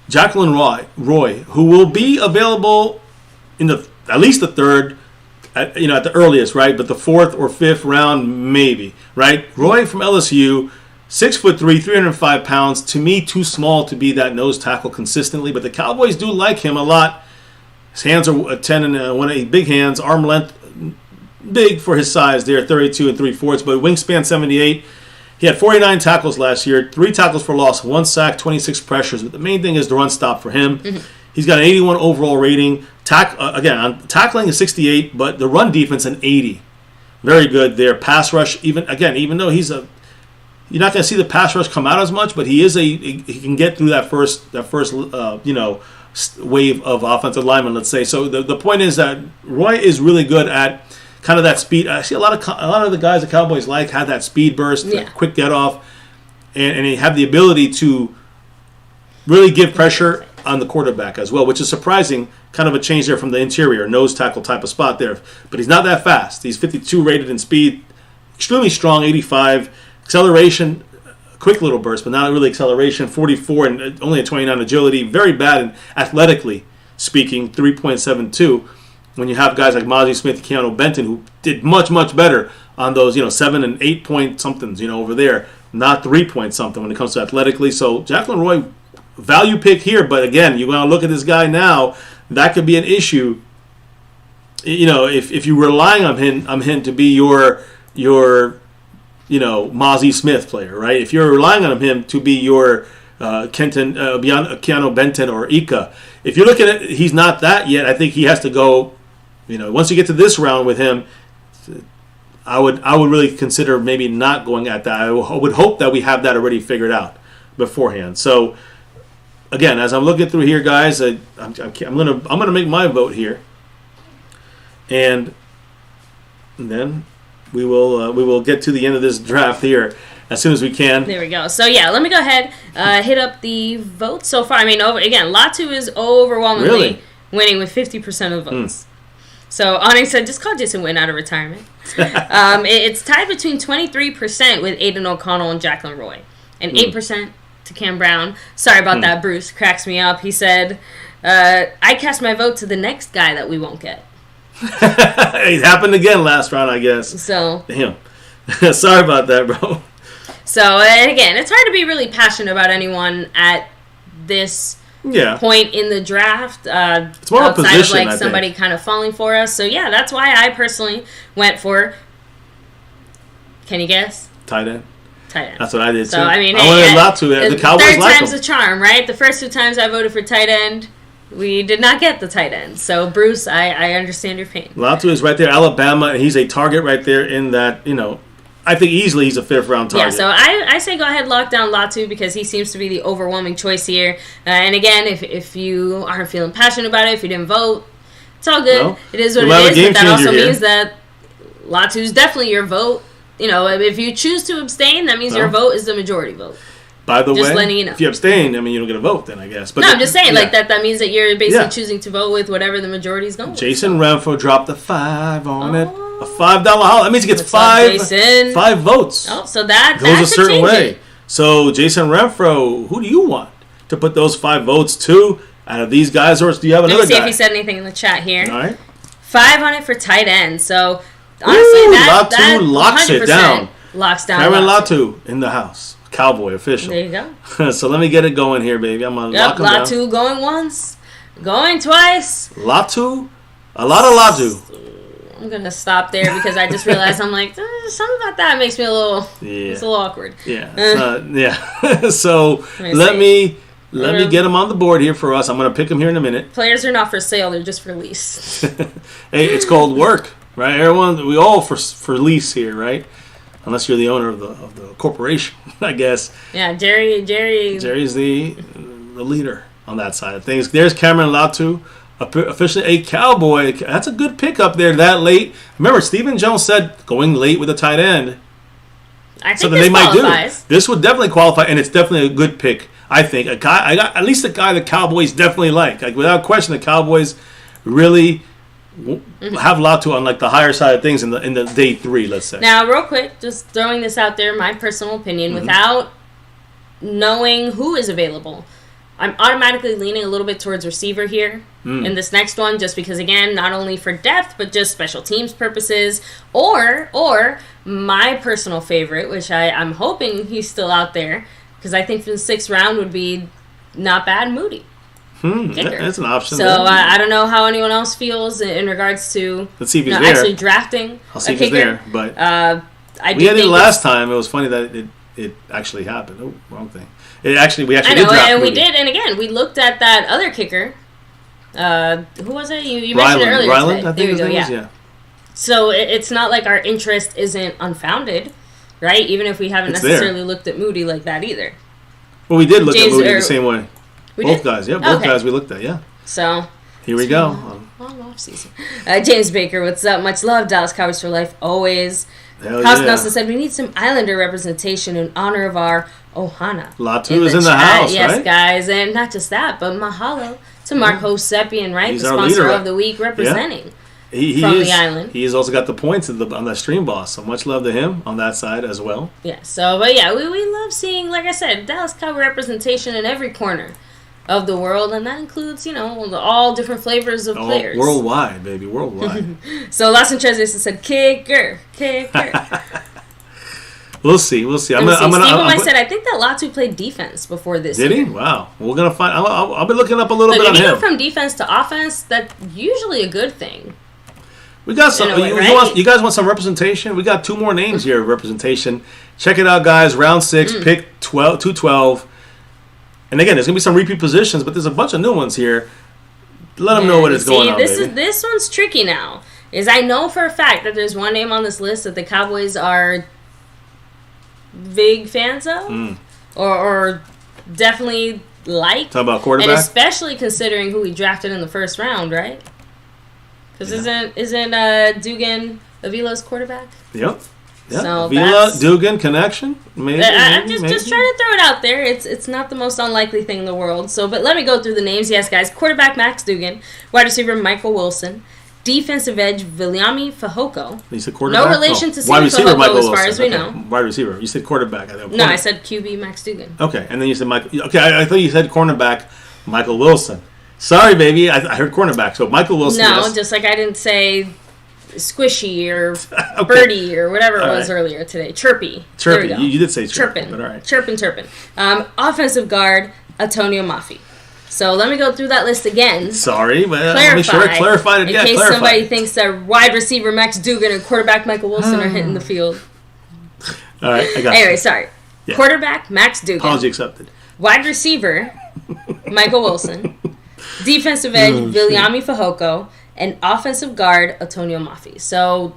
Jacqueline Roy, who will be available in at least the 3rd, at the earliest, right? But the 4th or 5th round, maybe, right? Roy from LSU, 6'3", 305 pounds. To me, too small to be that nose tackle consistently. But the Cowboys do like him a lot. His hands are 10 and 1, big hands, arm length. Big for his size there, 32 3/4, but wingspan 78. He had 49 tackles last year, 3 tackles for loss, 1 sack, 26 pressures. But the main thing is the run stop for him. He's got an 81 overall rating. Tackling is 68, but the run defense an 80. Very good there. Pass rush, even though you're not going to see the pass rush come out as much, but he can get through that first wave of offensive linemen, let's say. So the point is that Roy is really good at kind of that speed. I see a lot of the guys the Cowboys had that speed burst, that quick get off, and they have the ability to really give pressure on the quarterback as well, which is surprising. Kind of a change there from the interior nose tackle type of spot there, but he's not that fast. He's 52 rated in speed, extremely strong, 85 acceleration. Quick little burst, but not really acceleration. 44 and only a 29 agility. Very bad and athletically speaking. 3.72. When you have guys like Mozzie Smith, Keanu Benton, who did much better on those 7 and 8 point somethings over there, not 3 point something when it comes to athletically. So Jacqueline Roy, value pick here, but again, you're going to look at this guy now. That could be an issue. If you're relying on him to be your Mozzie Smith player, right? If you're relying on him to be your beyond Keanu Benton or Ika, if you look at it, he's not that yet. I think he has to go. Once you get to this round with him, I would really consider maybe not going at that. I would hope that we have that already figured out beforehand. So again, as I'm looking through here, guys, I'm gonna make my vote here, and then we will get to the end of this draft here as soon as we can. There we go. So let me go ahead, hit up the votes so far. I mean, Latu is overwhelmingly winning with 50% of the votes. So Onyx said, just call Jason Witten out of retirement. It's tied between 23% with Aiden O'Connell and Jacqueline Roy, and 8% to Cam Brown. Sorry about that, Bruce. Cracks me up. He said, I cast my vote to the next guy that we won't get. It happened again last round, I guess. So damn. Sorry about that, bro. So, and again, it's hard to be really passionate about anyone at this point in the draft. It's more outside of position, somebody kind of falling for us. So that's why I personally went for. Can you guess? Tight end. Tight end. That's what I did too. So I mean, I wanted Latu. The Cowboys third like time's him. a charm, right? The first 2 times I voted for tight end, we did not get the tight end. So Bruce, I understand your pain. Latu is right there, Alabama, and he's a target right there in that. I think easily he's a 5th round target. Yeah, so I say go ahead, lock down Latu, because he seems to be the overwhelming choice here. And again, if you aren't feeling passionate about it, if you didn't vote, it's all good. No, it is what it is. But that also means that Latu's definitely your vote. If you choose to abstain, that means your vote is the majority vote. By the way, letting you know. If you abstain, you don't get a vote then, I guess. But I'm just saying, that means that you're basically choosing to vote with whatever the majority is going Jason Renfro dropped a 5 on it. A $5 holler. That means he gets 5 votes. Oh, so that goes a certain way. So, Jason Renfro, who do you want to put those 5 votes to out of these guys, or do you have another guy? Let me see if he said anything in the chat here. All right. 5 on it for tight end. So, honestly, that locks it down. Locks down. Cameron Latu in the house. Cowboy official. There you go. So let me get it going here, baby. I'm going to lock him down. Latu going once, going twice. Latu? A lot of Latu. I'm going to stop there because I just realized I'm like, something about that makes me a little, it's a little awkward. Yeah. So let me get him on the board here for us. I'm going to pick him here in a minute. Players are not for sale. They're just for lease. Hey, it's called work, right? Everyone, we all for lease here, right? Unless you're the owner of the corporation, I guess. Yeah, Jerry's the leader on that side of things. There's Cameron Latu, officially a Cowboy. That's a good pick up there that late. Remember, Stephen Jones said going late with a tight end. I think this qualifies. This would definitely qualify, and it's definitely a good pick. I think at least a guy the Cowboys definitely like. Without question, the Cowboys really have Latu on the higher side of things in the day 3, let's say. Now, real quick, just throwing this out there, my personal opinion, without knowing who is available, I'm automatically leaning a little bit towards receiver here in this next one, just because, again, not only for depth, but just special teams purposes, or my personal favorite, which I'm hoping he's still out there, because I think for the 6th round would be not bad, Moody. That's an option. So I don't know how anyone else feels in regards to let's see if he's there. Actually drafting. I'll see if he's there. But we had it last time. It was funny that it actually happened. Oh, wrong thing. We actually did draft and Moody. we did. And again, we looked at that other kicker. Who was it? You mentioned it earlier. Ryland, today. I think there his you name go. So it's not like our interest isn't unfounded, right? Even if we haven't necessarily looked at Moody like that either. Well, we did look at Moody the same way. We both did? guys, both guys we looked at, So here we go. long off season. James Baker, what's up? Much love, Dallas Cowboys for life, always. Hell House yeah. Nelson said we need some Islander representation in honor of our Ohana. Latu is in the house, yes, right? guys, and not just that, but mahalo to Marco Seppian, right? He's the our sponsor leader, of the week, representing. He from is, the island. He's also got the points on the stream boss, so much love to him on that side as well. Yeah, so, but yeah, we love seeing, like I said, Dallas Cowboy representation in every corner of the world, and that includes, all different flavors of players. Worldwide, baby, worldwide. So, Las Entreses said, kicker. We'll see. Stephen White said, I think that Latu played defense before this Did year. he? Wow. We're going to find... I'll be looking up a little bit on if you him. go from defense to offense, that's usually a good thing. We got some. Way, you guys want some representation? We got 2 more names here. Representation. Check it out, guys. Round 6, pick 212. And again, there's gonna be some repeat positions, but there's a bunch of new ones here. Let them know what is going on. This one's tricky now. I know for a fact that there's one name on this list that the Cowboys are big fans of, or definitely like. Talk about quarterback, and especially considering who we drafted in the first round, right? Because isn't Dugan Avila's quarterback? Yep. So Avila Dugan connection. Maybe. I'm just trying to throw it out there. It's not the most unlikely thing in the world. So, but let me go through the names. Yes, guys. Quarterback Max Dugan, wide receiver Michael Wilson, defensive edge Viliami Fehoko. You said quarterback. No relation to wide receiver Fehoko Michael as far Wilson. as we know. Wide receiver. You said quarterback. No, I said QB Max Dugan. Okay, and then you said Michael. Okay, I thought you said cornerback Michael Wilson. Sorry, baby. I heard cornerback. So Michael Wilson. No, yes. just like I didn't say squishy or birdie or whatever it was earlier today. Chirpy. Chirpy. You did say chirping. Chirping. But all right. Chirping. Offensive guard Antonio Maffi. So let me go through that list again. Sorry, but make sure I clarified it. In case somebody thinks that wide receiver Max Dugan and quarterback Michael Wilson are hitting the field. All right, I got Anyway, sorry. Yeah. Quarterback Max Dugan. Apology accepted. Wide receiver Michael Wilson. Defensive edge Viliami Fehoko. And offensive guard Antonio Maffi. So,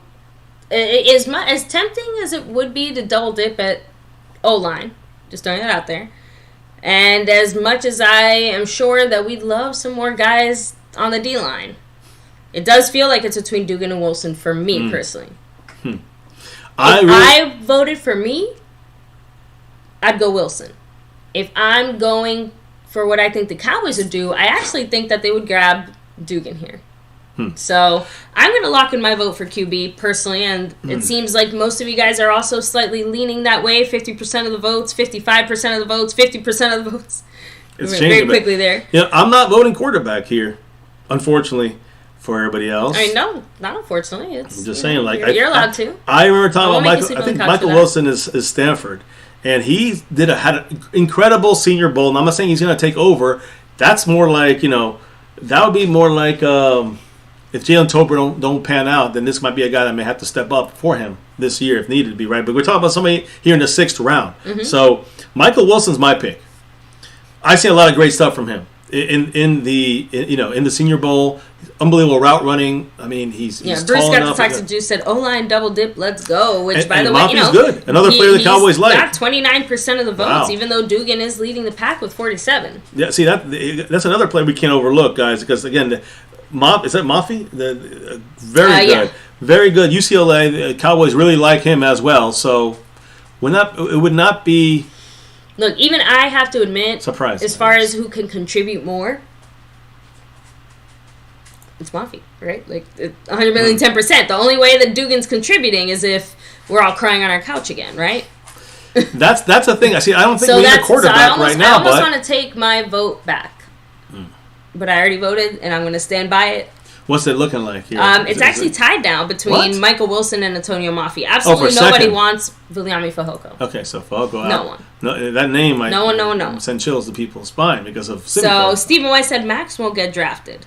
as tempting as it would be to double dip at O-line, just throwing that out there, and as much as I am sure that we'd love some more guys on the D-line, it does feel like it's between Dugan and Wilson for me personally. If I voted for me, I'd go Wilson. If I'm going for what I think the Cowboys would do, I actually think that they would grab Dugan here. So I'm going to lock in my vote for QB personally, and it seems like most of you guys are also slightly leaning that way. 50% of the votes, 55% of the votes, 50% of the votes. It's changing very quickly there. Yeah, I'm not voting quarterback here, unfortunately, for everybody else. I mean, no, not unfortunately. It's, I'm just saying, like you're allowed to. I remember talking about Michael. I think Michael Wilson is Stanford, and he had an incredible Senior Bowl. And I'm not saying he's going to take over. That's more like that would be more like. If Jalen Tolbert don't pan out, then this might be a guy that may have to step up for him this year if needed to be, right? But we're talking about somebody here in the 6th round. So Michael Wilson's my pick. I see a lot of great stuff from him in the Senior Bowl. Unbelievable route running. I mean, he's Bruce tall got enough. to talk to Juice, said O-line double dip, let's go. Which, by the way, Maffi's good. Another player the Cowboys like. Got 29% of the votes, even though Dugan is leading the pack with 47. Yeah, see that's another player we can't overlook, guys, because again. Is that Maffi? Very good. Yeah. Very good. UCLA, the Cowboys really like him as well. So it would not be... Look, even I have to admit, surprising. As far as who can contribute more, it's Maffi, right? Like, 100 million, 10%. The only way that Dugan's contributing is if we're all crying on our couch again, right? That's the thing. I don't think we need a quarterback right now. I almost want to take my vote back. But I already voted, and I'm going to stand by it. What's it looking like here? It's actually tied now between Michael Wilson and Antonio Maffi. Absolutely nobody wants Viliami Fehoko. Okay, so Fehoko. No one. No, that name might no one. Send chills to people's spine because of So Stephen White said Max won't get drafted.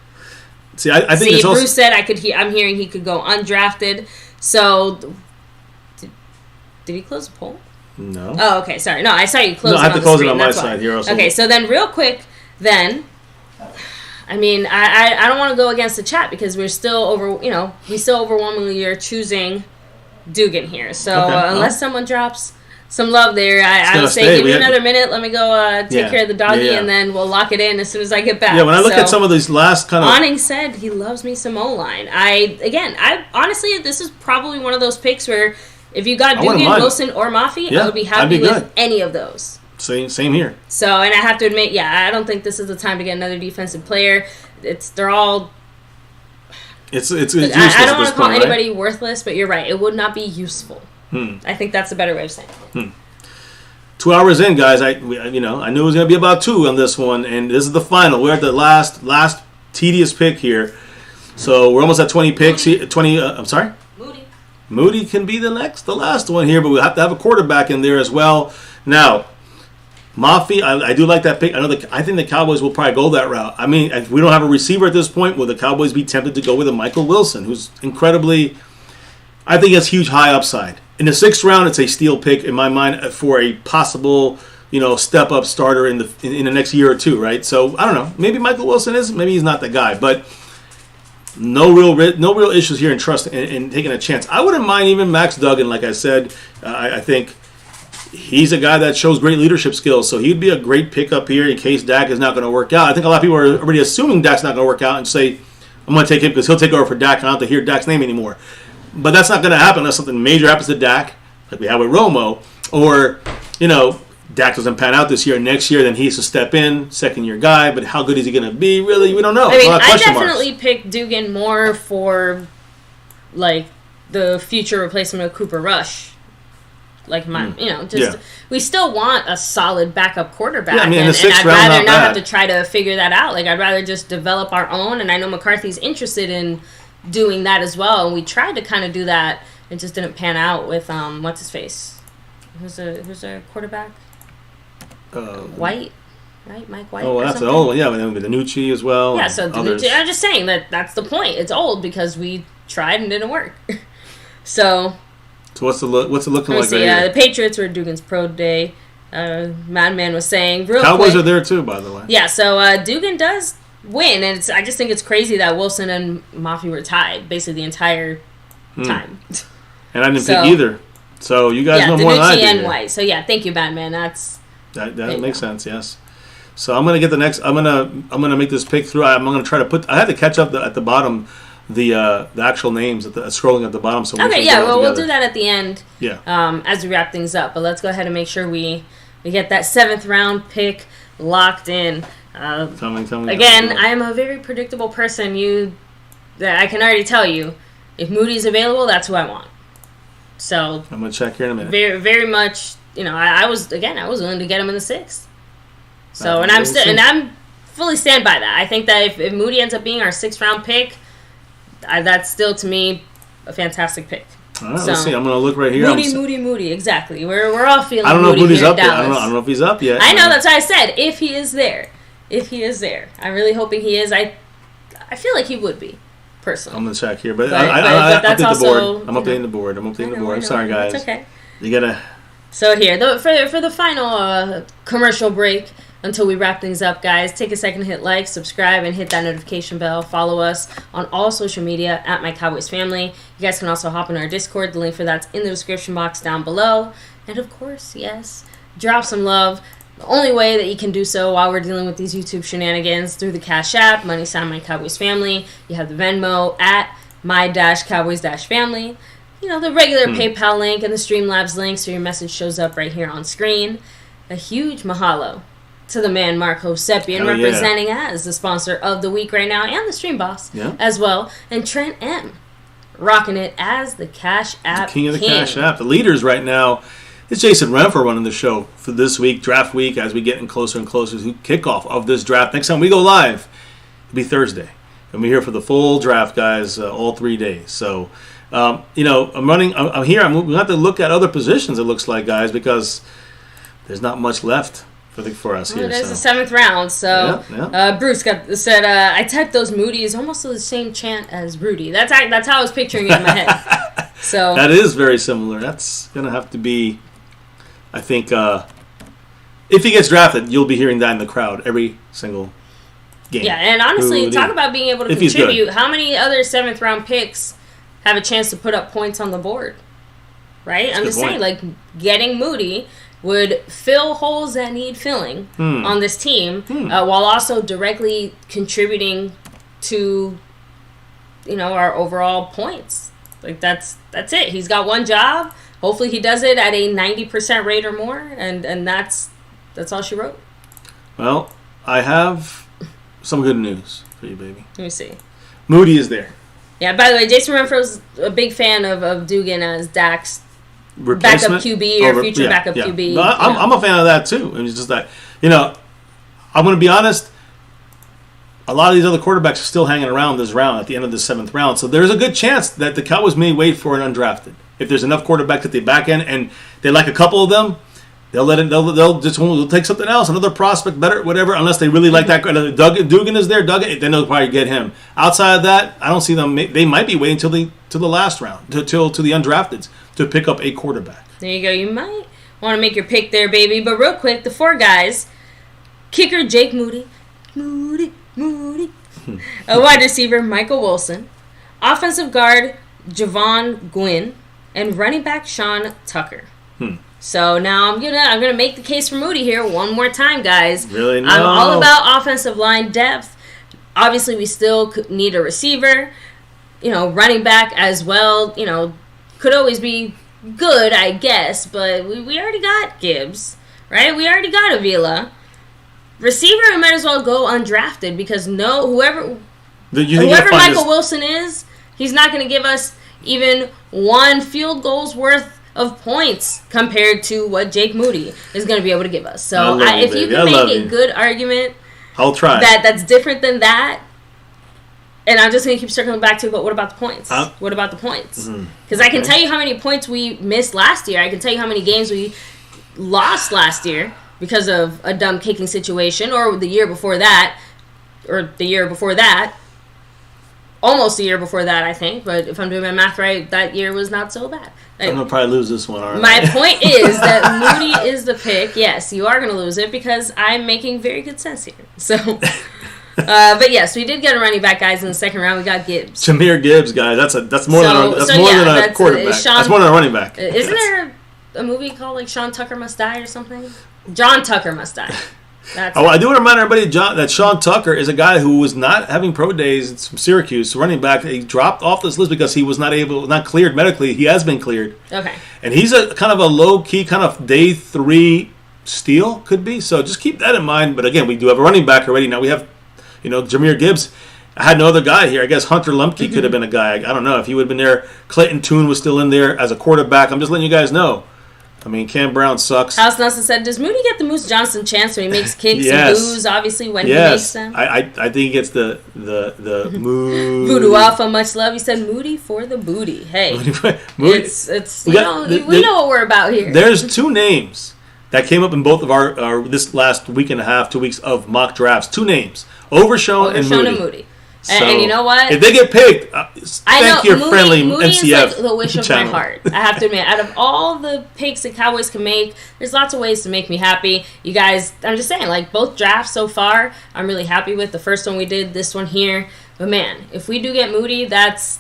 See, I think it's also... Bruce said I'm hearing he could go undrafted. So, did he close the poll? No. Oh, okay. Sorry. No, I saw you close it on the screen. I have to close it on my side here also. Okay, so then real quick, then... I mean, I don't want to go against the chat because we're still we still overwhelmingly are choosing Dugan here. So unless someone drops some love there. I would say give me another minute. Let me go take care of the doggy, and then we'll lock it in as soon as I get back. Yeah, when I look at some of these last kind of... Awning said he loves me some O-line. I honestly, this is probably one of those picks where if you got Dugan, Wilson, or Mafi, I would be happy with any of those. Same here. So, and I have to admit, I don't think this is the time to get another defensive player. They're all... It's I don't want to call anybody worthless, but you're right. It would not be useful. I think that's a better way of saying it. 2 hours in, guys. I knew it was going to be about 2 on this one, and this is the final. We're at the last tedious pick here, so we're almost at 20 picks. 20. I'm sorry. Moody can be the last one here, but we have to have a quarterback in there as well. Now, Mafi, I do like that pick. I think the Cowboys will probably go that route. I mean, if we don't have a receiver at this point, will the Cowboys be tempted to go with a Michael Wilson, who's incredibly, I think, has huge high upside. In the 6th round, it's a steal pick in my mind for a possible, step up starter in the next year or two, right? So I don't know. Maybe Michael Wilson is. Maybe he's not the guy, but no real issues here in trust and taking a chance. I wouldn't mind even Max Duggan. Like I said, I think he's a guy that shows great leadership skills, so he'd be a great pickup here in case Dak is not going to work out. I think a lot of people are already assuming Dak's not going to work out and say, I'm going to take him because he'll take over for Dak and I don't have to hear Dak's name anymore. But that's not going to happen unless something major happens to Dak, like we have with Romo, or, Dak doesn't pan out this year. Next year, then he has to step in, second-year guy. But how good is he going to be? Really, we don't know. I mean, I definitely picked Dugan more for, the future replacement of Cooper Rush. We still want a solid backup quarterback. Yeah, and I'd rather not have to try to figure that out. I'd rather just develop our own. And I know McCarthy's interested in doing that as well. And we tried to kind of do that. It just didn't pan out with, what's his face? Who's a quarterback? White, right? Mike White. Oh, that's an old one. Yeah, with Danucci as well. Yeah, so Danucci, I'm just saying that's the point. It's old because we tried and didn't work. So what's it looking like? Right the Patriots were Dugan's pro day. Madman was saying Cowboys are there too, by the way. Yeah, so Dugan does win, and I just think it's crazy that Wilson and Mafi were tied basically the entire time. And I didn't pick either. So you guys know more than I do. And White. So thank you, Madman. That makes sense. Yes. So I'm gonna get the next. I'm gonna make this pick through. I'm gonna try to put. I had to catch up at the bottom the actual names scrolling at the bottom. So we'll do that at the end. Yeah. As we wrap things up, but let's go ahead and make sure we get that 7th round pick locked in. Tell me. Again, I am a very predictable person. I can already tell you, if Moody's available, that's who I want. So I'm gonna check here in a minute. Very, very much. I was willing to get him in the 6th. So, I'm fully stand by that. I think that if Moody ends up being our 6th round pick, that's still to me a fantastic pick. All right, let's see. I'm gonna look right here. Moody. Exactly. We're all feeling. I don't know Moody if Moody's here up yet. I don't know if he's up yet. I know, that's why I said if he is there. I'm really hoping he is. I feel like he would be. Personally. I'm gonna check here, but I update the board. I'm updating the board. I'm sorry, guys. It's okay. You gotta. So here, for the final commercial break, until we wrap things up, guys, take a second to hit like, subscribe, and hit that notification bell. Follow us on all social media at MyCowboysFamily. You guys can also hop in our Discord. The link for that's in the description box down below. And of course, yes, drop some love. The only way that you can do so while we're dealing with these YouTube shenanigans through the Cash App, money sign MyCowboysFamily. You have the Venmo at my-cowboys-family. The regular PayPal link and the Streamlabs link, so your message shows up right here on screen. A huge mahalo to the man Marco Seppian, representing as the sponsor of the week right now, and the stream boss as well. And Trent M, rocking it as the Cash App King of the Cash App. The leaders right now, it's Jason Renfro running the show for this week, draft week, as we get closer and closer to kickoff of this draft. Next time we go live, it'll be Thursday. And we're here for the full draft, guys, all 3 days. So, I'm here. I'm going to have to look at other positions, it looks like, guys, because there's not much left for us here. It is the 7th round, so Bruce said, I typed those Moody's almost to the same chant as Rudy. That's how I was picturing it in my head. So that is very similar. That's going to have to be, I think, if he gets drafted, you'll be hearing that in the crowd every single game. Yeah, and honestly, talk about being able to contribute. How many other 7th round picks have a chance to put up points on the board? right? I'm just saying, like, getting Moody would fill holes that need filling on this team, while also directly contributing to, our overall points. Like, that's it. He's got one job. Hopefully he does it at a 90% rate or more, and that's all she wrote. Well, I have some good news for you, baby. Let me see. Moody is there. Yeah, by the way, Jason Renfro's a big fan of Dugan as Dak's backup QB or future backup QB. No, I'm a fan of that, too. It's just that, I'm going to be honest, a lot of these other quarterbacks are still hanging around this round at the end of the 7th round. So there's a good chance that the Cowboys may wait for an undrafted. If there's enough quarterbacks at the back end and they like a couple of them, they'll take something else, another prospect, better, whatever, unless they really like that. Dugan is there, then they'll probably get him. Outside of that, I don't see them. They might be waiting till the last round, to the undrafteds, to pick up a quarterback. There you go. You might want to make your pick there, baby. But real quick, the 4 guys: kicker Jake Moody, a wide receiver Michael Wilson, offensive guard Javon Gwynn, and running back Sean Tucker. So now I'm gonna make the case for Moody here one more time, guys. Really? No. I'm all about offensive line depth. Obviously, we still need a receiver. Running back as well. Could always be good, I guess. But we already got Gibbs, right? We already got Avila. Receiver, we might as well go undrafted because whoever Michael Wilson is, he's not going to give us even 1 field goal's worth of points compared to what Jake Moody is going to be able to give us. So if you can make a good argument, I'll try. That's different than that. And I'm just going to keep circling back to, but what about the points? What about the points? Because I can tell you how many points we missed last year. I can tell you how many games we lost last year because of a dumb kicking situation, or the year before that, almost a year before that, I think. But if I'm doing my math right, that year was not so bad. I'm going to probably lose this one, aren't I? My point is that Moody is the pick. Yes, you are going to lose it because I'm making very good sense here. So, but yes, we did get a running back, guys, in the 2nd round. We got Gibbs. Jameer Gibbs, guys. That's more than a quarterback. That's more than a running back. Isn't there a movie called like Sean Tucker Must Die or something? John Tucker Must Die. I do want to remind everybody that Sean Tucker is a guy who was not having pro days from Syracuse, running back. He dropped off this list because he was not cleared medically. He has been cleared. Okay. And he's a kind of a low-key kind of day 3 steal, could be. So just keep that in mind. But again, we do have a running back already. Now we have, Jameer Gibbs. I had no other guy here. I guess Hunter Lumpke could have been a guy. I don't know if he would have been there. Clayton Tune was still in there as a quarterback. I'm just letting you guys know. I mean, Cam Brown sucks. House Nelson said, does Moody get the Moose Johnson chance when he makes kicks and boos, obviously, when he makes them? I think he gets the Moody. Voodoo Alpha, much love. He said, Moody for the booty. Hey, Moody. we know what we're about here. There's 2 names that came up in both of our this last week and a half, 2 weeks of mock drafts. 2 names, Overshown and Moody. So, and you know what? If they get picked, thank your friendly Moody MCF is like the wish of channel. my heart. I have to admit, out of all the picks that Cowboys can make, there's lots of ways to make me happy. You guys, I'm just saying, like both drafts so far, I'm really happy with. The first one we did, this one here. But man, if we do get Moody, that's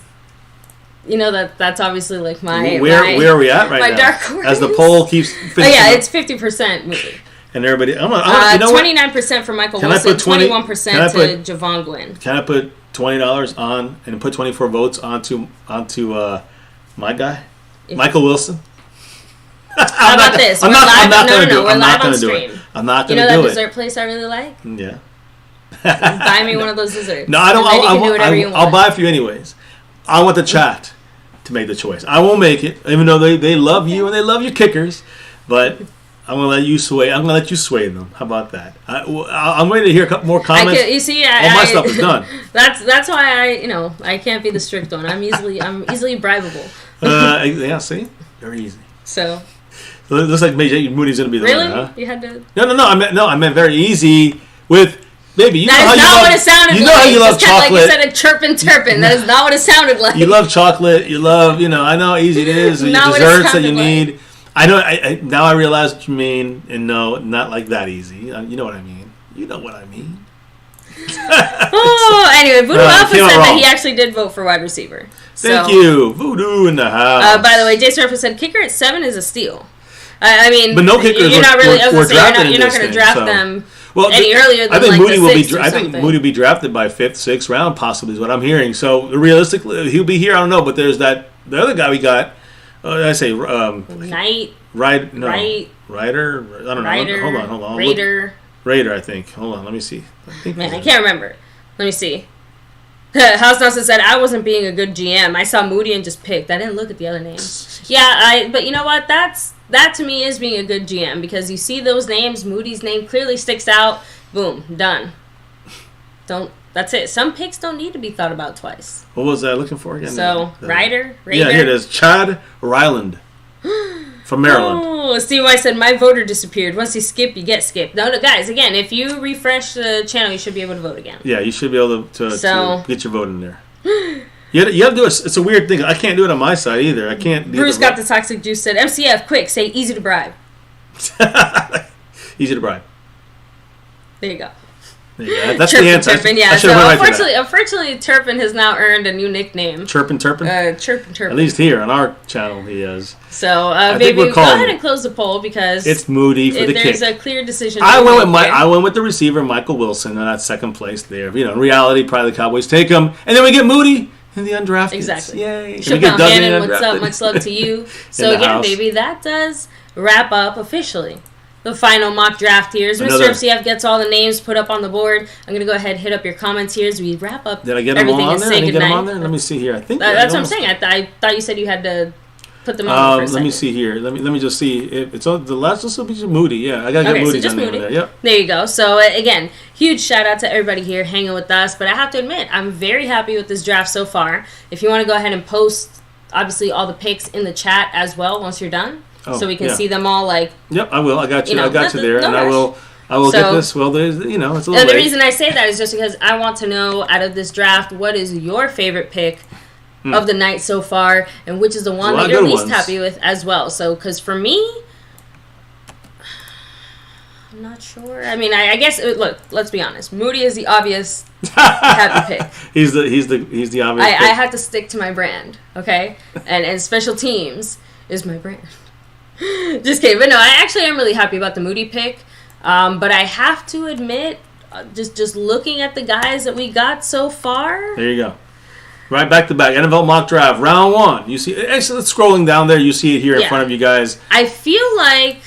obviously like where are we at right now? My dark horse. As the poll keeps finishing. Oh yeah, it's 50% Moody. And everybody, 29% for Michael Wilson, 21% to Javon Gwynn. Can I put $20 on and put 24 votes onto my guy, Michael Wilson? How about this? I'm not going to do it. We're live on stream. I'm not going to do it. You know that dessert place I really like? Yeah. Buy me one of those desserts. No, I don't. I'll buy it for you anyways. I want the chat to make the choice. I won't make it, even though they love you and they love your kickers, but I'm gonna let you sway. I'm gonna let you sway them. How about that? I'm ready to hear a couple more comments. You see, all my stuff is done. That's why I can't be the strict one. I'm easily bribable. Yeah, see, very easy. So it looks like Moody's gonna be the really? winner, huh? You had to. No. I meant very easy with. Baby, you know that is not what it sounded like. You know how you love chocolate. Like you said, a chirping turpin. That is not what it sounded like. You love chocolate. You love, I know how easy it is. Desserts that you need. I know. Now I realize what you mean, and no, not like that easy. You know what I mean. You know what I mean. Anyway, Voodoo Alpha said wrong. that he actually did vote for wide receiver. Thank you. Voodoo in the house. By the way, Jason Murphy said kicker at 7 is a steal. I mean, but no kickers you're not really. were drafted you're not going to draft them any earlier than I think like Moody the will be. 6th or I think something. Moody will be drafted by 5th, 6th round, possibly is what I'm hearing. So realistically, he'll be here. I don't know, but there's the other guy we got. I say Knight. Ryder. I don't know. Ryder. Hold on. Raider. I think. Hold on. Let me see. I can't remember. Let me see. House Nelson said, I wasn't being a good GM. I saw Moody and just picked. I didn't look at the other names. But you know what? That to me is being a good GM because you see those names. Moody's name clearly sticks out. Boom. Done. That's it. Some picks don't need to be thought about twice. What was I looking for again? So, Raider. Yeah, here it is. Chad Ryland from Maryland. Oh, Steve White said, my voter disappeared. Once you skip, you get skipped. No, guys, again, if you refresh the channel, you should be able to vote again. Yeah, you should be able to get your vote in there. You have to do it. It's a weird thing. I can't do it on my side either. I can't. Bruce got the toxic juice. Said MCF, quick, say easy to bribe. Easy to bribe. There you go. That's the answer. Turpin, yeah. So unfortunately, Turpin has now earned a new nickname. Turpin. Turpin. At least here on our channel, he is. So, baby, go ahead and close the poll because it's Moody for the kick. There's a clear decision. I went with the receiver, Michael Wilson, and that's second place there. In reality, probably the Cowboys take him, and then we get Moody in the undrafted. Exactly. Yay! Chappelle Hannon, what's up? Much love to you. So again, baby, that does wrap up officially the final mock draft here. As Mr. MCF gets all the names put up on the board, I'm going to go ahead and hit up your comments here as we wrap up Did I get everything them all on and there? say Did I get them goodnight. on there? Let me see here. I think that's what I'm saying. I thought you said you had to put them on for a second. Let me see here. Let me just see. It's on the last. This will be Moody. Yeah, I got to get Moody's on there. Yep. There you go. So again, huge shout out to everybody here hanging with us. But I have to admit, I'm very happy with this draft so far. If you want to go ahead and post, obviously, all the picks in the chat as well once you're done. So we can see them all. Yep, I will. I got you. I got you there, no and rush. I will get this. Well, there's, it's a little late. The reason I say that is just because I want to know out of this draft, what is your favorite pick of the night so far, and which is the one that you're least happy with as well. So, because for me, I'm not sure. I mean, I guess look. Let's be honest. Moody is the obvious happy pick. He's the obvious. I had to stick to my brand, okay, and special teams is my brand. Just kidding, but no, I actually am really happy about the Moody pick. But I have to admit, just looking at the guys that we got so far. There you go. Right back to back. NFL mock draft, round 1. You see, actually, scrolling down there, you see it here in front of you guys. I feel like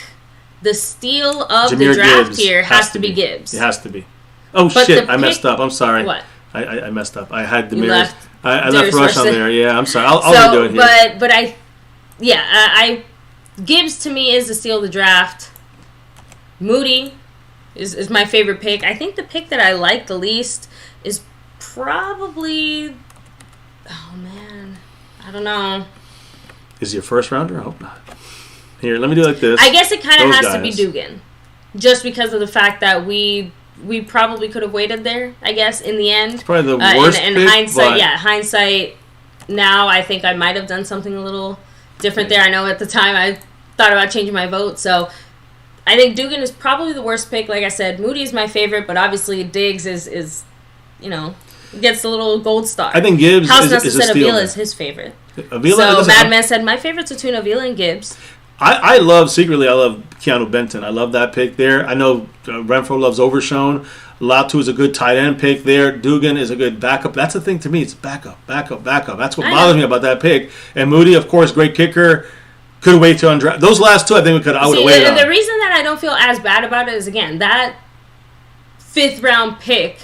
the steal of the draft here has to be Gibbs. It has to be. Oh, but shit, I messed up. I'm sorry. What? I messed up. I had the mirrors. I left Rush on there. Yeah, I'm sorry. I'll redo it here. But Gibbs to me is the steal of the draft. Moody is my favorite pick. I think the pick that I like the least is probably... Oh, man. I don't know. Is he a first rounder? I hope not. Here, let me do it like this. I guess it kind of has to be Dugan. Just because of the fact that we probably could have waited there, I guess, in the end. It's probably the worst in pick, hindsight, hindsight, now I think I might have done something a little different there. I know at the time I thought about changing my vote, so I think Dugan is probably the worst pick. Like I said, Moody is my favorite, but obviously Diggs is gets the little gold star. I think Gibbs is a steal. Avila is his favorite. Avila, so Madman said, my favorite's between Avila and Gibbs. I love Keanu Benton. I love that pick there. I know Renfro loves Overshown. Latu is a good tight end pick there. Dugan is a good backup. That's the thing to me. It's backup. That's what bothers me about that pick. And Moody, of course, great kicker. Could wait to undraft. Those last two, I think I would have waited on. The reason that I don't feel as bad about it is, again, that 5th round pick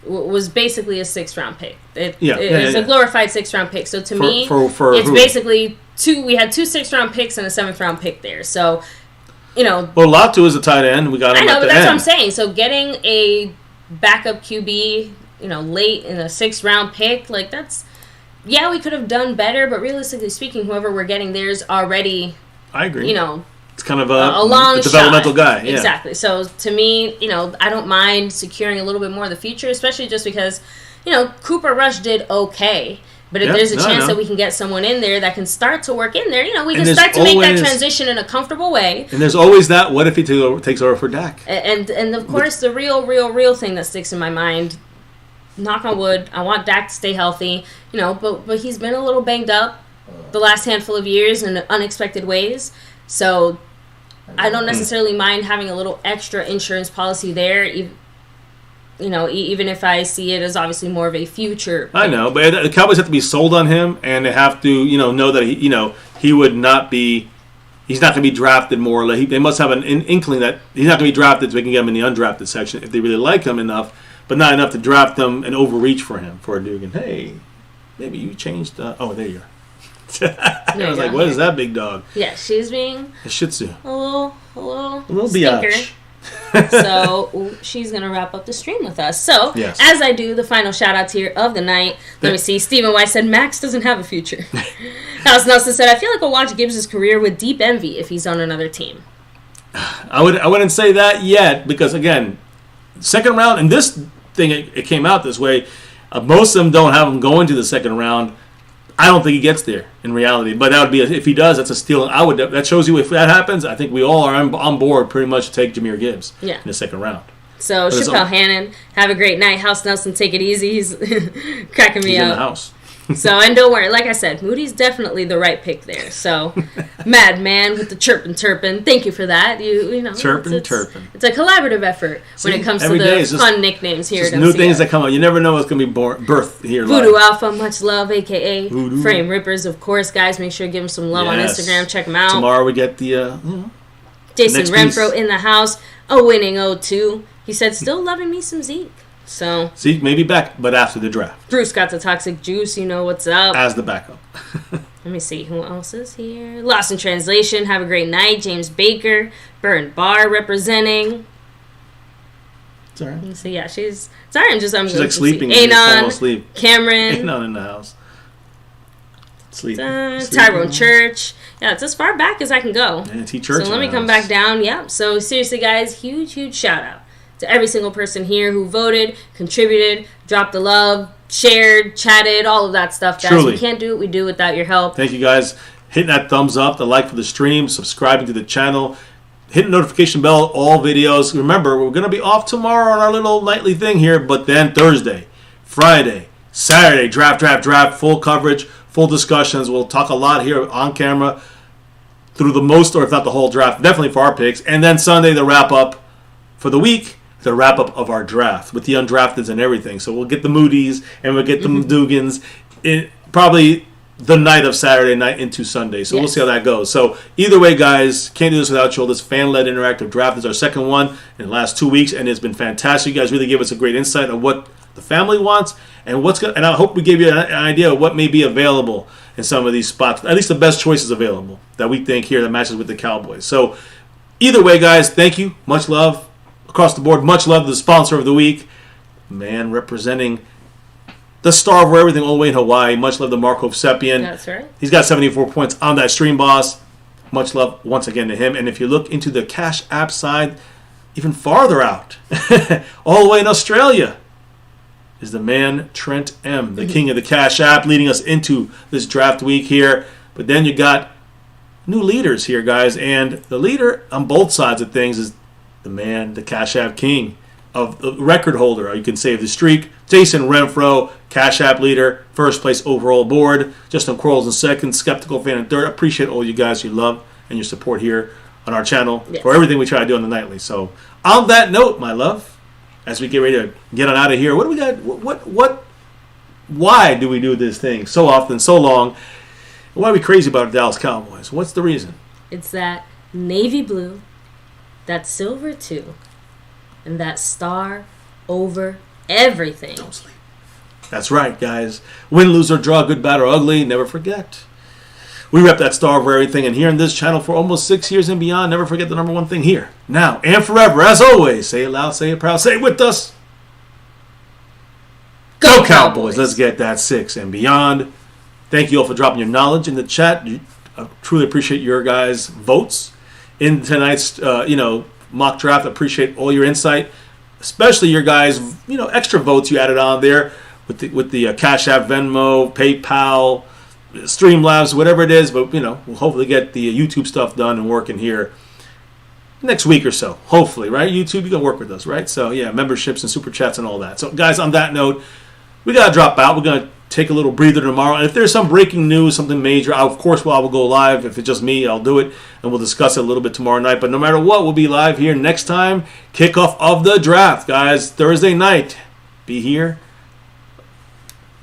was basically a 6th round pick. It's a glorified 6th round pick. So to me, it's basically we had 2 6th round picks and a 7th round pick there. So, Well, Latu is a tight end. We got him. I know, but that's what I'm saying. So getting a backup QB, late in a 6th round pick, that's. Yeah, we could have done better, but realistically speaking, whoever we're getting there is already. I agree. It's kind of a long developmental guy. Yeah. Exactly. So to me, I don't mind securing a little bit more of the future, especially just because, Cooper Rush did okay, But if there's a chance that we can get someone in there that can start to work in there, we can start to make that transition in a comfortable way. And there's always that, what if he takes over for Dak? And of course, the real thing that sticks in my mind, knock on wood, I want Dak to stay healthy, but he's been a little banged up the last handful of years in unexpected ways. So I don't necessarily mind having a little extra insurance policy there, even if I see it as obviously more of a future pick. I know, but the Cowboys have to be sold on him, and they have to, know that he would not be. He's not going to be drafted more or less. They must have an inkling that he's not going to be drafted, so we can get him in the undrafted section if they really like him enough, but not enough to draft him and overreach for him for a dude. And hey, maybe you changed. Oh, there you are. I was like, what is that big dog? Yeah, she's being a Shih Tzu. A little stinker. So she's going to wrap up the stream with us. So, as I do the final shout-outs here of the night, let me see. Stephen White said, Max doesn't have a future. House Nelson said, I feel like we'll watch Gibbs' career with deep envy if he's on another team. I wouldn't say that yet because, again, second round, and this thing, it came out this way, most of them don't have him going to the second round. I don't think he gets there in reality, but that would be if he does. That's a steal. That shows you if that happens. I think we all are on board pretty much to take Jahmyr Gibbs in the second round. So Chappelle Hannon, have a great night. House Nelson, take it easy. He's cracking me up. In the house. So, and don't worry, like I said, Moody's definitely the right pick there. So, Madman with the chirpin', thank you for that. Chirpin'. It's a collaborative effort when it comes to the fun nicknames here at MCF. New things that come out. You never know what's going to be birthed here. Voodoo Alpha, much love, a.k.a. Voodoo. Frame Rippers, of course, guys. Make sure to give them some love on Instagram. Check them out. Tomorrow we get the, Jason Renfro in the house. A winning 0-2. He said, still loving me some Zeke. So Zeke may be back, but after the draft. Bruce got the toxic juice. You know what's up. As the backup. Let me see. Who else is here? Lost in Translation. Have a great night. James Baker. Burn Bar representing. It's all right. Let me see. Yeah, she's... Sorry, she's like sleeping. Anon. Asleep. Cameron. Anon in the house. Sleeping. Tyrone Church. Yeah, it's as far back as I can go. Yeah, T-Church. So let me come back down. Yeah. So seriously, guys, huge shout out to every single person here who voted, contributed, dropped the love, shared, chatted, all of that stuff, guys. Truly. We can't do what we do without your help. Thank you, guys. Hitting that thumbs up, the like for the stream, subscribing to the channel, hitting the notification bell, all videos. Remember, we're going to be off tomorrow on our little nightly thing here, but then Thursday, Friday, Saturday, draft, full coverage, full discussions. We'll talk a lot here on camera through the most, or if not the whole draft, definitely for our picks. And then Sunday, the wrap-up for the week. The wrap-up of our draft with the undrafteds and everything. So we'll get the Moody's and we'll get the Dugans probably the night of Saturday night into Sunday. So we'll see how that goes. So either way, guys, can't do this without you all. This fan-led interactive draft is our second one in the last 2 weeks, and it's been fantastic. You guys really gave us a great insight of what the family wants and and I hope we gave you an idea of what may be available in some of these spots, at least the best choices available that we think here that matches with the Cowboys. So either way, guys, thank you. Much love. Across the board, much love to the sponsor of the week. Man, representing the star of everything all the way in Hawaii. Much love to Marco Sepian. That's right. He's got 74 points on that stream, boss. Much love once again to him. And if you look into the Cash App side, even farther out, all the way in Australia, is the man Trent M., the king of the Cash App, leading us into this draft week here. But then you got new leaders here, guys. And the leader on both sides of things is the man, the Cash App king of the record holder. You can save the streak. Jason Renfro, Cash App leader, first place overall board. Justin Quarles in second, Skeptical Fan in third. Appreciate all you guys, your love and your support here on our channel for everything we try to do on the nightly. So on that note, my love, as we get ready to get on out of here, what do we got? Why do we do this thing so often, so long? Why are we crazy about the Dallas Cowboys? What's the reason? It's that navy blue, that silver too, and that star over everything. Don't sleep. That's right, guys. Win, lose, or draw, good, bad, or ugly, never forget. We rep that star over everything, and here in this channel for almost 6 years and beyond, never forget the number one thing here, now, and forever. As always, say it loud, say it proud, say it with us. Go Cowboys! Let's get that 6 and beyond. Thank you all for dropping your knowledge in the chat. I truly appreciate your guys' votes in tonight's, mock draft. Appreciate all your insight, especially your guys, extra votes you added on there. with the Cash App, Venmo, PayPal, Streamlabs, whatever it is. But we'll hopefully get the YouTube stuff done and working here next week or so. Hopefully, right? YouTube, you can work with us, right? So yeah, memberships and super chats and all that. So guys, on that note, we gotta drop out. We're gonna take a little breather tomorrow. And if there's some breaking news, something major, of course, I will go live. If it's just me, I'll do it, and we'll discuss it a little bit tomorrow night. But no matter what, we'll be live here next time. Kickoff of the draft, guys. Thursday night. Be here.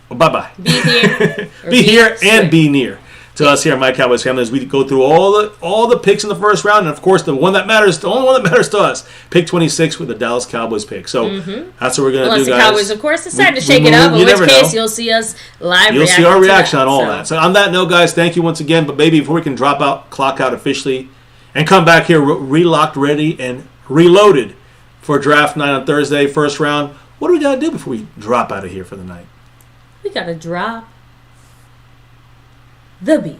Bye-bye. Be here. Be here and be near to us here at My Cowboys Family as we go through all the picks in the first round. And, of course, the only one that matters to us, pick 26 with the Dallas Cowboys pick. So that's what we're going to do, guys. Unless the Cowboys, of course, decide to shake it up, in which case you'll see us live. You'll see our reaction on all that. So on that note, guys, thank you once again. But, baby, before we can drop out, clock out officially, and come back here relocked, ready, and reloaded for draft night on Thursday, first round, what do we got to do before we drop out of here for the night? We got to drop the beat.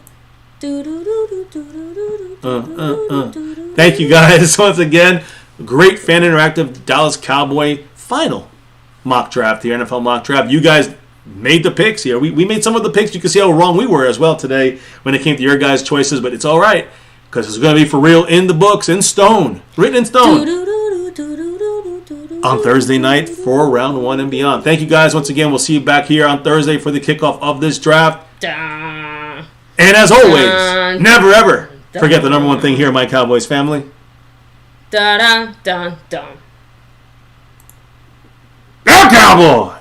Thank you guys once again. Great fan interactive Dallas Cowboy final mock draft here, NFL mock draft. You guys made the picks here. We made some of the picks. You can see how wrong we were as well today when it came to your guys' choices, but it's all right because it's going to be for real in the books, in stone, written in stone on Thursday night for round 1 and beyond. Thank you guys once again. We'll see you back here on Thursday for the kickoff of this draft. And as always, never ever forget the number one thing here at My Cowboys Family. Go Cowboys!